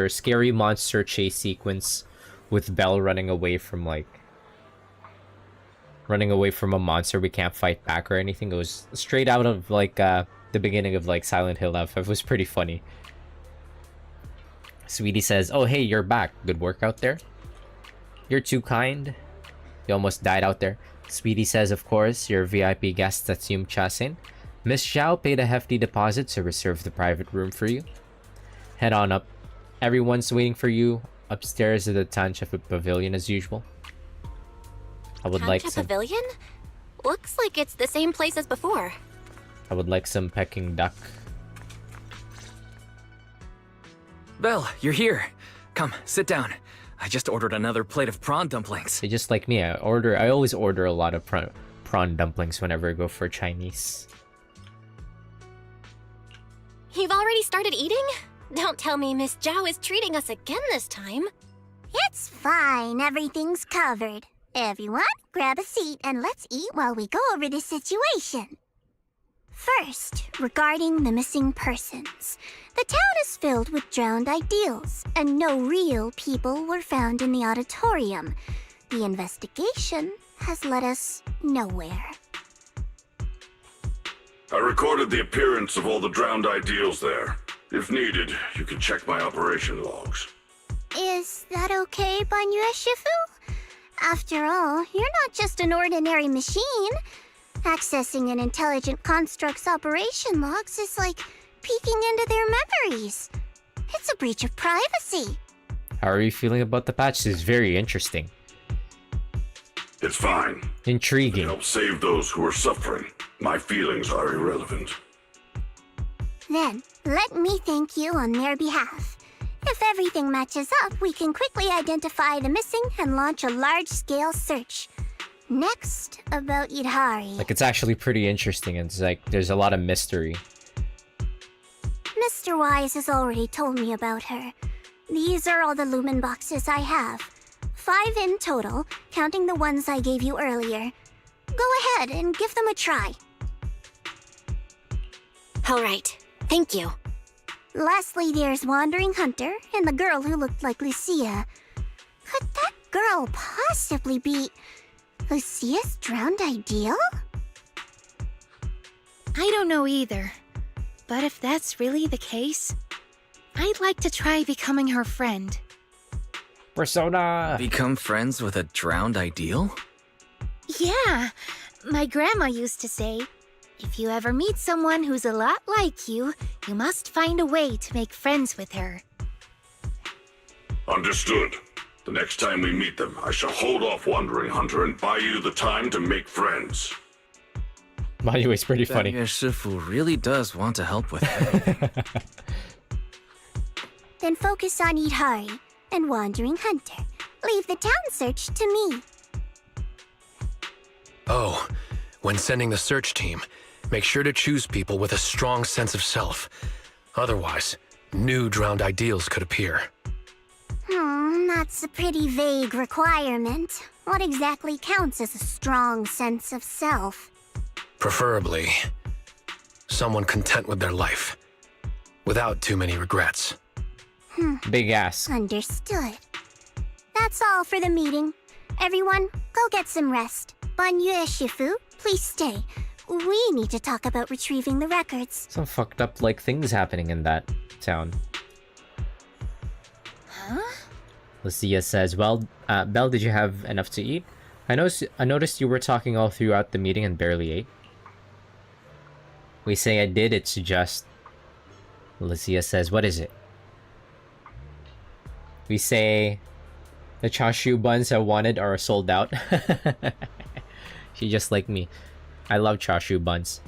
S1: scary monster chase sequence with Belle running away from, like... running away from a monster we can't fight back or anything. It was straight out of, like, the beginning of, like, Silent Hill FF. It was pretty funny. Sweetie says, oh, hey, you're back. Good work out there? You're too kind. You almost died out there. Sweetie says, of course, your VIP guests at Yum Chasin. Miss Zhao paid a hefty deposit to reserve the private room for you. Head on up. Everyone's waiting for you upstairs at the Tancha Pavilion as usual. I would like some...
S6: Pavilion? Looks like it's the same place as before.
S1: I would like some Peking duck.
S3: Belle, you're here. Come, sit down. I just ordered another plate of prawn dumplings.
S1: Hey, just like me, I always order a lot of prawn dumplings whenever I go for Chinese.
S6: You've already started eating? Don't tell me Miss Zhao is treating us again this time.
S2: It's fine. Everything's covered. Everyone, grab a seat and let's eat while we go over the situation. First, regarding the missing persons. The town is filled with drowned ideals, and no real people were found in the auditorium. The investigation has led us nowhere.
S5: I recorded the appearance of all the drowned ideals there. If needed, you can check my operation logs.
S2: Is that okay, Banyue Shifu? After all, you're not just an ordinary machine. Accessing an intelligent construct's operation logs is like peeking into their memories. It's a breach of privacy.
S1: How are you feeling about the patch? This is very interesting.
S5: It's fine.
S1: Intriguing.
S5: Help save those who are suffering. My feelings are irrelevant.
S2: Then, let me thank you on their behalf. If everything matches up, we can quickly identify the missing and launch a large-scale search. Next, about Idhari.
S1: Like, it's actually pretty interesting. It's like, there's a lot of mystery.
S2: Mr. Wise has already told me about her. These are all the lumen boxes I have. 5 in total, counting the ones I gave you earlier. Go ahead and give them a try.
S6: All right. Thank you.
S2: Lastly, there's Wandering Hunter and the girl who looked like Lucia. Could that girl possibly be Lucia's drowned ideal?
S13: I don't know either. But if that's really the case, I'd like to try becoming her friend.
S1: Persona!
S3: Become friends with a drowned ideal?
S13: Yeah, my grandma used to say, if you ever meet someone who's a lot like you, you must find a way to make friends with her.
S5: Understood. The next time we meet them, I shall hold off Wandering Hunter and buy you the time to make friends.
S1: By it's pretty funny.
S3: Shifu really does want to help with everything.
S2: Then focus on Idhari and Wandering Hunter. Leave the town search to me.
S8: Oh, when sending the search team, make sure to choose people with a strong sense of self. Otherwise, new drowned ideals could appear.
S2: That's a pretty vague requirement. What exactly counts as a strong sense of self?
S8: Preferably, someone content with their life, without too many regrets.
S1: Big ass.
S2: Understood. That's all for the meeting. Everyone, go get some rest. Banyue Shifu, please stay. We need to talk about retrieving the records.
S1: Some fucked up like things happening in that town.
S13: Huh?
S1: Lucia says, well, Belle, did you have enough to eat? I noticed you were talking all throughout the meeting and barely ate. We say I did, it's just... Lucia says, what is it? We say the chashu buns I wanted are sold out. She just like me. I love chashu buns.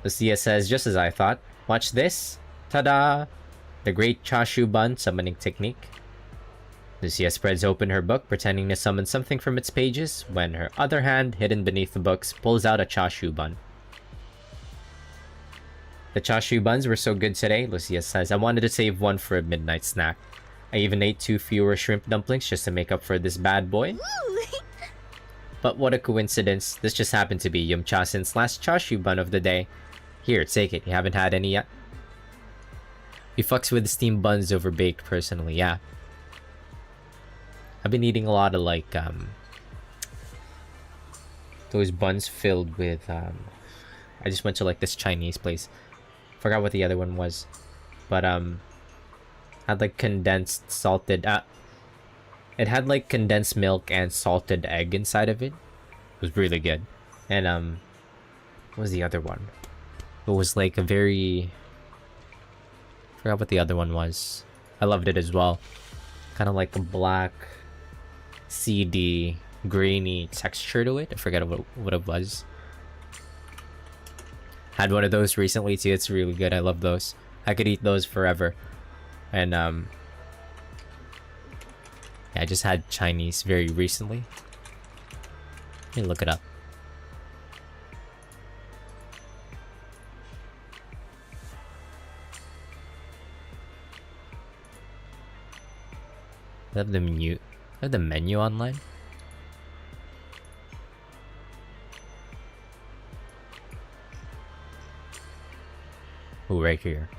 S1: Lucia says, just as I thought. Watch this. Ta-da! The great chashu bun summoning technique. Lucia spreads open her book, pretending to summon something from its pages, when her other hand, hidden beneath the books, pulls out a chashu bun. The chashu buns were so good today, Lucia says, I wanted to save one for a midnight snack. I even ate 2 fewer shrimp dumplings just to make up for this bad boy. But what a coincidence, this just happened to be Yum Chasin's last chashu bun of the day. Here, take it, you haven't had any yet? He fucks with steamed buns over baked personally, yeah. I've been eating a lot of like, those buns filled with, I just went to like this Chinese place. Forgot what the other one was. But, had like condensed salted, it had like condensed milk and salted egg inside of it. It was really good. And, what was the other one? It was like a very... Forgot what the other one was. I loved it as well. Kind of like a black, seedy, grainy texture to it. I forget what it was. Had one of those recently too. It's really good. I love those. I could eat those forever. And yeah, I just had Chinese very recently. Let me look it up. I have the menu. have the menu online? Oh, right here.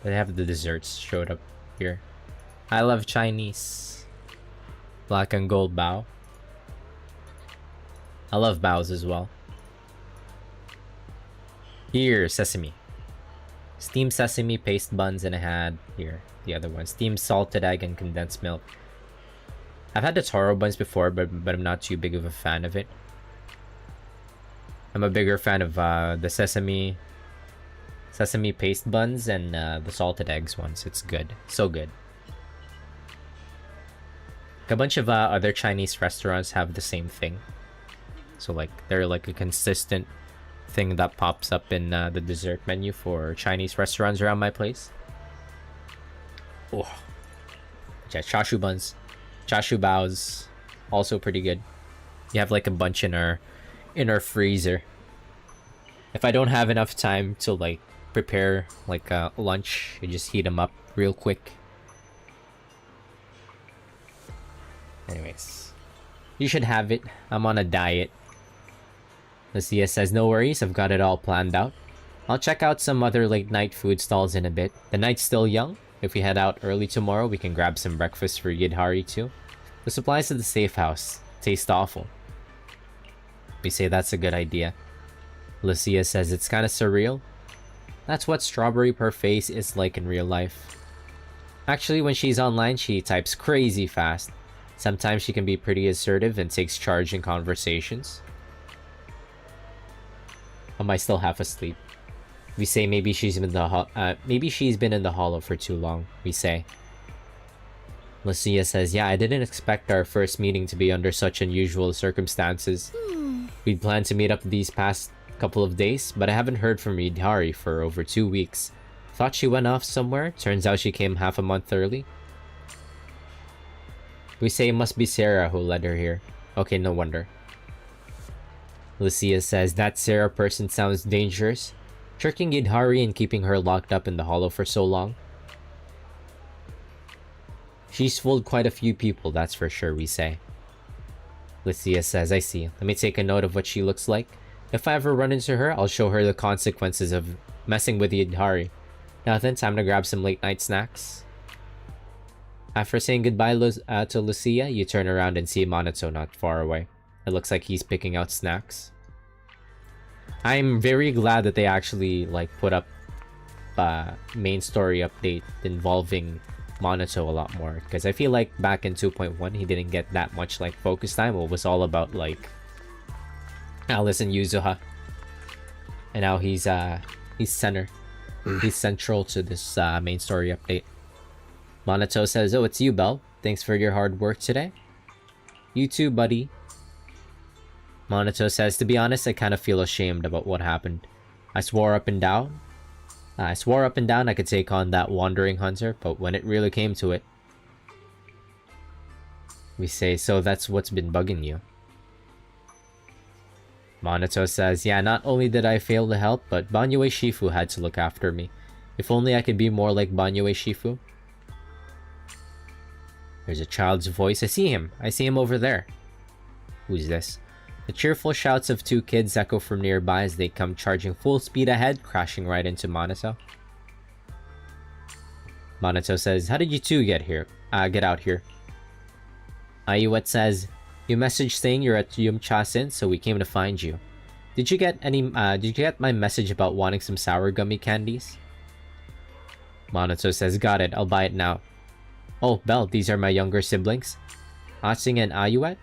S1: They have the desserts showed up here. I love Chinese. Black and gold bao. I love baos as well. Here, sesame. Steamed sesame paste buns, and I had here the other one. Steamed salted egg and condensed milk. I've had the taro buns before, but I'm not too big of a fan of it. I'm a bigger fan of the sesame paste buns and the salted eggs ones. It's good, so good. A bunch of other Chinese restaurants have the same thing. So like they're like a consistent thing that pops up in the dessert menu for Chinese restaurants around my place. Oh, yeah, chashu buns, chashu baos, also pretty good. You have like a bunch in our freezer. If I don't have enough time to like prepare like lunch, you just heat them up real quick. Anyways, you should have it. I'm on a diet. Lucia says, no worries, I've got it all planned out. I'll check out some other late night food stalls in a bit. The night's still young. If we head out early tomorrow, we can grab some breakfast for Yidhari too. The supplies at the safe house taste awful. We say that's a good idea. Lucia says it's kind of surreal. That's what strawberry parfait is like in real life. Actually, when she's online, she types crazy fast. Sometimes she can be pretty assertive and takes charge in conversations. Am I still half asleep? We say maybe she's been in the hollow for too long. We say. Lucia says, yeah, I didn't expect our first meeting to be under such unusual circumstances. We'd planned to meet up these past couple of days, but I haven't heard from Yidhari for over 2 weeks. Thought she went off somewhere. Turns out she came half a month early. We say it must be Sarah who led her here. Okay, no wonder. Lucia says that Sarah person sounds dangerous. Tricking Yidhari and keeping her locked up in the hollow for so long. She's fooled quite a few people, that's for sure, we say. Lucia says, I see. Let me take a note of what she looks like. If I ever run into her, I'll show her the consequences of messing with Yidhari. Now then, time to grab some late night snacks. After saying goodbye to Lucia, you turn around and see Minato not far away. It looks like he's picking out snacks. I'm very glad that they actually like put up a main story update involving Minato a lot more, because I feel like back in 2.1 he didn't get that much like focus time. It was all about like Alice and Yuzuha, and now he's central to this main story update. Minato says, oh, it's you, Belle. Thanks for your hard work today. You too, buddy. Minato says, to be honest, I kind of feel ashamed about what happened. I swore up and down I could take on that wandering hunter, but when it really came to it... We say, so that's what's been bugging you. Minato says, yeah, not only did I fail to help, but Banyue Shifu had to look after me. If only I could be more like Banyue Shifu. There's a child's voice. I see him over there. Who's this? The cheerful shouts of 2 kids echo from nearby as they come charging full speed ahead, crashing right into Minato. Minato says, how did you two get out here? Ayuet says, you messaged saying you're at Yumchasen, so we came to find you. Did you get my message about wanting some sour gummy candies? Minato says, got it, I'll buy it now. Oh, Belle, these are my younger siblings. Atsing and Ayuet?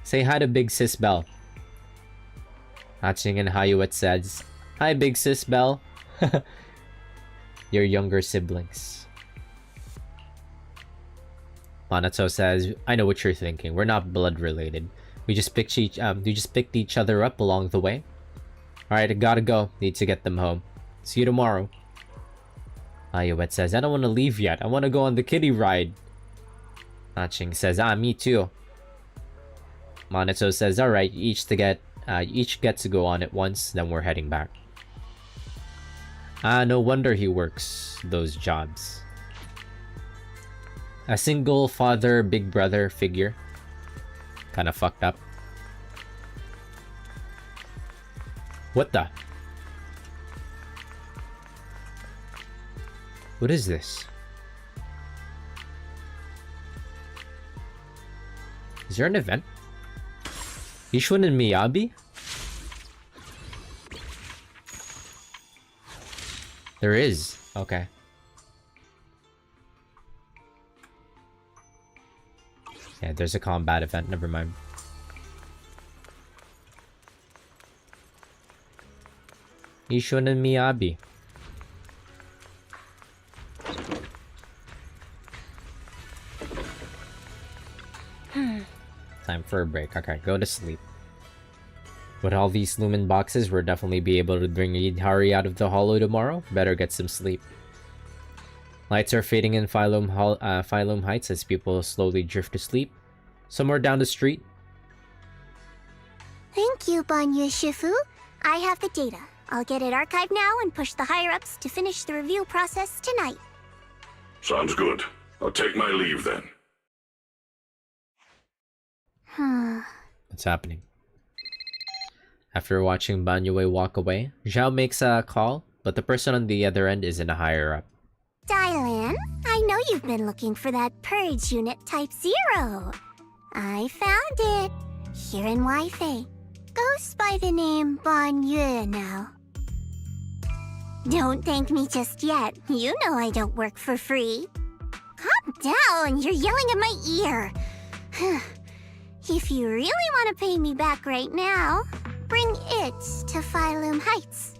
S1: Say hi to Big Sis Belle. Atsing and Ayuet says, hi, Big Sis Belle. Your younger siblings. Minato says, I know what you're thinking. We're not blood related. We just picked each other up along the way. Alright, I gotta go. Need to get them home. See you tomorrow. Ayuet says, I don't want to leave yet. I want to go on the kiddie ride. Aching says, me too. Minato says, alright, you each get You each get to go on it once, then we're heading back. No wonder he works those jobs. A single father, big brother figure. Kinda fucked up. What the? What is this? Is there an event? Ishun and Miyabi? There is. Okay. Yeah, there's a combat event. Never mind. Ishun and Miyabi. Time for a break. Okay, go to sleep. With all these lumen boxes, we'll definitely be able to bring Yidhari out of the hollow tomorrow. Better get some sleep. Lights are fading in Phylum Heights as people slowly drift to sleep. Somewhere down the street.
S2: Thank you, Banyu Shifu. I have the data. I'll get it archived now and push the higher-ups to finish the review process tonight.
S5: Sounds good. I'll take my leave then.
S1: What's happening? After watching Banyue walk away, Zhao makes a call, but the person on the other end isn't a higher-up.
S2: Dylan, I know you've been looking for that purge unit Type 0. I found it. Here in Wi-Fi. Goes by the name Banyu now. Don't thank me just yet. You know I don't work for free. Calm down, you're yelling at my ear. If you really want to pay me back right now, bring it to Phylum Heights.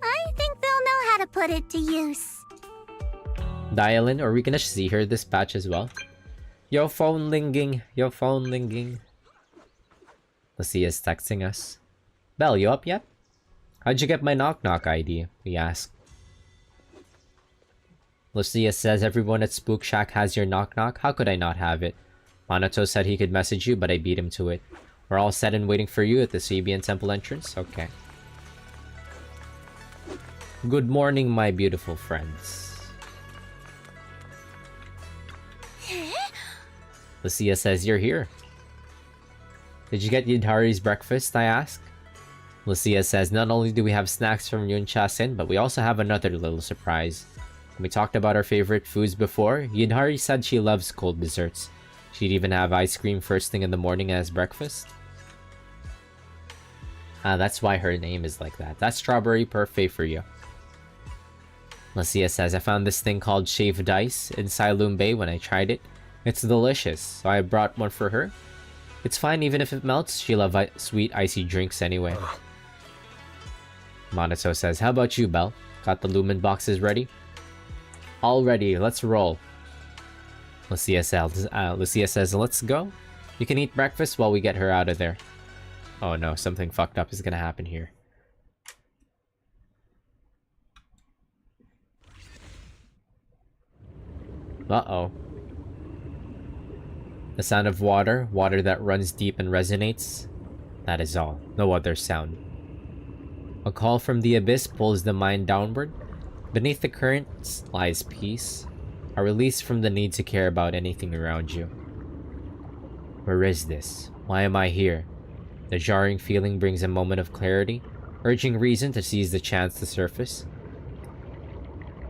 S2: I think they'll know how to put it to use.
S1: Dylan, are we gonna see her dispatch as well? Your phone ringing. Your phone ringing. Lucia's texting us. Belle, you up yet? How'd you get my knock-knock ID? We ask. Lucia says everyone at Spook Shack has your knock-knock. How could I not have it? Minato said he could message you, but I beat him to it. We're all set and waiting for you at the Sabian Temple entrance? Okay. Good morning, my beautiful friends. Lucia says you're here. Did you get Yidhari's breakfast? I ask. Lucia says not only do we have snacks from Yunchasen, but we also have another little surprise. When we talked about our favorite foods before, Yidhari said she loves cold desserts. She'd even have ice cream first thing in the morning as breakfast. That's why her name is like that. That's strawberry parfait for you. Lucia says, I found this thing called shaved ice in Silum Bay when I tried it. It's delicious, so I brought one for her. It's fine even if it melts. She loves sweet icy drinks anyway. Minato says, how about you, Belle? Got the lumen boxes ready? All ready, let's roll. Lucia says, let's go. You can eat breakfast while we get her out of there. Oh no, something fucked up is gonna happen here. Uh-oh. The sound of water that runs deep and resonates. That is all, no other sound. A call from the abyss pulls the mind downward. Beneath the current lies peace, a release from the need to care about anything around you. Where is this? Why am I here? The jarring feeling brings a moment of clarity, urging reason to seize the chance to surface.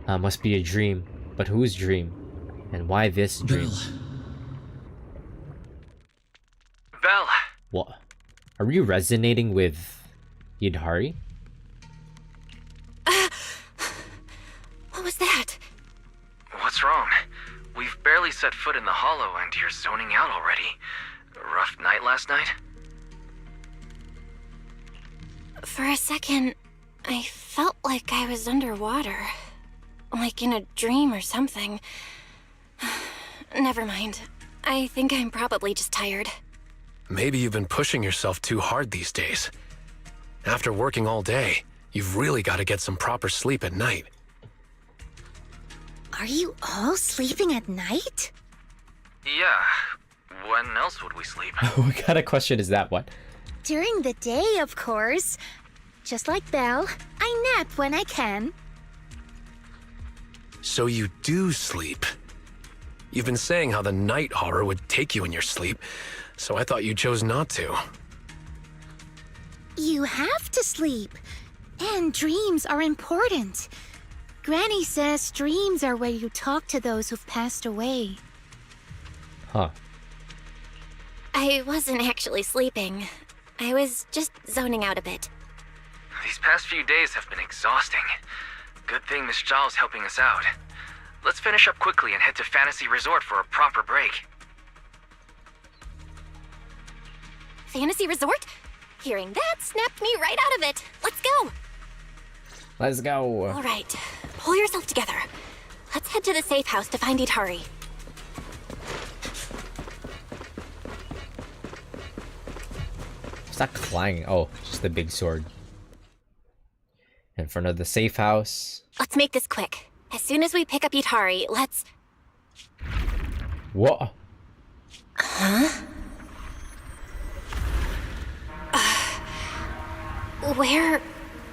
S1: Must be a dream, but whose dream? And why this dream?
S12: Belle!
S1: What? Are you resonating with Yidhari?
S16: What was that?
S12: What's wrong? We've barely set foot in the hollow and you're zoning out already. Rough night last night?
S6: For a second, I felt like I was underwater. Like in a dream or something. Never mind. I think I'm probably just tired.
S8: Maybe you've been pushing yourself too hard these days. After working all day, you've really got to get some proper sleep at night.
S13: Are you all sleeping at night?
S12: Yeah. When else would we sleep?
S1: What kind of question is that one?
S13: During the day, of course. Just like Belle, I nap when I can.
S8: So you do sleep. You've been saying how the night horror would take you in your sleep, so I thought you chose not to.
S13: You have to sleep. And dreams are important. Granny says dreams are where you talk to those who've passed away.
S1: Huh.
S6: I wasn't actually sleeping. I was just zoning out a bit.
S12: These past few days have been exhausting. Good thing Miss Zhao's helping us out. Let's finish up quickly and head to Fantasy Resort for a proper break.
S6: Fantasy Resort? Hearing that snapped me right out of it. Let's go!
S1: Let's go.
S6: All right, pull yourself together. Let's head to the safe house to find Itari.
S1: It's not clanging. Oh, just the big sword. In front of the safe house.
S6: Let's make this quick. As soon as we pick up Itari, let's...
S1: What?
S6: Huh? Where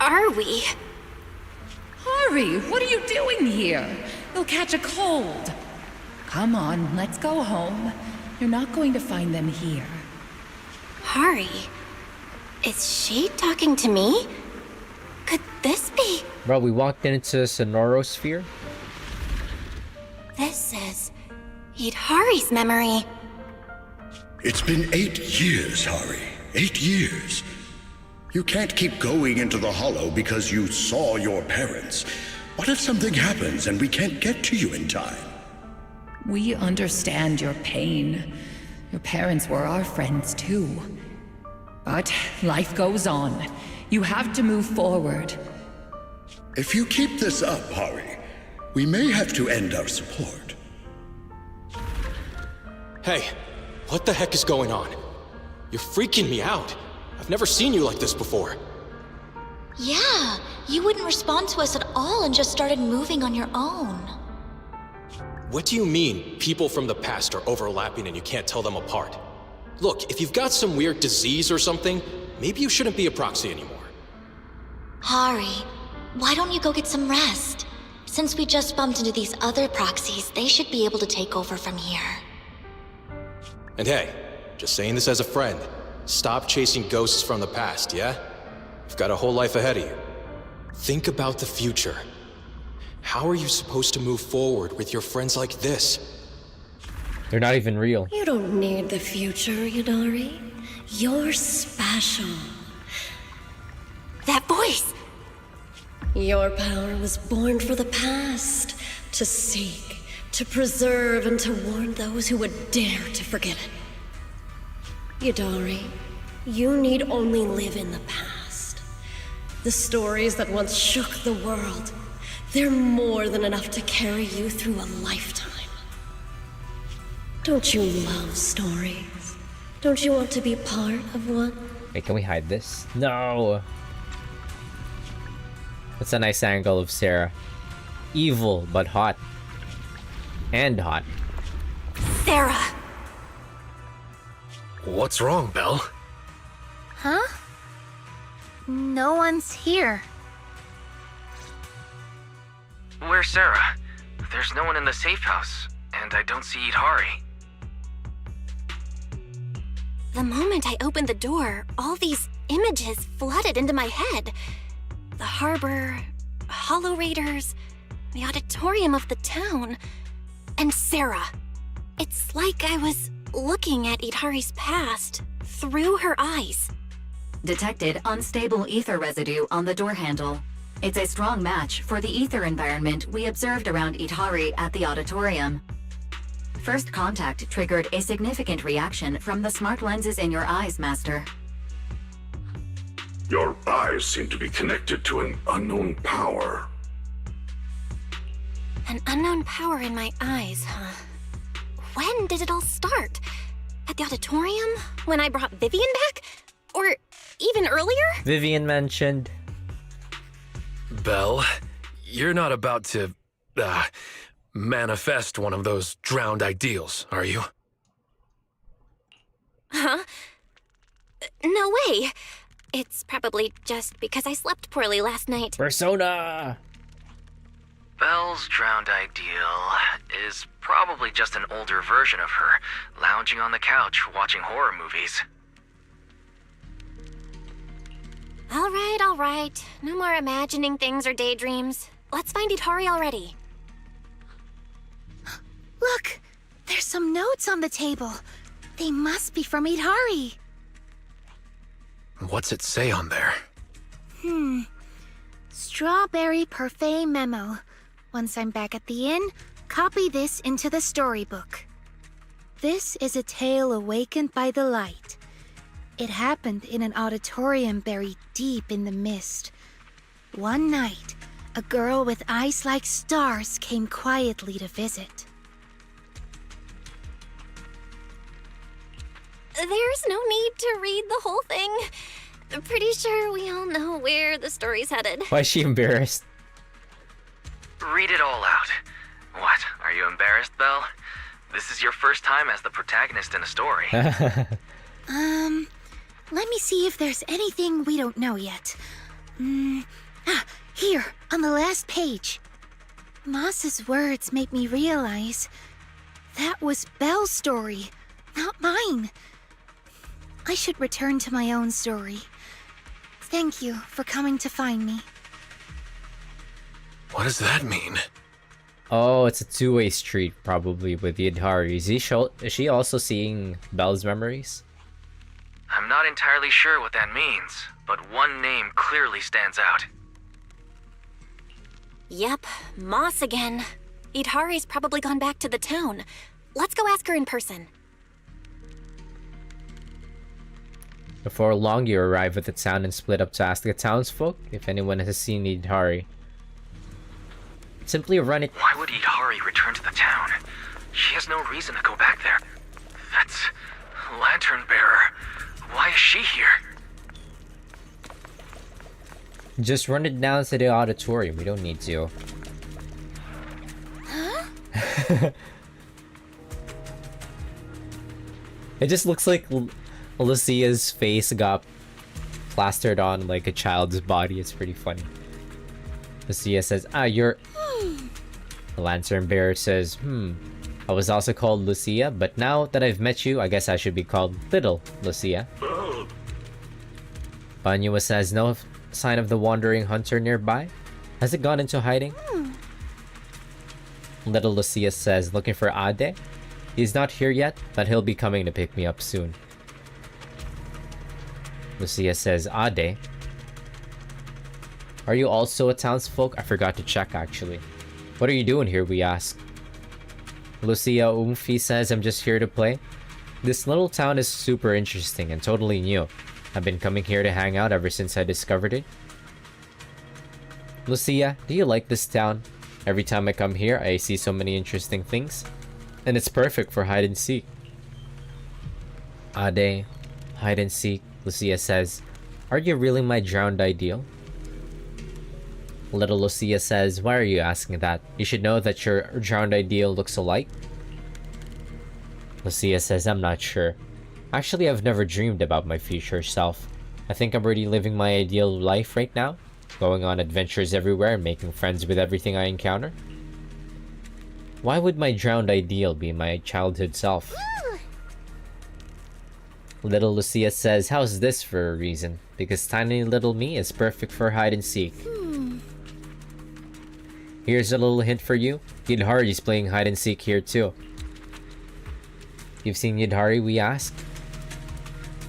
S6: are we?
S18: Hurry, what are you doing here? You'll catch a cold. Come on, let's go home. You're not going to find them here.
S6: Hari? Is she talking to me? Could this be?
S1: Bro, we walked into Sonorosphere.
S6: This is Itari's memory.
S19: It's been 8 years, Hari. 8 years. You can't keep going into the Hollow because you saw your parents. What if something happens and we can't get to you in time?
S18: We understand your pain. Your parents were our friends too. But life goes on. You have to move forward.
S19: If you keep this up, Hari, we may have to end our support.
S20: Hey, what the heck is going on? You're freaking me out. I've never seen you like this before.
S21: Yeah, you wouldn't respond to us at all and just started moving on your own.
S20: What do you mean, people from the past are overlapping and you can't tell them apart? Look, if you've got some weird disease or something, maybe you shouldn't be a proxy anymore.
S21: Hari, why don't you go get some rest? Since we just bumped into these other proxies, they should be able to take over from here.
S20: And hey, just saying this as a friend, stop chasing ghosts from the past, yeah? You've got a whole life ahead of you. Think about the future. How are you supposed to move forward with your friends like this?
S1: They're not even real.
S15: You don't need the future, Yadari. You're special.
S6: That voice!
S15: Your power was born for the past, to seek, to preserve, and to warn those who would dare to forget it. Yadari, you need only live in the past. The stories that once shook the world, they're more than enough to carry you through a lifetime. Don't you love stories? Don't you want to be part of one?
S1: Wait, can we hide this? No! That's a nice angle of Sarah. Evil, but hot. And hot.
S6: Sarah!
S8: What's wrong, Belle?
S13: Huh? No one's here.
S12: Where's Sarah? There's no one in the safe house, and I don't see Itari.
S6: The moment I opened the door, all these images flooded into my head. The harbor, Hollow Raiders, the auditorium of the town, and Sarah. It's like I was looking at Itari's past through her eyes.
S9: Detected unstable ether residue on the door handle. It's a strong match for the ether environment we observed around Itari at the auditorium. First contact triggered a significant reaction from the smart lenses in your eyes, Master.
S5: Your eyes seem to be connected to an unknown power.
S6: An unknown power in my eyes, huh? When did it all start? At the auditorium? When I brought Vivian back? Or even earlier?
S1: Vivian mentioned.
S8: Belle, you're not about to, manifest one of those drowned ideals, are you?
S6: Huh? No way! It's probably just because I slept poorly last night.
S1: Persona!
S12: Belle's drowned ideal is probably just an older version of her, lounging on the couch watching horror movies.
S6: All right. No more imagining things or daydreams. Let's find Idhari already.
S13: Look! There's some notes on the table. They must be from Idhari.
S8: What's it say on there?
S13: Strawberry Parfait memo. Once I'm back at the inn, copy this into the storybook. This is a tale awakened by the light. It happened in an auditorium buried deep in the mist. One night, a girl with eyes like stars came quietly to visit.
S6: There's no need to read the whole thing. I'm pretty sure we all know where the story's headed.
S1: Why is she embarrassed?
S12: Read it all out. What, are you embarrassed, Belle? This is your first time as the protagonist in a story.
S13: Let me see if there's anything we don't know yet. Here, on the last page. Moss's words make me realize that was Belle's story, not mine. I should return to my own story. Thank you for coming to find me.
S8: What does that mean?
S1: Oh, it's a two-way street, probably, with Idhari. Is she also seeing Belle's memories?
S12: I'm not entirely sure what that means, but one name clearly stands out.
S6: Yep, Moss again. Idhari's probably gone back to the town. Let's go ask her in person.
S1: Before long, you arrive at the town and split up to ask the townsfolk if anyone has seen Idhari. Simply run it.
S12: Why would Idhari return to the town? She has no reason to go back there. That's Lantern Bearer. Why is she here?
S1: Just run it down to the auditorium. We don't need to.
S13: Huh?
S1: It just looks like Lucia's face got plastered on like a child's body. It's pretty funny. Lucia says, you're... The Lantern Bearer says, I was also called Lucia, but now that I've met you, I guess I should be called Little Lucia. Banyua says, no sign of the wandering hunter nearby? Has it gone into hiding? Little Lucia says, looking for Ade? He's not here yet, but he'll be coming to pick me up soon. Lucia says, Ade? Are you also a townsfolk? I forgot to check, actually. What are you doing here, we ask. Lucia Umfi says, I'm just here to play. This little town is super interesting and totally new. I've been coming here to hang out ever since I discovered it. Lucia, do you like this town? Every time I come here, I see so many interesting things. And it's perfect for hide and seek. Ade, hide and seek, Lucia says. Are you really my drowned ideal? Little Lucia says, why are you asking that? You should know that your drowned ideal looks alike. Lucia says, I'm not sure. Actually, I've never dreamed about my future self. I think I'm already living my ideal life right now. Going on adventures everywhere and making friends with everything I encounter. Why would my drowned ideal be my childhood self? Little Lucia says, how's this for a reason? Because tiny little me is perfect for hide and seek. Here's a little hint for you. Yidhari's playing hide and seek here too. You've seen Yidhari, we ask?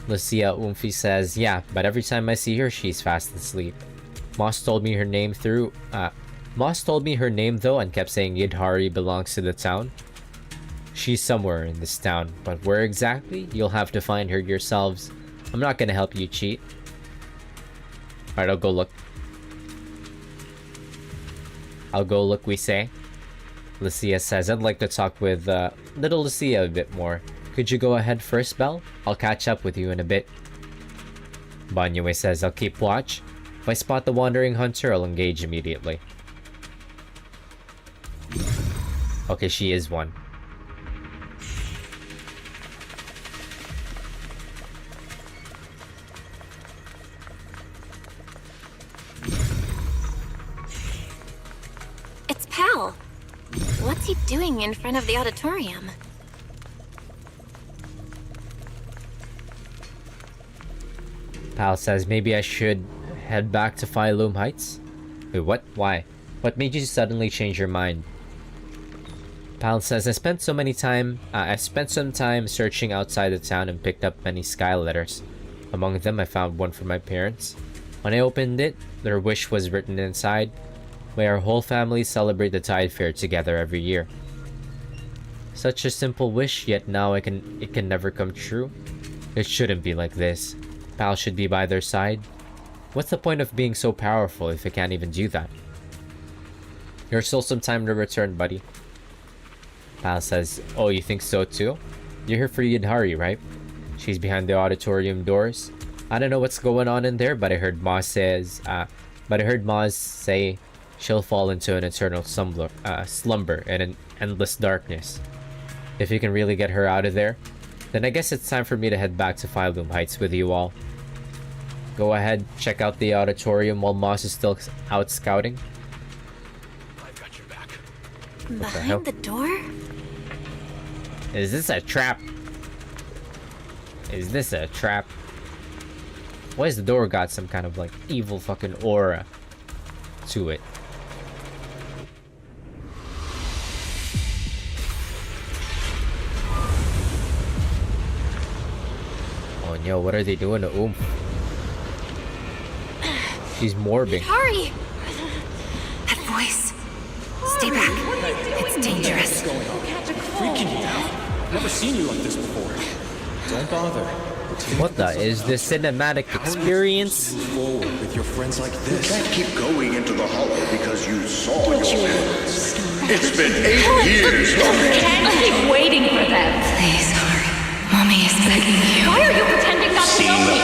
S1: Lucia Umfi says, yeah, but every time I see her, she's fast asleep. Moss told me her name though and kept saying Yidhari belongs to the town. She's somewhere in this town, but where exactly? You'll have to find her yourselves. I'm not gonna help you cheat. Alright, I'll go look, we say. Lucia says, I'd like to talk with little Lucia a bit more. Could you go ahead first, Belle? I'll catch up with you in a bit. Banyue says, I'll keep watch. If I spot the wandering hunter, I'll engage immediately. Okay, she is one.
S6: What's he doing in front of the auditorium?
S1: Pal says maybe I should head back to Phylum Heights. Wait, what? Why? What made you suddenly change your mind? Pal says I spent some time searching outside the town and picked up many sky letters. Among them, I found one from my parents. When I opened it, their wish was written inside. May our whole family celebrate the Tide Fair together every year. Such a simple wish, yet now it can never come true. It shouldn't be like this. Pal should be by their side. What's the point of being so powerful if it can't even do that? There's still some time to return, buddy. Pal says, oh, you think so too? You're here for Yidhari, right? She's behind the auditorium doors. I don't know what's going on in there, but I heard Moz say she'll fall into an eternal slumber and an endless darkness. If you can really get her out of there, then I guess it's time for me to head back to Phylum Heights with you all. Go ahead, check out the auditorium while Moz is still out scouting.
S6: Behind the door?
S1: Is this a trap? Is this a trap? Why has the door got some kind of like evil fucking aura to it? Oh no, what are they doing to She's morbing.
S16: Hurry! That voice. Stay back. It's dangerous.
S20: Freaking me out. Never seen you like this before. Don't bother.
S1: What the is this cinematic experience?
S19: Forward with your friends like this. You can't keep going into the hollow because you saw your parents. It's been 8 years.
S18: Can't keep waiting for them.
S16: Please, Hurry. Mommy is begging you.
S14: Why are you pretending not to know me?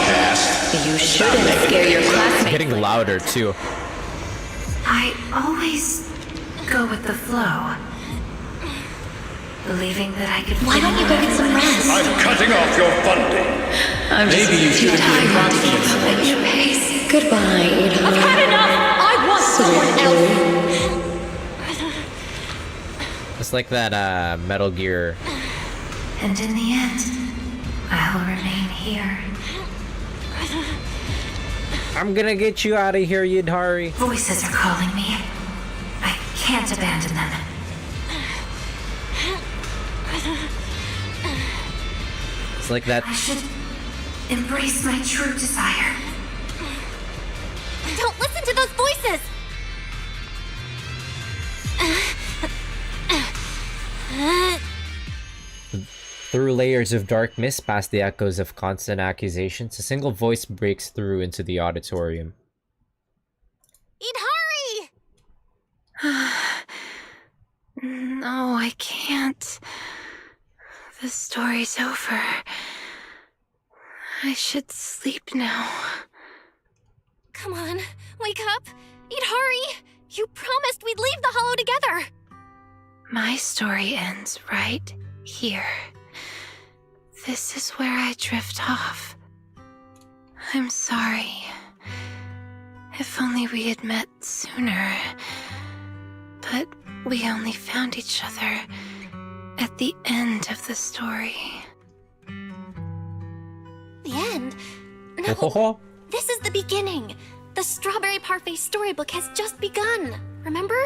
S18: You shouldn't scare your classmates.
S1: It's getting louder too.
S16: I always go with the flow. Believing that I could.
S21: Why don't you go get some rest?
S19: I'm cutting off your funding.
S18: I'm
S20: Maybe you should have
S18: at your pace. Goodbye, Ida.
S14: I've had enough! I want someone else!
S1: It's like that Metal Gear.
S16: And in the end, I'll remain here.
S1: I'm gonna get you out of here, Yidhari.
S16: Voices are calling me. I can't abandon them.
S1: It's like that.
S16: I should embrace my true desire.
S6: Don't listen to those voices!
S1: Through layers of dark mist, past the echoes of constant accusations, a single voice breaks through into the auditorium.
S6: Yidhari!
S16: No, I can't. The story's over. I should sleep now.
S6: Come on, wake up! Yidhari! You promised we'd leave the hollow together!
S16: My story ends right here. This is where I drift off. I'm sorry. If only we had met sooner. But we only found each other at the end of the story.
S6: The end? No, this is the beginning. The Strawberry Parfait storybook has just begun. Remember?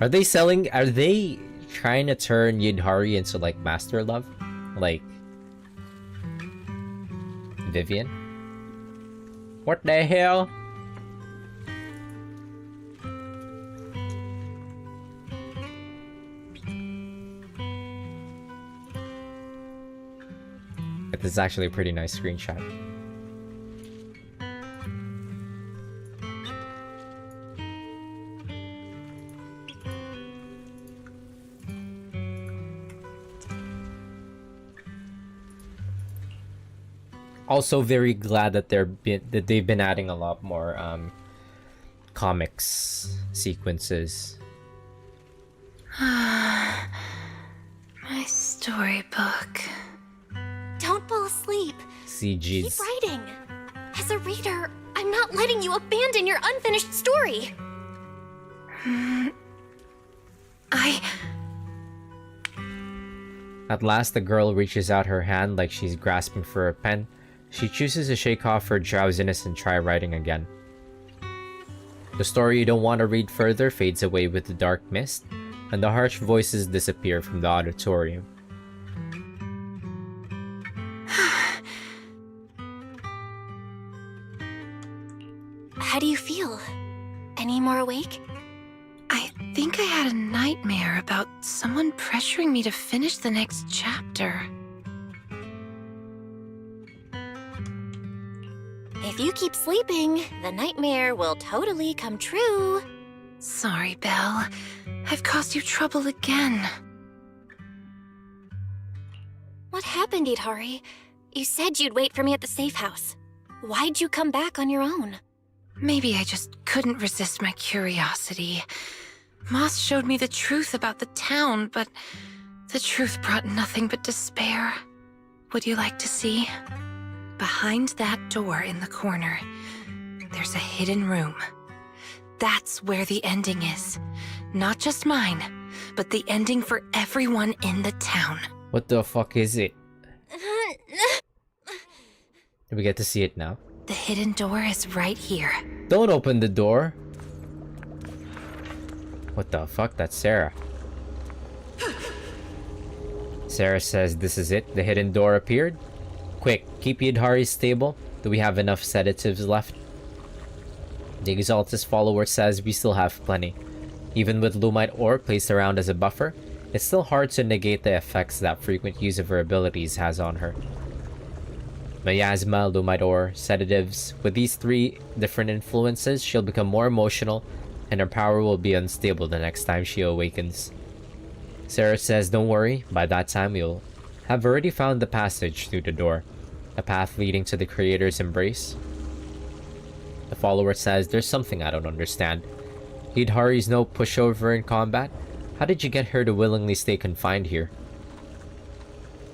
S1: Are they trying to turn Yidhari into like Master Love? Like Vivian? What the hell? This is actually a pretty nice screenshot. Also very glad that they've been adding a lot more comics sequences.
S16: My storybook.
S6: Don't fall asleep.
S1: CGs.
S6: Keep writing. As a reader, I'm not letting you abandon your unfinished story.
S1: At last, the girl reaches out her hand like she's grasping for a pen. She chooses to shake off her drowsiness and try writing again. The story you don't want to read further fades away with the dark mist, and the harsh voices disappear from the auditorium.
S6: How do you feel? Any more awake?
S16: I think I had a nightmare about someone pressuring me to finish the next chapter.
S6: If you keep sleeping, the nightmare will totally come true.
S16: Sorry, Belle. I've caused you trouble again.
S6: What happened, Idhari? You said you'd wait for me at the safe house. Why'd you come back on your own?
S16: Maybe I just couldn't resist my curiosity. Moss showed me the truth about the town, but the truth brought nothing but despair. Would you like to see? Behind that door in the corner, there's a hidden room. That's where the ending is. Not just mine, but the ending for everyone in the town.
S1: What the fuck is it? Do we get to see it now?
S16: The hidden door is right here.
S1: Don't open the door. What the fuck? That's Sarah. Sarah says this is it. The hidden door appeared. Quick, keep Yidhari stable. Do we have enough sedatives left? The Exaltus follower says we still have plenty. Even with Lumite ore placed around as a buffer, it's still hard to negate the effects that frequent use of her abilities has on her. Miasma, Lumite ore, sedatives. With these three different influences, she'll become more emotional, and her power will be unstable the next time she awakens. Sarah says don't worry, by that time you'll have already found the passage through the door, a path leading to the Creator's embrace. The follower says there's something I don't understand. Yidhari's no pushover in combat. How did you get her to willingly stay confined here?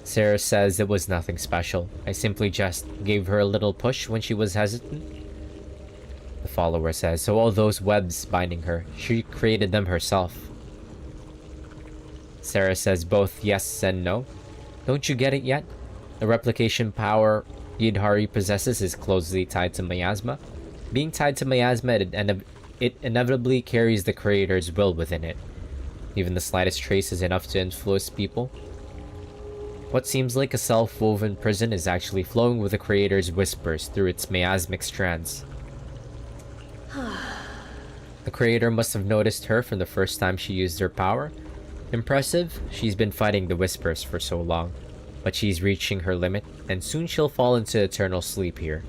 S1: Sarah says it was nothing special. I simply just gave her a little push when she was hesitant. The follower says, so all those webs binding her, she created them herself. Sarah says both yes and no. Don't you get it yet? The replication power Yidhari possesses is closely tied to miasma. Being tied to miasma, it inevitably carries the Creator's will within it. Even the slightest trace is enough to influence people. What seems like a self-woven prison is actually flowing with the Creator's whispers through its miasmic strands. The Creator must have noticed her from the first time she used her power. Impressive, she's been fighting the whispers for so long, but she's reaching her limit, and soon she'll fall into eternal sleep here.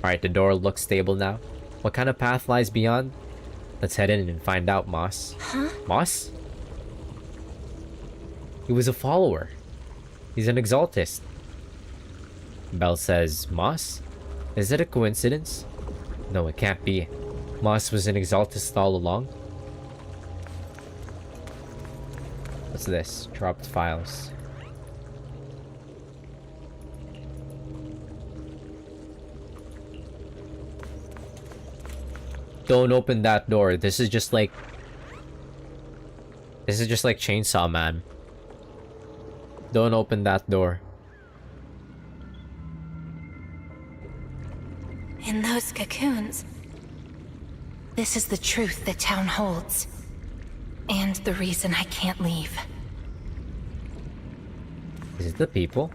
S1: Alright, the door looks stable now. What kind of path lies beyond? Let's head in and find out, Moss.
S6: Huh?
S1: Moss? He was a follower. He's an Exaltist. Belle says, Moss? Is it a coincidence? No, it can't be. Moss was an Exaltist all along. What's this? Dropped files. Don't open that door. This is just like Chainsaw Man. Don't open that door.
S6: In those cocoons.
S16: This is the truth the town holds. And the reason I can't leave.
S1: Is it the people?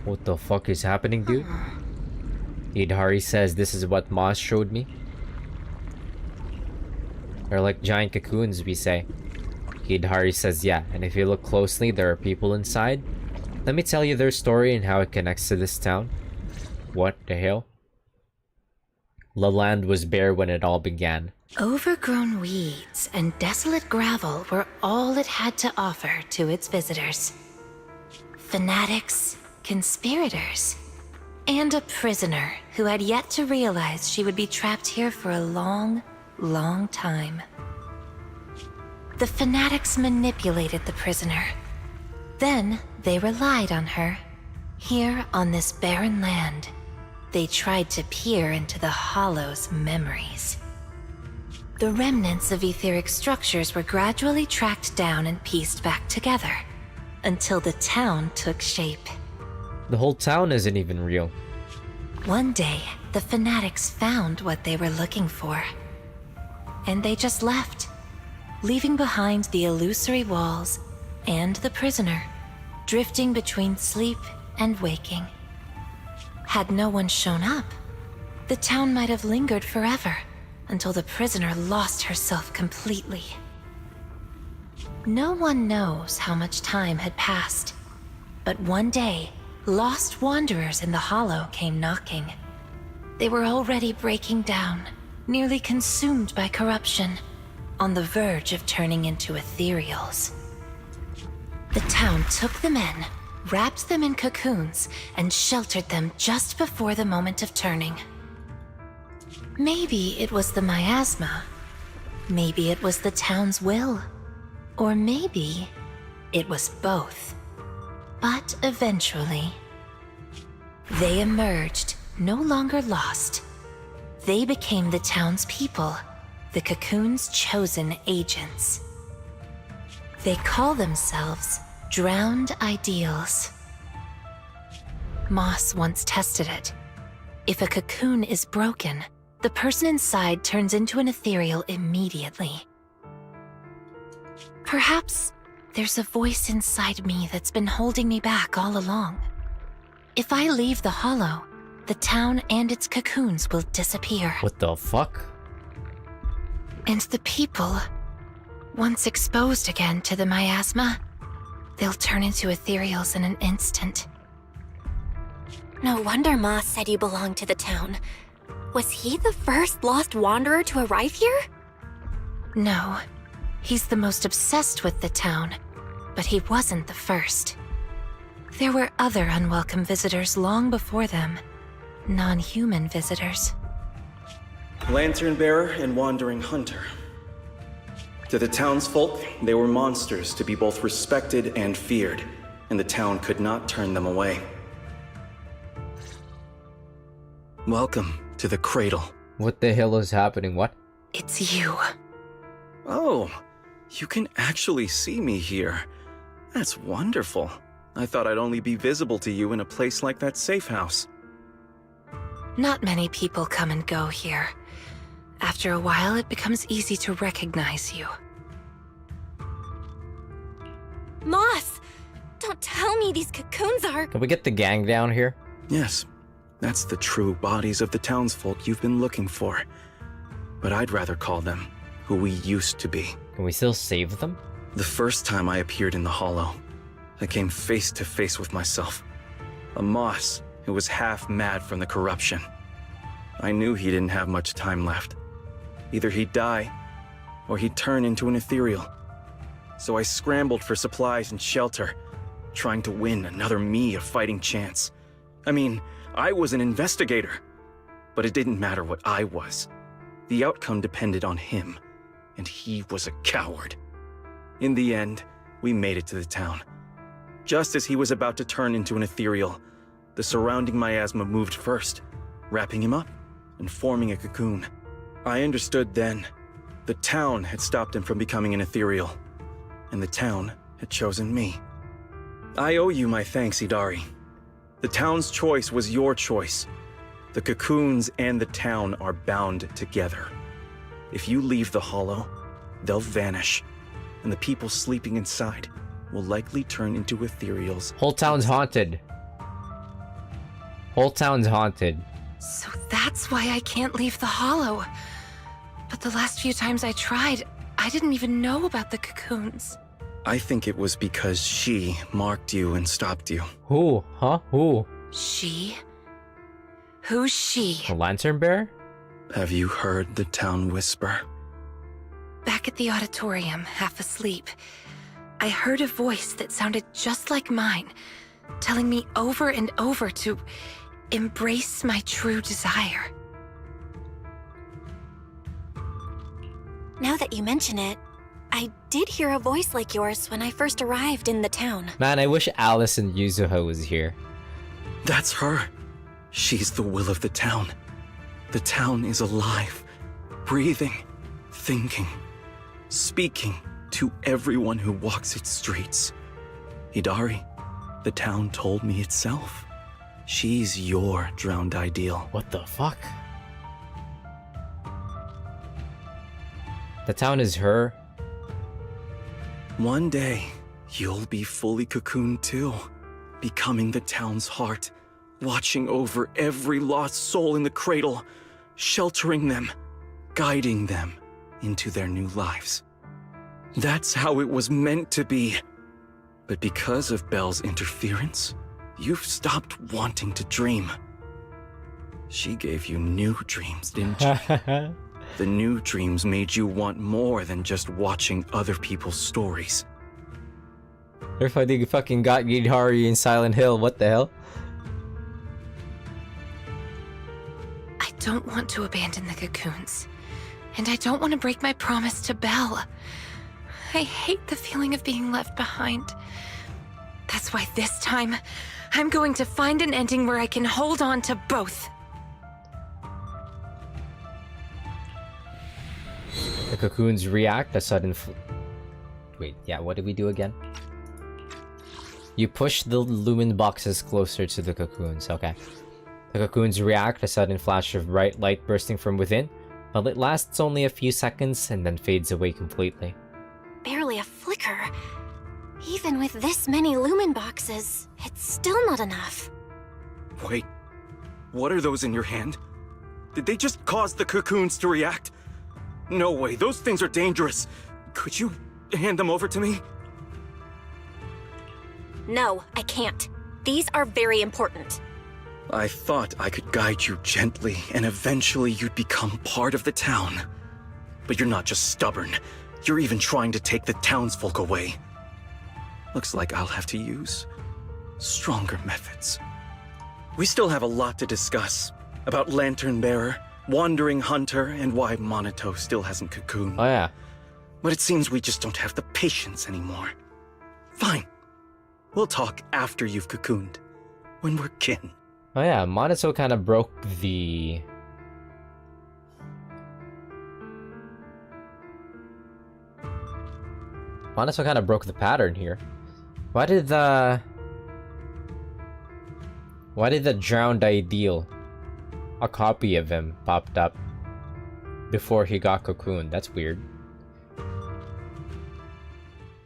S1: What the fuck is happening, dude? Yidhari says this is what Moss showed me. They're like giant cocoons, we say. Yidhari says yeah, and if you look closely, there are people inside. Let me tell you their story and how it connects to this town. What the hell? The land was bare when it all began.
S16: Overgrown weeds and desolate gravel were all it had to offer to its visitors. Fanatics, conspirators, and a prisoner who had yet to realize she would be trapped here for a long, long time. The fanatics manipulated the prisoner. Then they relied on her. Here on this barren land, they tried to peer into the Hollow's memories.
S11: the remnants of etheric structures were gradually tracked down and pieced back together, until the town took shape.
S1: The whole town isn't even real.
S11: One day, the fanatics found what they were looking for. And they just left, leaving behind the illusory walls and the prisoner, drifting between sleep and waking. Had no one shown up, the town might have lingered forever, until the prisoner lost herself completely. No one knows how much time had passed, but one day, lost wanderers in the Hollow came knocking. They were already breaking down, nearly consumed by corruption, on the verge of turning into ethereals. The town took them in, wrapped them in cocoons, and sheltered them just before the moment of turning. Maybe it was the miasma. Maybe it was the town's will. Or maybe it was both. But eventually, they emerged, no longer lost. They became the town's people, the cocoon's chosen agents. They call themselves Drowned Ideals. Moss once tested it. If a cocoon is broken, the person inside turns into an ethereal immediately. Perhaps there's a voice inside me that's been holding me back all along. If I leave the Hollow, the town and its cocoons will disappear.
S1: What the fuck?
S11: And the people, once exposed again to the miasma, they'll turn into ethereals in an instant.
S6: No wonder Moss said you belonged to the town. Was he the first lost wanderer to arrive here?
S11: No, he's the most obsessed with the town, but he wasn't the first. There were other unwelcome visitors long before them, non-human visitors.
S10: Lantern bearer and wandering hunter. To the townsfolk, they were monsters to be both respected and feared, and the town could not turn them away. Welcome to the cradle.
S1: What the hell is happening? What?
S11: It's you.
S10: Oh, you can actually see me here. That's wonderful. I thought I'd only be visible to you in a place like that safe house.
S11: Not many people come and go here. After a while, it becomes easy to recognize you.
S6: Moss! Don't tell me these cocoons are...
S1: Can we get the gang down here?
S10: Yes, that's the true bodies of the townsfolk you've been looking for. But I'd rather call them who we used to be.
S1: Can we still save them?
S10: The first time I appeared in the Hollow, I came face to face with myself. A Moss who was half mad from the corruption. I knew he didn't have much time left. Either he'd die, or he'd turn into an ethereal. So I scrambled for supplies and shelter, trying to win another me a fighting chance. I mean, I was an investigator, but it didn't matter what I was. The outcome depended on him, and he was a coward. In the end, we made it to the town. Just as he was about to turn into an ethereal, the surrounding miasma moved first, wrapping him up and forming a cocoon. I understood then. The town had stopped him from becoming an ethereal, and the town had chosen me. I owe you my thanks, Idari. The town's choice was your choice. The cocoons and the town are bound together. If you leave the Hollow, they'll vanish, and the people sleeping inside will likely turn into ethereals.
S1: Whole town's haunted. Whole town's haunted.
S11: So that's why I can't leave the Hollow. But the last few times I tried, I didn't even know about the cocoons.
S10: I think it was because she marked you and stopped you.
S1: Who? Huh? Who?
S11: She? Who's she?
S1: A lantern bearer?
S10: Have you heard the town whisper?
S11: Back at the auditorium, half asleep, I heard a voice that sounded just like mine, telling me over and over to embrace my true desire.
S6: Now that you mention it, I did hear a voice like yours when I first arrived in the town.
S1: Man, I wish Alice and Yuzuha was here.
S10: That's her. She's the will of the town. The town is alive, breathing, thinking, speaking to everyone who walks its streets. Hidari, the town told me itself. She's your drowned ideal.
S1: What the fuck? The town is her?
S10: One day, you'll be fully cocooned too, becoming the town's heart, watching over every lost soul in the cradle, sheltering them, guiding them into their new lives. That's how it was meant to be. But because of Belle's interference, you've stopped wanting to dream. She gave you new dreams, didn't she? The new dreams made you want more than just watching other people's stories.
S1: Everybody fucking got Hidari in Silent Hill, what the hell?
S16: I don't want to abandon the cocoons. And I don't want to break my promise to Belle. I hate the feeling of being left behind. That's why this time, I'm going to find an ending where I can hold on to both.
S1: The cocoons react a sudden Wait, yeah, what did we do again? You push the lumen boxes closer to the cocoons, okay. The cocoons react a sudden flash of bright light bursting from within, but it lasts only a few seconds and then fades away completely.
S6: Barely a flicker. Even with this many lumen boxes, it's still not enough.
S10: Wait, what are those in your hand? Did they just cause the cocoons to react? No way, those things are dangerous. Could you hand them over to me?
S6: No, I can't. These are very important.
S10: I thought I could guide you gently, and eventually you'd become part of the town. But you're not just stubborn. You're even trying to take the townsfolk away. Looks like I'll have to use stronger methods. We still have a lot to discuss about Lantern Bearer, Wandering Hunter, and why Monato still hasn't cocooned.
S1: Oh yeah.
S10: But it seems we just don't have the patience anymore. Fine. We'll talk after you've cocooned, when we're kin.
S1: Oh yeah, Monato kind of broke the... Monato kind of broke the pattern here. Why did the drowned ideal, a copy of him, popped up before he got cocooned? That's weird.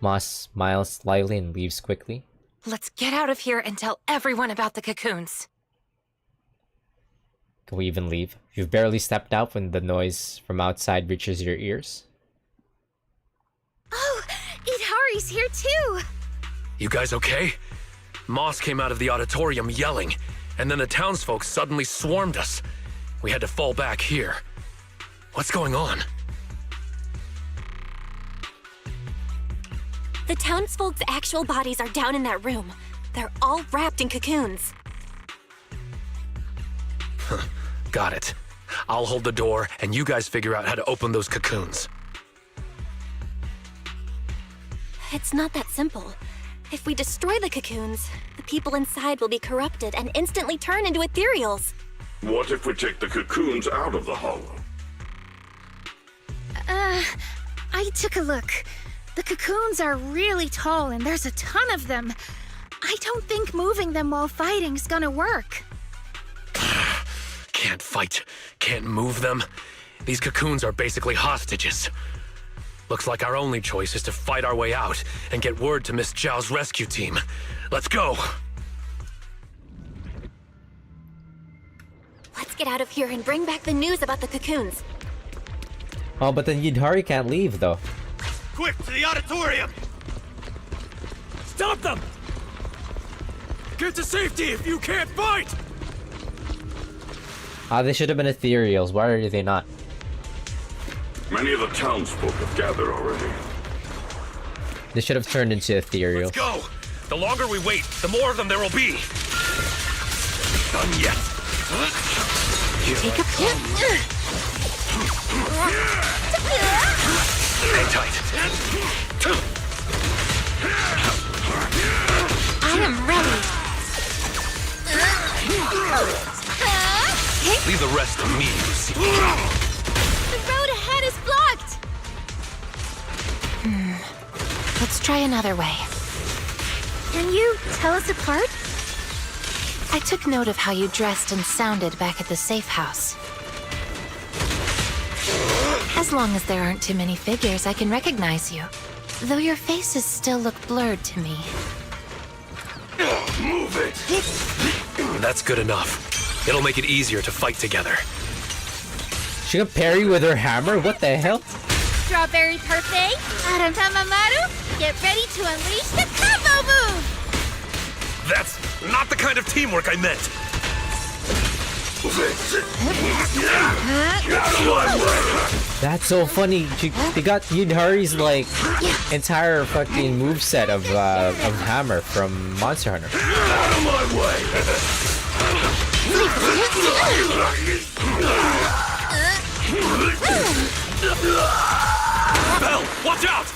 S1: Moss smiles slyly and leaves quickly.
S16: Let's get out of here and tell everyone about the cocoons.
S1: Can we even leave? You've barely stepped out when the noise from outside reaches your ears.
S13: Oh, Idari's here too!
S8: You guys okay? Moss came out of the auditorium yelling, and then the townsfolk suddenly swarmed us. We had to fall back here. What's going on?
S6: The townsfolk's actual bodies are down in that room. They're all wrapped in cocoons.
S8: Got it. I'll hold the door, and you guys figure out how to open those cocoons.
S6: It's not that simple. If we destroy the cocoons, the people inside will be corrupted and instantly turn into ethereals.
S5: What if we take the cocoons out of the hollow?
S13: I took a look. The cocoons are really tall and there's a ton of them. I don't think moving them while fighting's gonna work.
S8: Can't fight, can't move them. These cocoons are basically hostages. Looks like our only choice is to fight our way out and get word to Miss Zhao's rescue team. Let's go!
S6: Let's get out of here and bring back the news about the cocoons.
S1: Oh, but then Hidari can't leave though.
S17: Quick, to the auditorium! Stop them! Get to safety if you can't fight!
S1: They should have been ethereals. Why are they not?
S5: Many of the townsfolk have gathered already.
S1: They should have turned into ethereals.
S8: Let's go! The longer we wait, the more of them there will be! Done yet!
S13: Take a
S8: Hang tight.
S16: I am ready.
S8: Leave the rest to me, Lucy.
S13: The road ahead is blocked!
S16: Let's try another way.
S13: Can you tell us apart?
S16: I took note of how you dressed and sounded back at the safe house. As long as there aren't too many figures, I can recognize you. Though your faces still look blurred to me.
S8: Move it! That's good enough. It'll make it easier to fight together.
S1: She got parry with her hammer? What the hell?
S13: Strawberry Parfait, Adam Tamamaru, get ready to unleash the combo move!
S8: That's not the kind of teamwork I meant.
S1: That's so funny. They got Yudhari's like entire fucking moveset of hammer from Monster Hunter.
S5: Out of my way!
S8: Belle, watch out!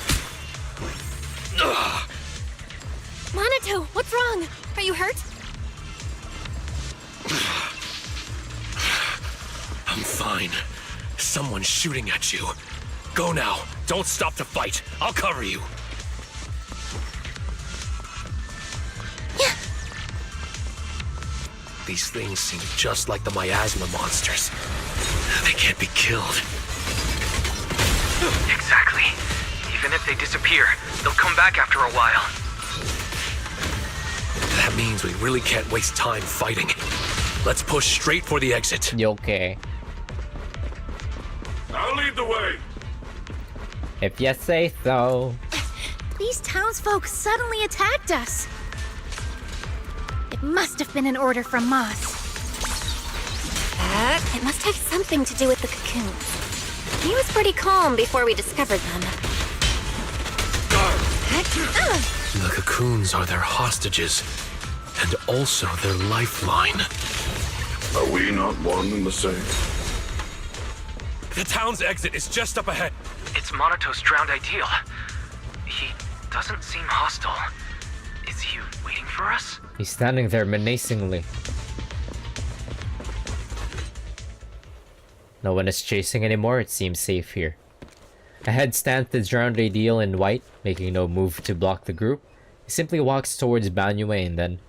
S6: Monato, what's wrong? Are you hurt?
S8: I'm fine. Someone's shooting at you. Go now. Don't stop to fight. I'll cover you.
S16: Yeah.
S8: These things seem just like the miasma monsters. They can't be killed.
S12: Exactly. Even if they disappear, they'll come back after a while.
S8: That means we really can't waste time fighting. Let's push straight for the exit.
S1: You okay?
S5: I'll lead the way.
S1: If you say so.
S13: These townsfolk suddenly attacked us. It must have been an order from Moss.
S6: It must have something to do with the cocoons. He was pretty calm before we discovered them.
S8: The cocoons are their hostages, and also their lifeline.
S5: Are we not one and the same?
S8: The town's exit is just up ahead.
S12: It's Monato's drowned ideal. He doesn't seem hostile. Is he waiting for us?
S1: He's standing there menacingly. No one is chasing anymore, it seems safe here. Ahead stands the drowned ideal in white, making no move to block the group. He simply walks towards Banyue and then...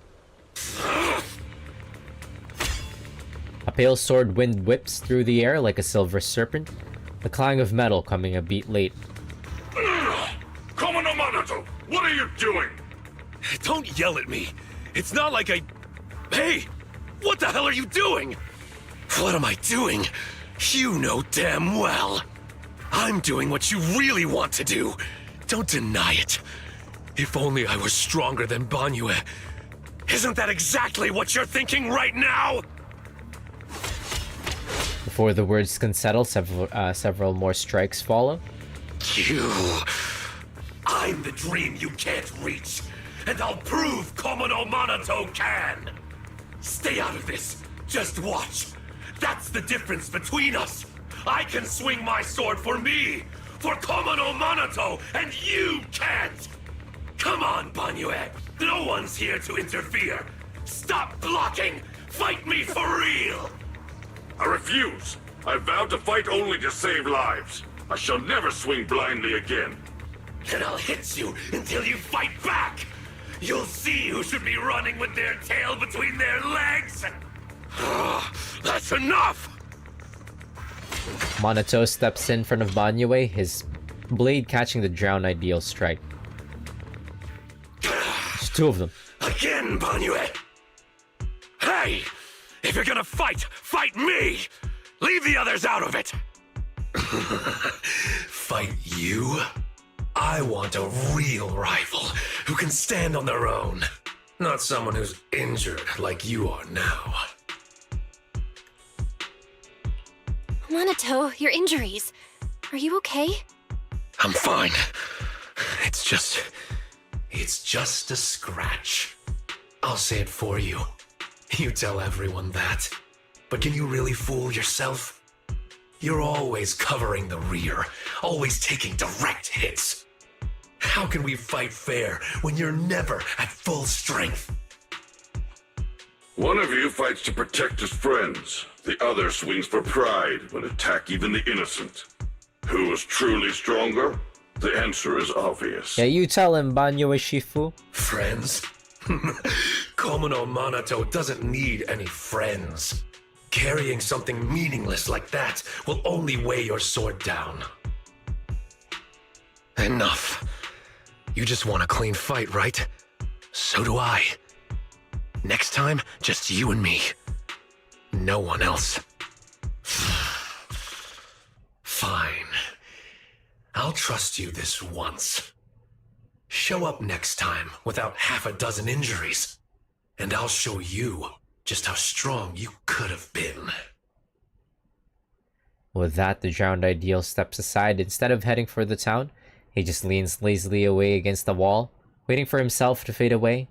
S1: A pale sword wind whips through the air like a silver serpent, the clang of metal coming a beat late.
S5: Komono Monato, what are you doing?
S8: Don't yell at me. It's not like I... Hey! What the hell are you doing? What am I doing? You know damn well. I'm doing what you really want to do. Don't deny it. If only I was stronger than Banyue. Isn't that exactly what you're thinking right now?
S1: Before the words can settle, several more strikes follow.
S8: You... I'm the dream you can't reach, and I'll prove Komono Monato can! Stay out of this. Just watch. That's the difference between us. I can swing my sword for me, for Komono Monato, and you can't! Come on, Banyue. No one's here to interfere. Stop blocking. Fight me for real.
S5: I refuse. I vowed to fight only to save lives. I shall never swing blindly again.
S8: Then I'll hit you until you fight back. You'll see who should be running with their tail between their legs. That's enough!
S1: Monato steps in front of Banyue, his blade catching the drowned ideal strike. There's two of them.
S8: Again, Banyue! Hey! If you're gonna fight, fight me! Leave the others out of it! Fight you? I want a real rival who can stand on their own. Not someone who's injured like you are now.
S6: Monato, your injuries. Are you okay?
S8: I'm fine. It's just a scratch. I'll say it for you. You tell everyone that. But can you really fool yourself? You're always covering the rear, always taking direct hits. How can we fight fair when you're never at full strength?
S5: One of you fights to protect his friends. The other swings for pride when attack even the innocent. Who is truly stronger? The answer is obvious.
S1: Yeah, you tell him, Banyo Shifu.
S8: Friends? Komono Minato doesn't need any friends. Carrying something meaningless like that will only weigh your sword down. Enough. You just want a clean fight, right? So do I. Next time, just you and me. No one else. Fine. I'll trust you this once. Show up next time without half a dozen injuries, and I'll show you just how strong you could have been.
S1: With that, the drowned ideal steps aside. Instead of heading for the town, he just leans lazily away against the wall, waiting for himself to fade away.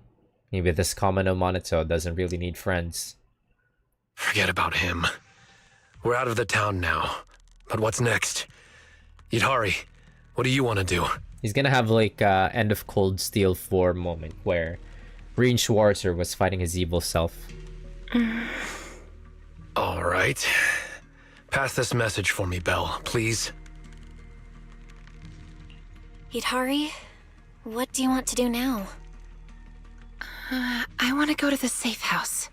S1: Maybe this Kamino Minato doesn't really need friends.
S8: Forget about him. We're out of the town now. But what's next? Yidhari, what do you want to do?
S1: He's gonna have like end of Cold Steel 4 moment where Reen Schwarzer was fighting his evil self.
S8: All right. Pass this message for me, Belle, please.
S6: Yidhari, what do you want to do now?
S16: I want to go to the safe house.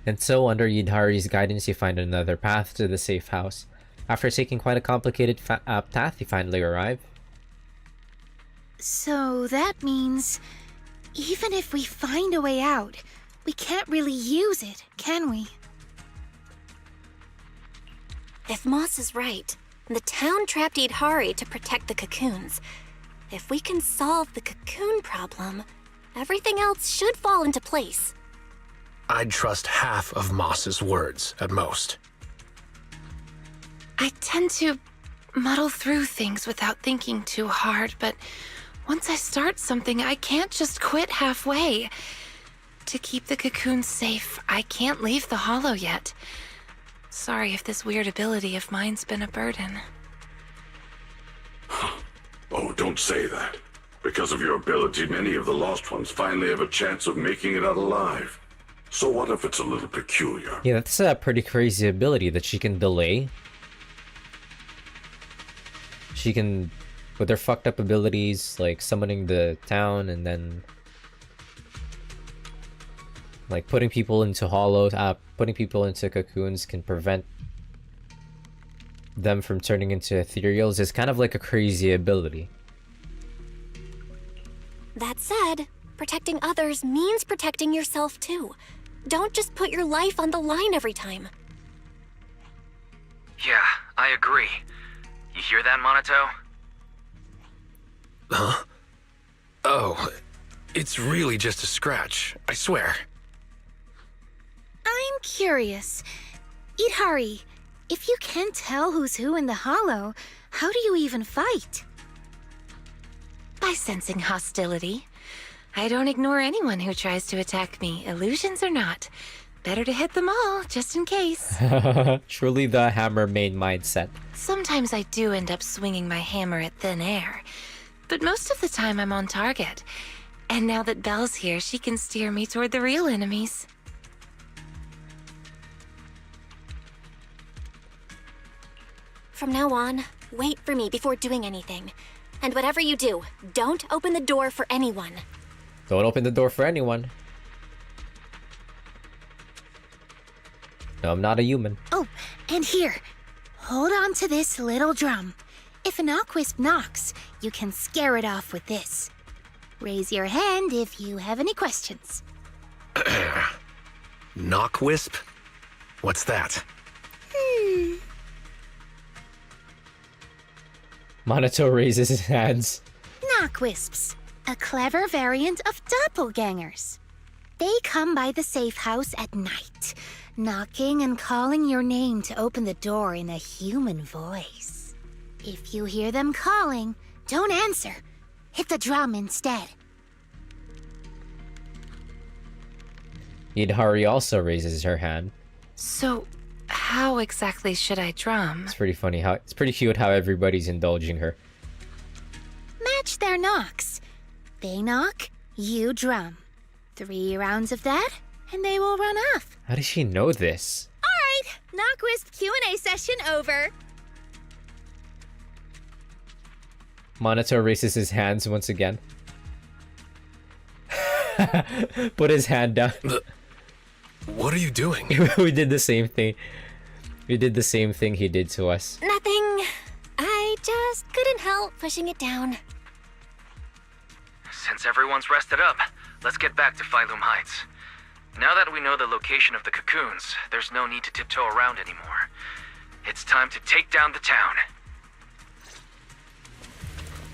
S1: And so, under Yidhari's guidance, you find another path to the safe house. After taking quite a complicated path, you finally arrive.
S13: So that means, even if we find a way out, we can't really use it, can we?
S6: If Moss is right, the town trapped Yidhari to protect the cocoons. If we can solve the cocoon problem, everything else should fall into place.
S8: I'd trust half of Moss's words, at most.
S16: I tend to muddle through things without thinking too hard, but once I start something, I can't just quit halfway. To keep the cocoons safe, I can't leave the hollow yet. Sorry if this weird ability of mine's been a burden.
S5: Oh, don't say that. Because of your ability, many of the Lost Ones finally have a chance of making it out alive. So what if it's a little peculiar?
S1: Yeah, that's a pretty crazy ability that she can delay. She can, with her fucked up abilities, like summoning the town and then like putting people into hollows, putting people into cocoons can prevent them from turning into ethereals. Is kind of like a crazy ability.
S6: That said, protecting others means protecting yourself too. Don't just put your life on the line every time.
S12: Yeah, I agree. You hear that, Minato?
S8: Huh? Oh, it's really just a scratch, I swear.
S13: I'm curious. Yidhari, if you can't tell who's who in the hollow, how do you even fight?
S16: By sensing hostility. I don't ignore anyone who tries to attack me, illusions or not. Better to hit them all, just in case.
S1: Truly the hammer main mindset.
S16: Sometimes I do end up swinging my hammer at thin air, but most of the time I'm on target. And now that Belle's here, she can steer me toward the real enemies.
S6: From now on, wait for me before doing anything. And whatever you do, don't open the door for anyone.
S1: Don't open the door for anyone. No, I'm not a human.
S13: Oh, and here. Hold on to this little drum. If an Aquisp knocks, you can scare it off with this. Raise your hand if you have any questions.
S8: Knockwisp? What's that?
S1: Minato raises his hands.
S13: Knockwisps, a clever variant of doppelgangers. They come by the safe house at night, knocking and calling your name to open the door in a human voice. If you hear them calling, don't answer. Hit the drum instead.
S1: Yidhari also raises her hand.
S16: So, how exactly should I drum?
S1: It's pretty funny how it's pretty cute how everybody's indulging her.
S13: Match their knocks. They knock, you drum. 3 rounds of that, and they will run off.
S1: How does she know this?
S13: All right, Knockwisp Q&A session over.
S1: Monitor raises his hands once again. Put his hand down.
S8: What are you doing?
S1: We did the same thing. We did the same thing he did to us.
S6: Nothing. I just couldn't help pushing it down.
S12: Since everyone's rested up, let's get back to Phylum Heights. Now that we know the location of the cocoons, there's no need to tiptoe around anymore. It's time to take down the town.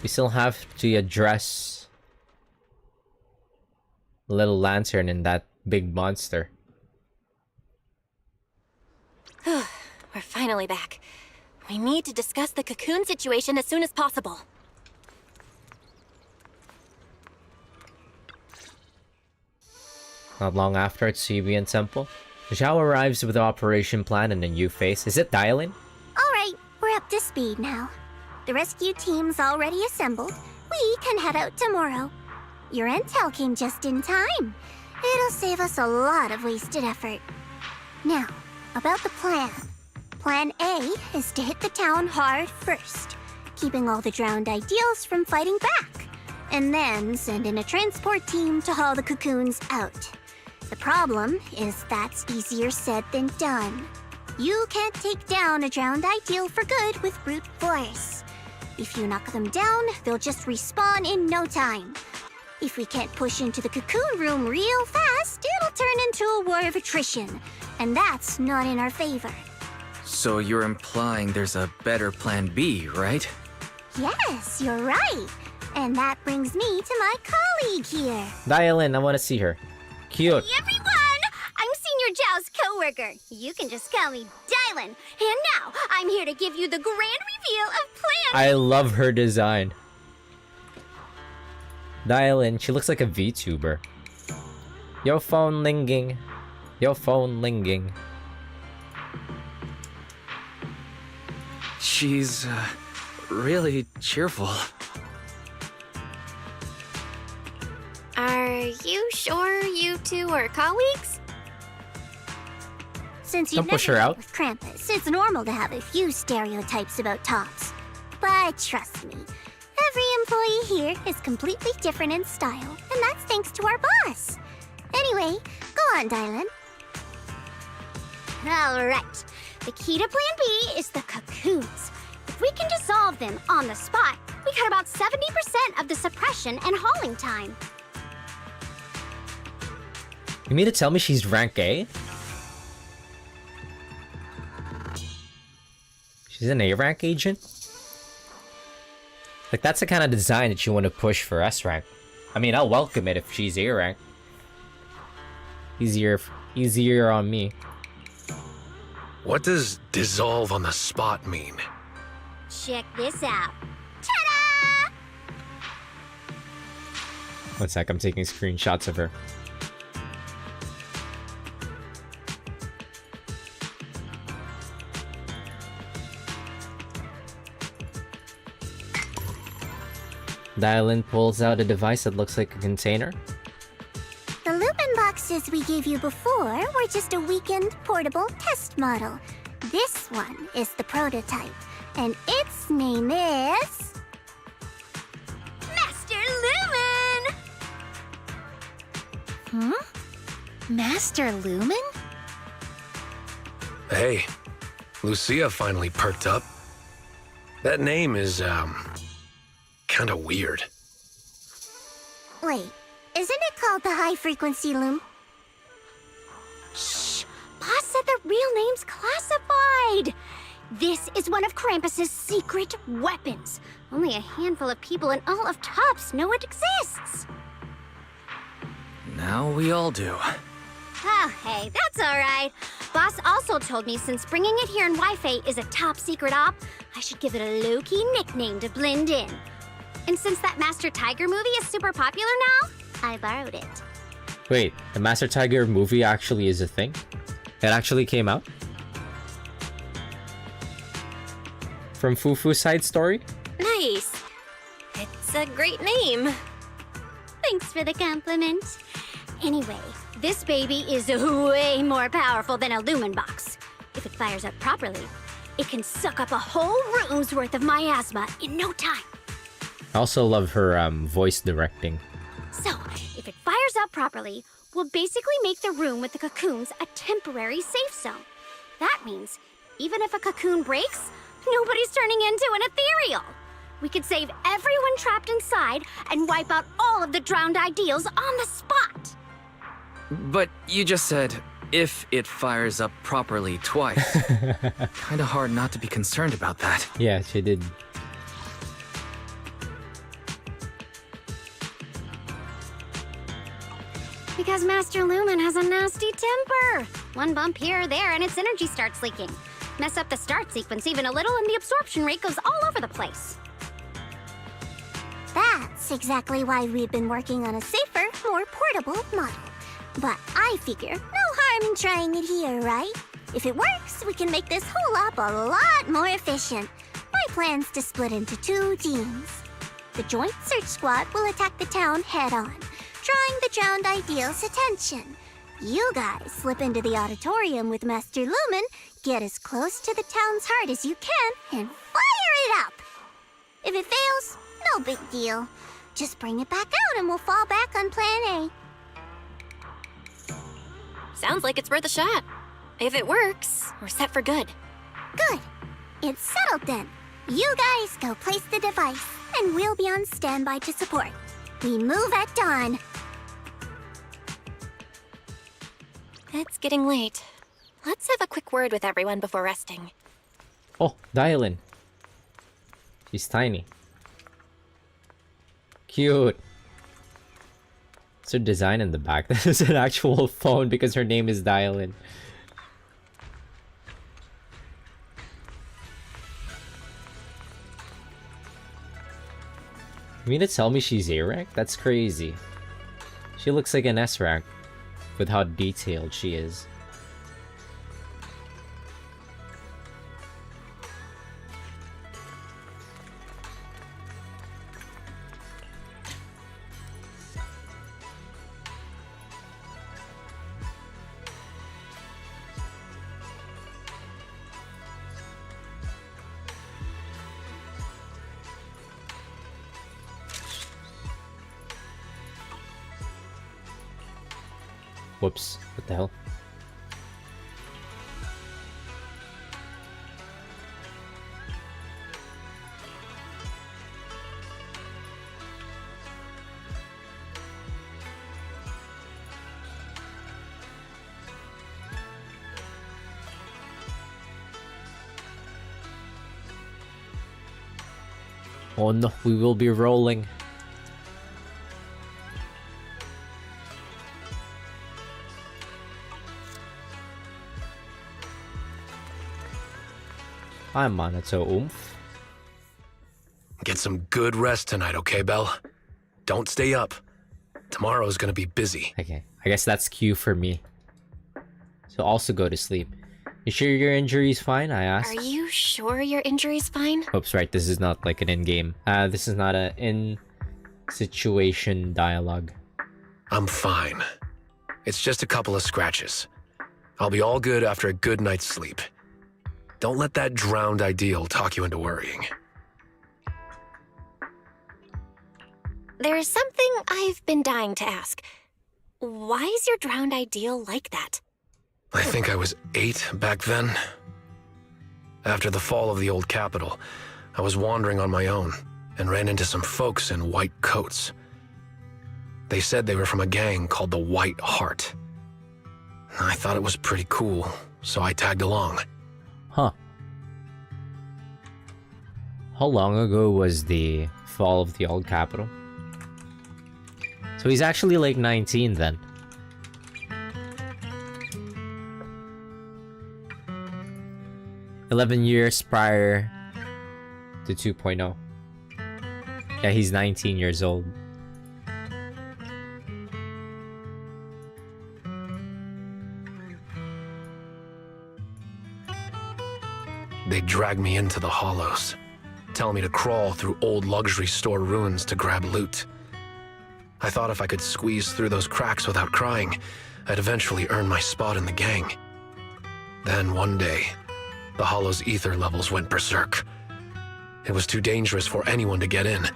S1: We still have to address Little Lantern and that big monster.
S6: We're finally back. We need to discuss the cocoon situation as soon as possible.
S1: Not long after at Sibian Temple, Zhao arrives with the operation plan and a new face. Is it Dialin?
S2: Alright, we're up to speed now. The rescue team's already assembled. We can head out tomorrow. Your intel came just in time. It'll save us a lot of wasted effort. Now, about the plan. Plan A is to hit the town hard first, keeping all the drowned ideals from fighting back, and then send in a transport team to haul the cocoons out. The problem is that's easier said than done. You can't take down a drowned ideal for good with brute force. If you knock them down, they'll just respawn in no time. If we can't push into the cocoon room real fast, it'll turn into a war of attrition, and that's not in our favor.
S3: So you're implying there's a better plan B, right?
S2: Yes, you're right. And that brings me to my colleague here.
S1: Dialin, I want to see her. Cute.
S14: Hey everyone! I'm Senior Zhao's co-worker. You can just call me Dylan. And now, I'm here to give you the grand reveal of Plan
S1: I love her design. Dialin, she looks like a VTuber. Your phone linging. Your phone linging.
S3: She's, really cheerful.
S6: Are you sure you two are colleagues?
S2: Since
S1: Don't
S2: you've
S1: push
S2: never
S1: her
S2: met
S1: out.
S2: with Krampus, it's normal to have a few stereotypes about tops. But trust me, every employee here is completely different in style, and that's thanks to our boss. Anyway, go on, Dylan.
S14: Alright. The key to Plan B is the cocoons. If we can dissolve them on the spot, we cut about 70% of the suppression and hauling time.
S1: You mean to tell me she's rank A? She's an A rank agent? Like, that's the kind of design that you want to push for S rank. I mean, I'll welcome it if she's A rank. Easier on me.
S8: What does dissolve on the spot mean?
S14: Check this out. Ta-da!
S1: One sec, I'm taking screenshots of her. Dialin pulls out a device that looks like a container.
S2: The Lupin boxes we gave you before were just a weekend portable test model. This one is the prototype, and its name is...
S14: Master Lumen!
S13: Master Lumen?
S8: Hey, Lucia finally perked up. That name is, kinda weird.
S2: Wait, isn't it called the high-frequency loom?
S14: Shh! Boss said the real name's classified! This is one of Krampus's secret weapons. Only a handful of people in all of Tops know it exists.
S3: Now we all do.
S14: Oh, hey, that's alright. Boss also told me since bringing it here in Wi-Fi is a top secret op, I should give it a low-key nickname to blend in. And since that Master Tiger movie is super popular now, I borrowed it.
S1: Wait, the Master Tiger movie actually is a thing? It actually came out? From Fufu's side story?
S6: Nice. It's a great name.
S14: Thanks for the compliment. Anyway, this baby is way more powerful than a Lumen box. If it fires up properly, it can suck up a whole room's worth of miasma in no time.
S1: I also love her voice directing.
S14: So, if it fires up properly, we'll basically make the room with the cocoons a temporary safe zone. That means, even if a cocoon breaks, nobody's turning into an ethereal. We could save everyone trapped inside and wipe out all of the drowned ideals on the spot.
S3: But you just said, if it fires up properly twice. Kinda hard not to be concerned about that.
S1: Yeah, she did.
S14: Because Master Lumen has a nasty temper. One bump here or there and its energy starts leaking. Mess up the start sequence even a little and the absorption rate goes all over the place.
S2: That's exactly why we've been working on a safer, more portable model. But I figure no harm in trying it here, right? If it works, we can make this whole op a lot more efficient. My plan's to split into 2 teams. The Joint Search Squad will attack the town head-on, drawing the drowned ideal's attention. You guys slip into the auditorium with Master Lumen, get as close to the town's heart as you can, and fire it up! If it fails, no big deal. Just bring it back out and we'll fall back on plan A.
S6: Sounds like it's worth a shot. If it works, we're set for good.
S2: Good. It's settled then. You guys go place the device, and we'll be on standby to support. We move at dawn.
S6: It's getting late. Let's have a quick word with everyone before resting.
S1: Oh, Dylan. She's tiny. Cute. It's her design in the back. This is an actual phone because her name is Dylan. You mean to tell me she's A-rank? That's crazy. She looks like an S-rank with how detailed she is. Whoops, what the hell? Oh no, we will be rolling. I'm Minato Oomph.
S8: Get some good rest tonight, okay, Belle? Don't stay up. Tomorrow's gonna be busy.
S1: Okay, I guess that's cue for me. So also go to sleep. You sure your injury's fine? I asked.
S6: Are you sure your injury's fine?
S1: Oops, right, this is not like an in-game. This is not a in-situation dialogue.
S8: I'm fine. It's just a couple of scratches. I'll be all good after a good night's sleep. Don't let that drowned ideal talk you into worrying.
S6: There's something I've been dying to ask. Why is your drowned ideal like that?
S8: I think I was 8 back then. After the fall of the old capital, I was wandering on my own and ran into some folks in white coats. They said they were from a gang called the White Heart. I thought it was pretty cool, so I tagged along.
S1: Huh. How long ago was the fall of the old capital? So he's actually like 19 then. "11 years prior to 2.0. Yeah, he's 19 years old.
S8: They dragged me into the hollows, telling me to crawl through old luxury store ruins to grab loot. I thought if I could squeeze through those cracks without crying, I'd eventually earn my spot in the gang. Then one day, the hollow's ether levels went berserk. It was too dangerous for anyone to get in,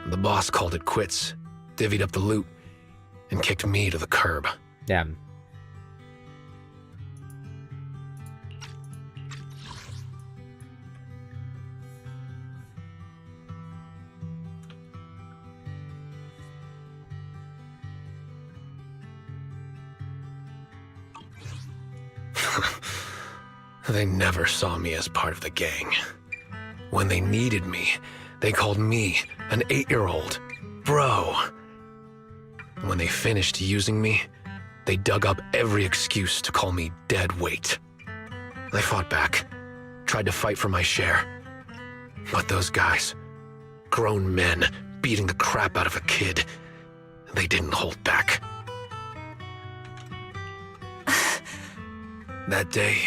S8: The boss called it quits, divvied up the loot, and kicked me to the curb.
S1: Damn.
S8: They never saw me as part of the gang. When they needed me, they called me an 8-year-old bro. When they finished using me, they dug up every excuse to call me dead weight. I fought back, tried to fight for my share. But those guys, grown men beating the crap out of a kid, they didn't hold back. That day,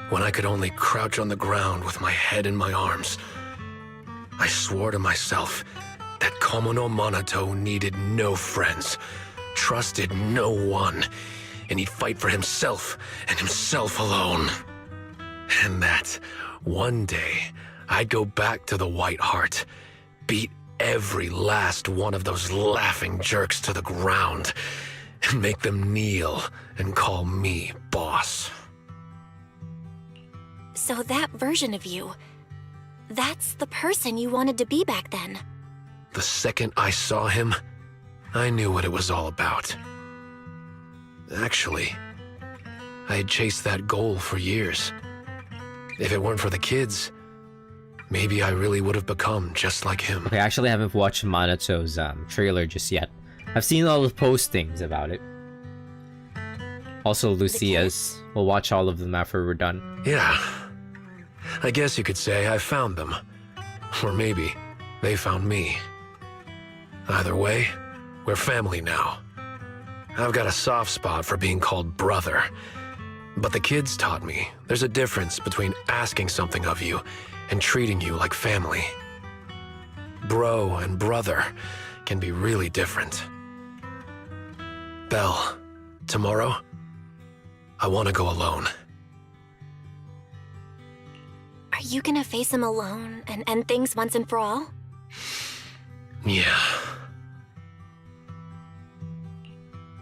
S8: when I could only crouch on the ground with my head in my arms, I swore to myself that Komono Monato needed no friends, trusted no one, and he'd fight for himself and himself alone. And that one day I'd go back to the White Heart, beat every last one of those laughing jerks to the ground, and make them kneel and call me boss.
S6: So that version of you, that's the person you wanted to be back then.
S8: The second I saw him, I knew what it was all about. Actually, I had chased that goal for years. If it weren't for the kids, maybe I really would have become just like him.
S1: Okay, I actually haven't watched Monato's trailer just yet. I've seen all the postings about it. Also Lucia's. We'll watch all of them after we're done.
S8: Yeah. I guess you could say I found them. Or maybe they found me. Either way, we're family now. I've got a soft spot for being called brother. But the kids taught me there's a difference between asking something of you and treating you like family. Bro and brother can be really different. Belle, tomorrow, I want to go alone.
S6: Are you gonna face him alone and end things once and for all?
S8: Yeah.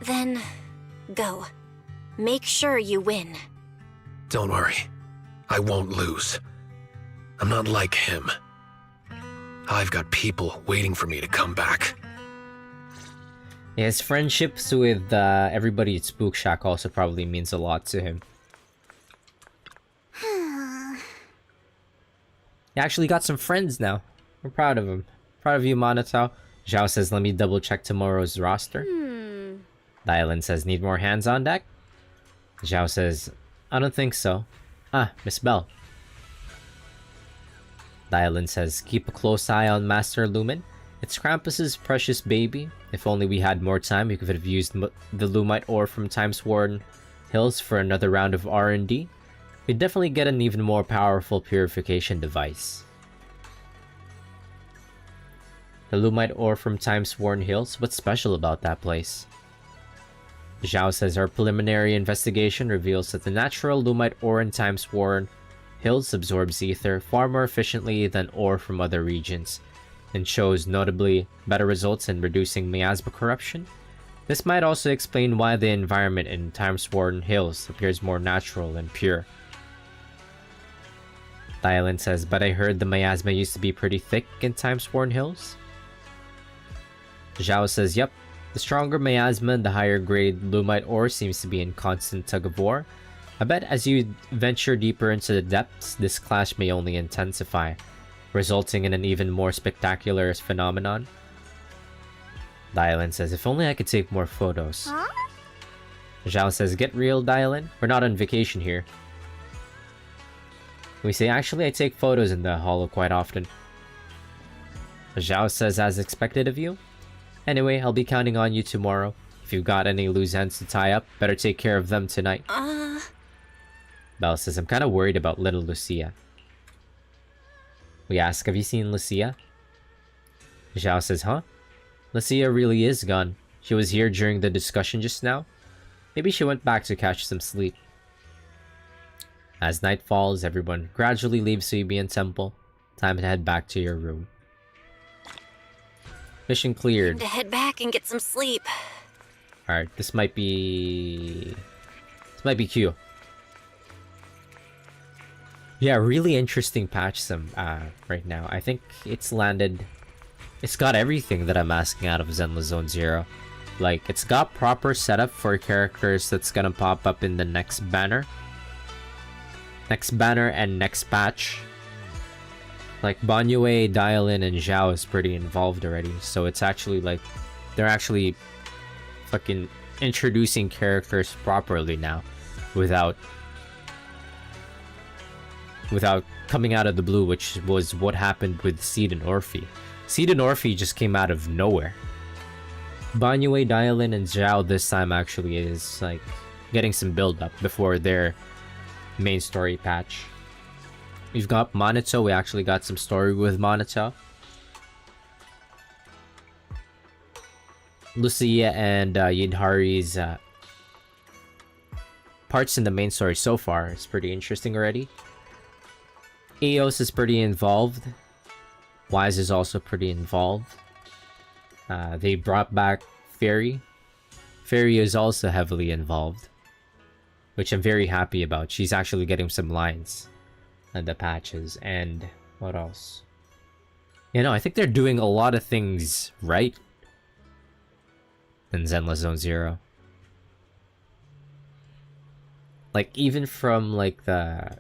S6: Then, go. Make sure you win.
S8: Don't worry. I won't lose. I'm not like him. I've got people waiting for me to come back.
S1: Yeah, his friendships with everybody at Spook Shack also probably means a lot to him. He actually got some friends now. We're proud of him. Proud of you, Monato. Zhao says, let me double check tomorrow's roster. Dylan says, need more hands on deck? Zhao says, I don't think so. Ah, Miss Belle. Dylan says, keep a close eye on Master Lumen. It's Krampus's precious baby. If only we had more time, we could have used the Lumite ore from Timesworn Hills for another round of R&D. We'd definitely get an even more powerful purification device. The Lumite ore from Timesworn Hills? What's special about that place? Zhao says our preliminary investigation reveals that the natural Lumite ore in Timesworn Hills absorbs ether far more efficiently than ore from other regions, and shows notably better results in reducing miasma corruption. This might also explain why the environment in Timesworn Hills appears more natural and pure. Dylan says, but I heard the miasma used to be pretty thick in Timesworn Hills. Zhao says, yep, the stronger miasma and the higher grade Lumite ore seems to be in constant tug of war. I bet as you venture deeper into the depths, this clash may only intensify, resulting in an even more spectacular phenomenon. Dylan says, if only I could take more photos.
S2: Huh?
S1: Zhao says, get real, Dylan. We're not on vacation here. We say, actually, I take photos in the holo quite often. Zhao says, as expected of you. Anyway, I'll be counting on you tomorrow. If you've got any loose ends to tie up, better take care of them tonight. Belle says, I'm kind of worried about little Lucia. We ask, have you seen Lucia? Zhao says, huh? Lucia really is gone. She was here during the discussion just now. Maybe she went back to catch some sleep. As night falls, everyone gradually leaves Suibian Temple. Time to head back to your room. Mission cleared.
S6: To head back and get some sleep.
S1: Alright, this might be Q. Yeah, really interesting patch right now. I think it's got everything that I'm asking out of Zenless Zone Zero. Like, it's got proper setup for characters that's gonna pop up in the next banner. Next banner and next patch. Like, Banyue, Dialin, and Zhao is pretty involved already. So it's actually like, they're actually fucking introducing characters properly now. Without coming out of the blue, which was what happened with Seed and Orphe. Seed and Orphe just came out of nowhere. Banyue, Dialin, and Zhao this time actually is like getting some build up before their main story patch. We've got Monito. We actually got some story with Monito. Lucia and Yidhari's parts in the main story so far is pretty interesting already. Eos is pretty involved. Wise is also pretty involved. They brought back Fairy. Fairy is also heavily involved, which I'm very happy about. She's actually getting some lines in the patches. And what else? You know, I think they're doing a lot of things right in Zenless Zone Zero. Like, even from like the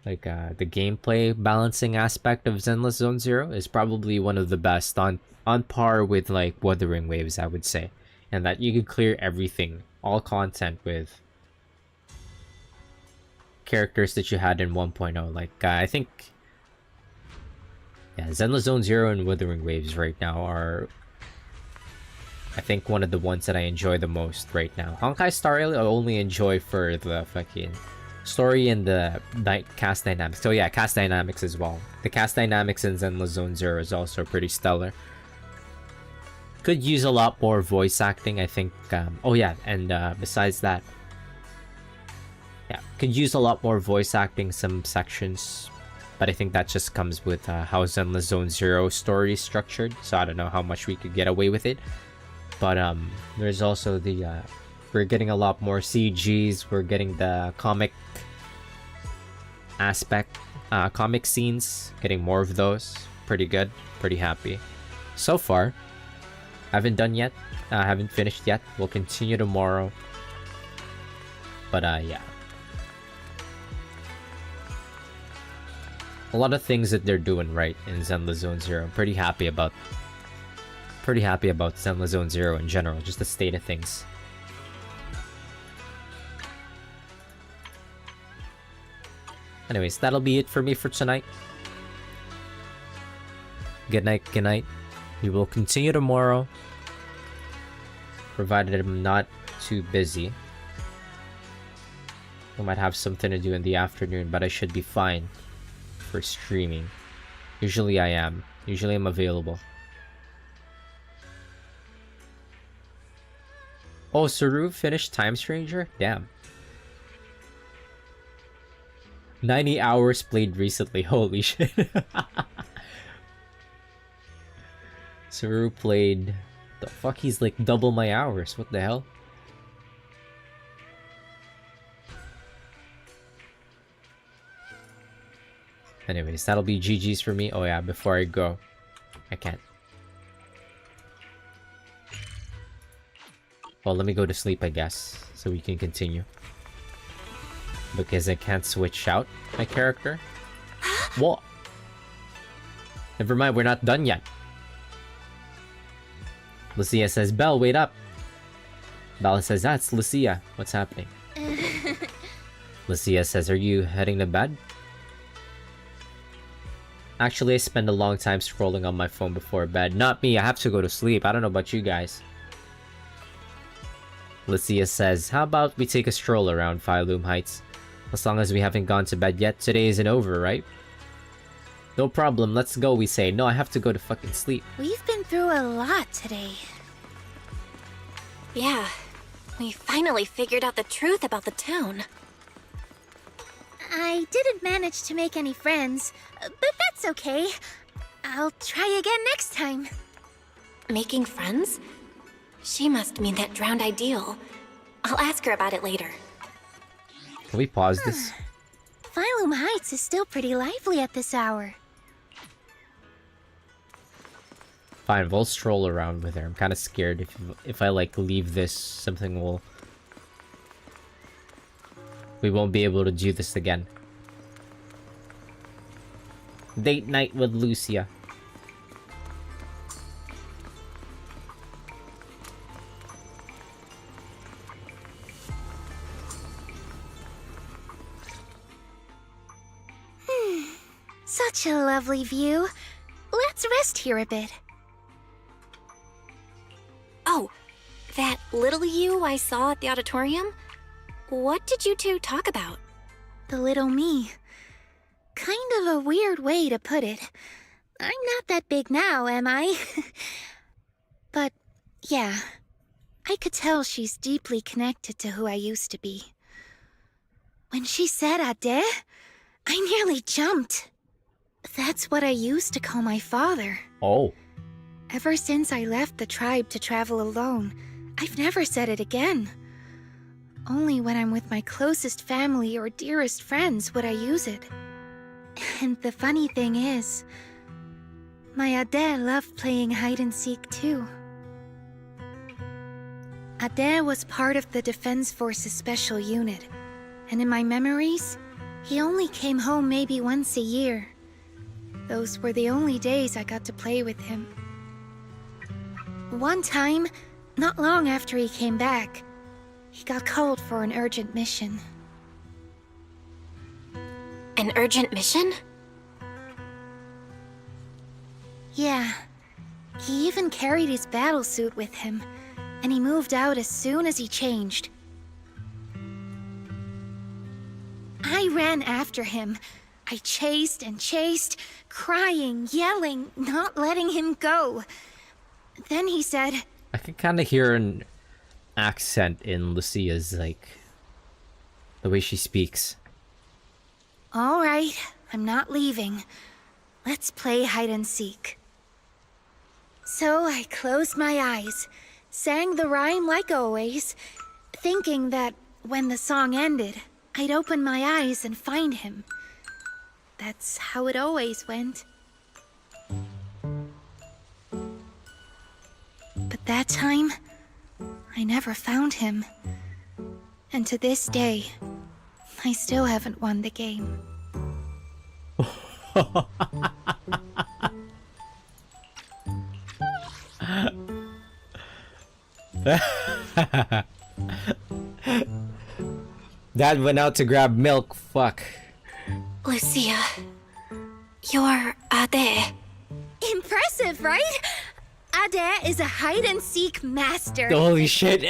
S1: gameplay balancing aspect of Zenless Zone Zero is probably one of the best, on par with like Wuthering Waves, I would say. And that you can clear everything, all content, with characters that you had in 1.0. Like, I think, yeah, Zenless Zone Zero and Wuthering Waves right now are, I think, one of the ones that I enjoy the most right now. Honkai Star Rail I only enjoy for the fucking story and the cast dynamics. So yeah, cast dynamics as well. The cast dynamics in Zenless Zone Zero is also pretty stellar. Could use a lot more voice acting, I think. Oh yeah, and besides that, yeah, could use a lot more voice acting some sections, but I think that just comes with how Zenless Zone Zero story is structured. So I don't know how much we could get away with it. But there's also the we're getting a lot more CGs. We're getting the comic aspect, comic scenes, getting more of those. Pretty good, pretty happy so far. Haven't done yet, haven't finished yet. We'll continue tomorrow. But yeah, a lot of things that they're doing right in Zenless Zone Zero. I'm pretty happy about Zenless Zone Zero in general, just the state of things. Anyways, that'll be it for me for tonight. Good night, good night. We will continue tomorrow, provided I'm not too busy. I might have something to do in the afternoon, but I should be fine for streaming. Usually I am. Usually I'm available. Oh, Saru finished Time Stranger? Damn. 90 hours played recently. Holy shit. Saru played... The fuck? He's like double my hours. What the hell? Anyways, that'll be GG's for me. Oh yeah, before I go. I can't. Well, let me go to sleep, I guess, so we can continue. Because I can't switch out my character. What? Never mind, we're not done yet. Lucia says, Belle, wait up. Belle says, that's Lucia. What's happening? Lucia says, are you heading to bed? Actually, I spend a long time scrolling on my phone before bed. Not me, I have to go to sleep. I don't know about you guys. Lucia says, how about we take a stroll around Fireloom Heights? As long as we haven't gone to bed yet, today isn't over, right? No problem, let's go, we say. No, I have to go to fucking sleep.
S13: We've been through a lot today.
S6: Yeah, we finally figured out the truth about the town.
S13: I didn't manage to make any friends, but that's okay. I'll try again next time.
S6: Making friends? She must mean that drowned ideal. I'll ask her about it later.
S1: Can we pause this?
S13: Phylum Heights is still pretty lively at this hour.
S1: Fine, we'll stroll around with her. I'm kind of scared if I like leave this, something will... We won't be able to do this again. Date night with Lucia.
S13: Such a lovely view. Let's rest here a bit.
S6: Oh, that little you I saw at the auditorium? What did you two talk about?
S13: The little me. Kind of a weird way to put it. I'm not that big now, am I? But, yeah. I could tell she's deeply connected to who I used to be. When she said Ade, I nearly jumped. That's what I used to call my father.
S1: Oh.
S13: Ever since I left the tribe to travel alone, I've never said it again. Only when I'm with my closest family or dearest friends would I use it. And the funny thing is, my Ade loved playing hide-and-seek too. Ade was part of the Defense Force's special unit, and in my memories, he only came home maybe once a year. Those were the only days I got to play with him. One time, not long after he came back, he got called for an urgent mission.
S6: An urgent mission?
S13: Yeah. He even carried his battlesuit with him, and he moved out as soon as he changed. I ran after him. I chased and chased, crying, yelling, not letting him go. Then he said...
S1: I can kind of hear an accent in Lucia's, like, the way she speaks.
S13: All right, I'm not leaving. Let's play hide-and-seek. So I closed my eyes, sang the rhyme like always, thinking that when the song ended, I'd open my eyes and find him. That's how it always went. But that time, I never found him. And to this day, I still haven't won the game.
S1: Dad went out to grab milk, fuck.
S6: Lucia, you're Ade.
S13: Impressive, right? Ade is a hide-and-seek master.
S1: Holy shit.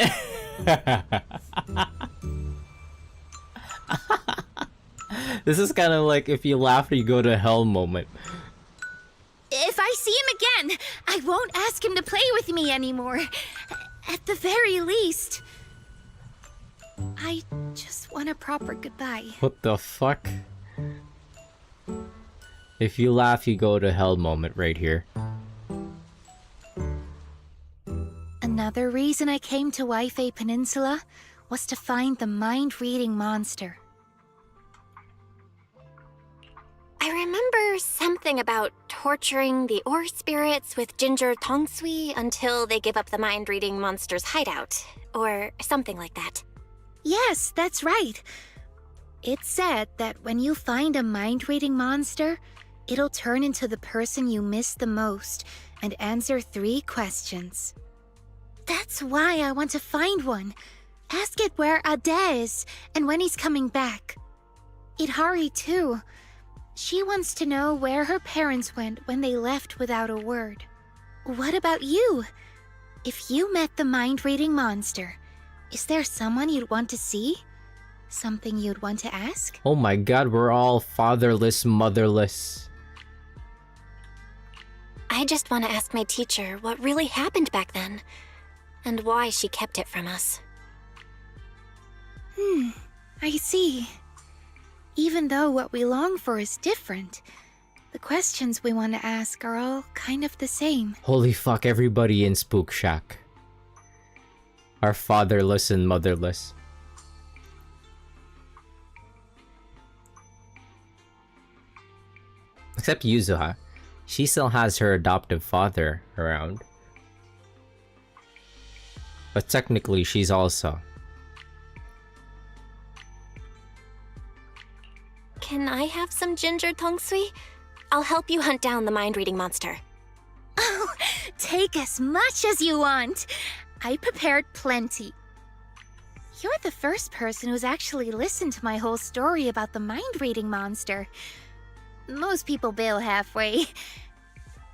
S1: This is kind of like if you laugh you go to hell moment.
S13: If I see him again, I won't ask him to play with me anymore. At the very least. I just want a proper goodbye.
S1: What the fuck? If you laugh you go to hell moment right here.
S13: Another reason I came to Waifei Peninsula was to find the mind-reading monster.
S6: I remember something about torturing the ore spirits with ginger tongsui until they give up the mind-reading monster's hideout, or something like that.
S13: Yes, that's right. It's said that when you find a mind-reading monster, it'll turn into the person you miss the most and answer 3 questions. That's why I want to find one. Ask it where Ade is and when he's coming back. Idhari too. She wants to know where her parents went when they left without a word. What about you? If you met the mind-reading monster, is there someone you'd want to see? Something you'd want to ask?
S1: Oh my god, we're all fatherless, motherless.
S6: I just want to ask my teacher what really happened back then, and why she kept it from us.
S13: I see. Even though what we long for is different, the questions we want to ask are all kind of the same.
S1: Holy fuck, everybody in Spook Shack are fatherless and motherless. Except Yuzuha. She still has her adoptive father around. But technically, she's also.
S6: Can I have some ginger tongsui? I'll help you hunt down the mind-reading monster.
S13: Oh, take as much as you want. I prepared plenty. You're the first person who's actually listened to my whole story about the mind-reading monster. Most people bail halfway.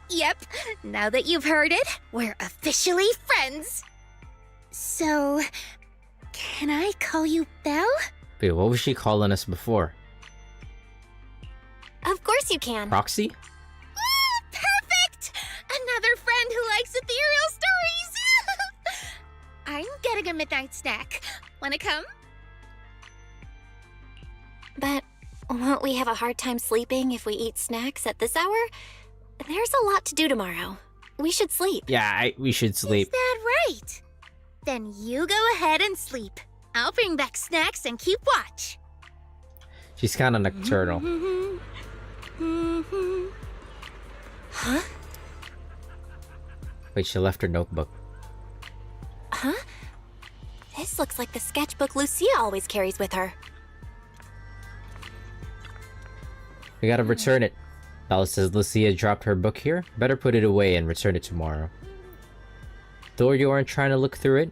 S13: Yep, now that you've heard it, we're officially friends. So, can I call you Belle?
S1: Wait, what was she calling us before?
S6: Of course you can.
S1: Roxy?
S13: Perfect! Another friend who likes ethereal stories! I'm getting a midnight snack. Wanna come?
S6: But won't we have a hard time sleeping if we eat snacks at this hour? There's a lot to do tomorrow. We should sleep.
S1: Yeah, we should sleep.
S13: Is that right? Then you go ahead and sleep. I'll bring back snacks and keep watch.
S1: She's kind of nocturnal.
S6: Huh?
S1: Wait, she left her notebook.
S6: Huh? This looks like the sketchbook Lucia always carries with her.
S1: We gotta return it. Bella says Lucia dropped her book here. Better put it away and return it tomorrow. Though you aren't trying to look through it,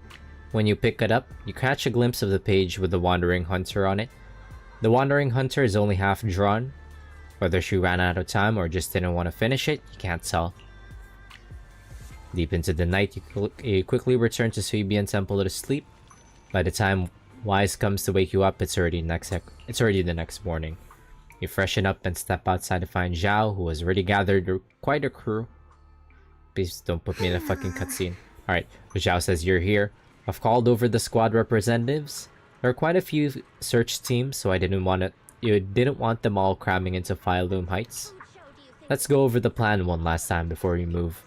S1: when you pick it up, you catch a glimpse of the page with the Wandering Hunter on it. The Wandering Hunter is only half drawn. Whether she ran out of time or just didn't want to finish it, you can't tell. Deep into the night, you quickly return to Suibian Temple to sleep. By the time Wise comes to wake you up, it's already the next morning. You freshen up and step outside to find Zhao, who has already gathered quite a crew. Please don't put me in a fucking cutscene. Alright, Zhao says you're here. I've called over the squad representatives. There are quite a few search teams, so you didn't want them all cramming into Fireloom Heights. Let's go over the plan one last time before we move.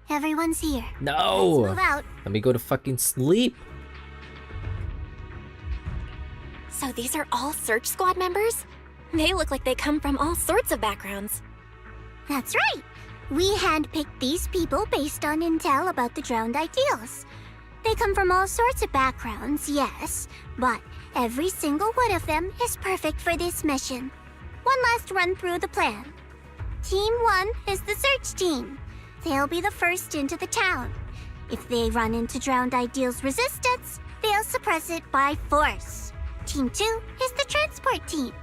S2: Everyone's here.
S1: No!
S2: Let's move out.
S1: Let me go to fucking sleep.
S6: So these are all search squad members? They look like they come from all sorts of backgrounds.
S2: That's right. We handpicked these people based on intel about the drowned ideals. They come from all sorts of backgrounds, yes, but every single one of them is perfect for this mission. One last run through the plan. Team 1 is the search team. They'll be the first into the town. If they run into drowned ideals resistance, they'll suppress it by force. Team 2 is the transport team.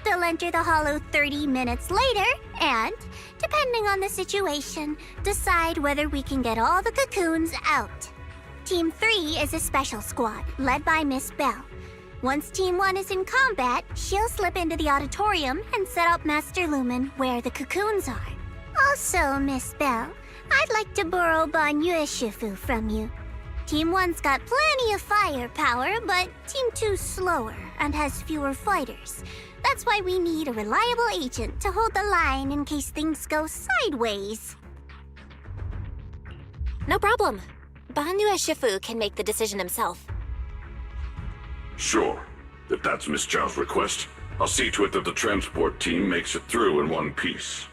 S2: They'll enter the hollow 30 minutes later and, depending on the situation, decide whether we can get all the cocoons out. Team 3 is a special squad, led by Miss Belle. Once Team 1 is in combat, she'll slip into the auditorium and set up Master Lumen where the cocoons are. Also, Miss Belle, I'd like to borrow Banyue Shifu from you. Team 1's got plenty of firepower, but Team 2's slower and has fewer fighters. That's why we need a reliable agent to hold the line in case things go sideways.
S6: No problem. Banyue Shifu can make the decision himself.
S5: Sure. If that's Miss Zhao's request, I'll see to it that the transport team makes it through in one piece.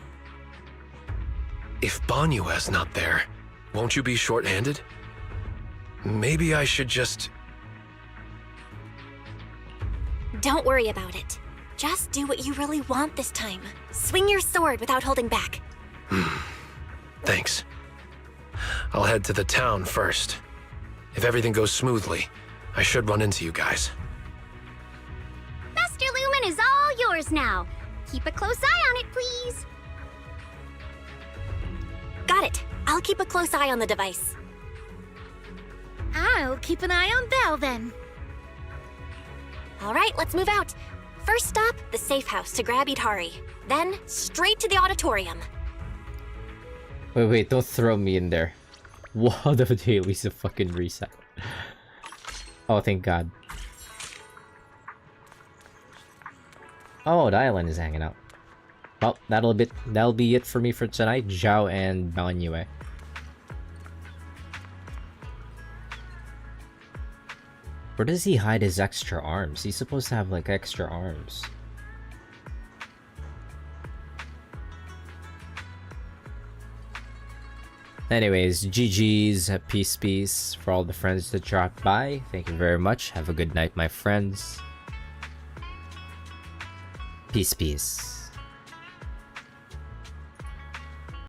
S8: If Banyue's not there, won't you be short-handed? Maybe I should just...
S6: Don't worry about it. Just do what you really want this time. Swing your sword without holding back.
S8: Thanks. I'll head to the town first. If everything goes smoothly, I should run into you guys.
S14: Master Lumen is all yours now. Keep a close eye on it, please.
S6: Got it. I'll keep a close eye on the device.
S13: I'll keep an eye on Belle then.
S6: All right, let's move out. First stop, the safe house to grab Idhari. Then, straight to the auditorium.
S1: Wait, don't throw me in there. Wow, the dailies a fucking reset. Oh, thank God. Oh, the island is hanging out. Well, that'll be it for me for tonight. Zhao and Banyue. Where does he hide his extra arms? He's supposed to have like extra arms. Anyways, GG's, peace for all the friends that dropped by. Thank you very much. Have a good night, my friends. Peace.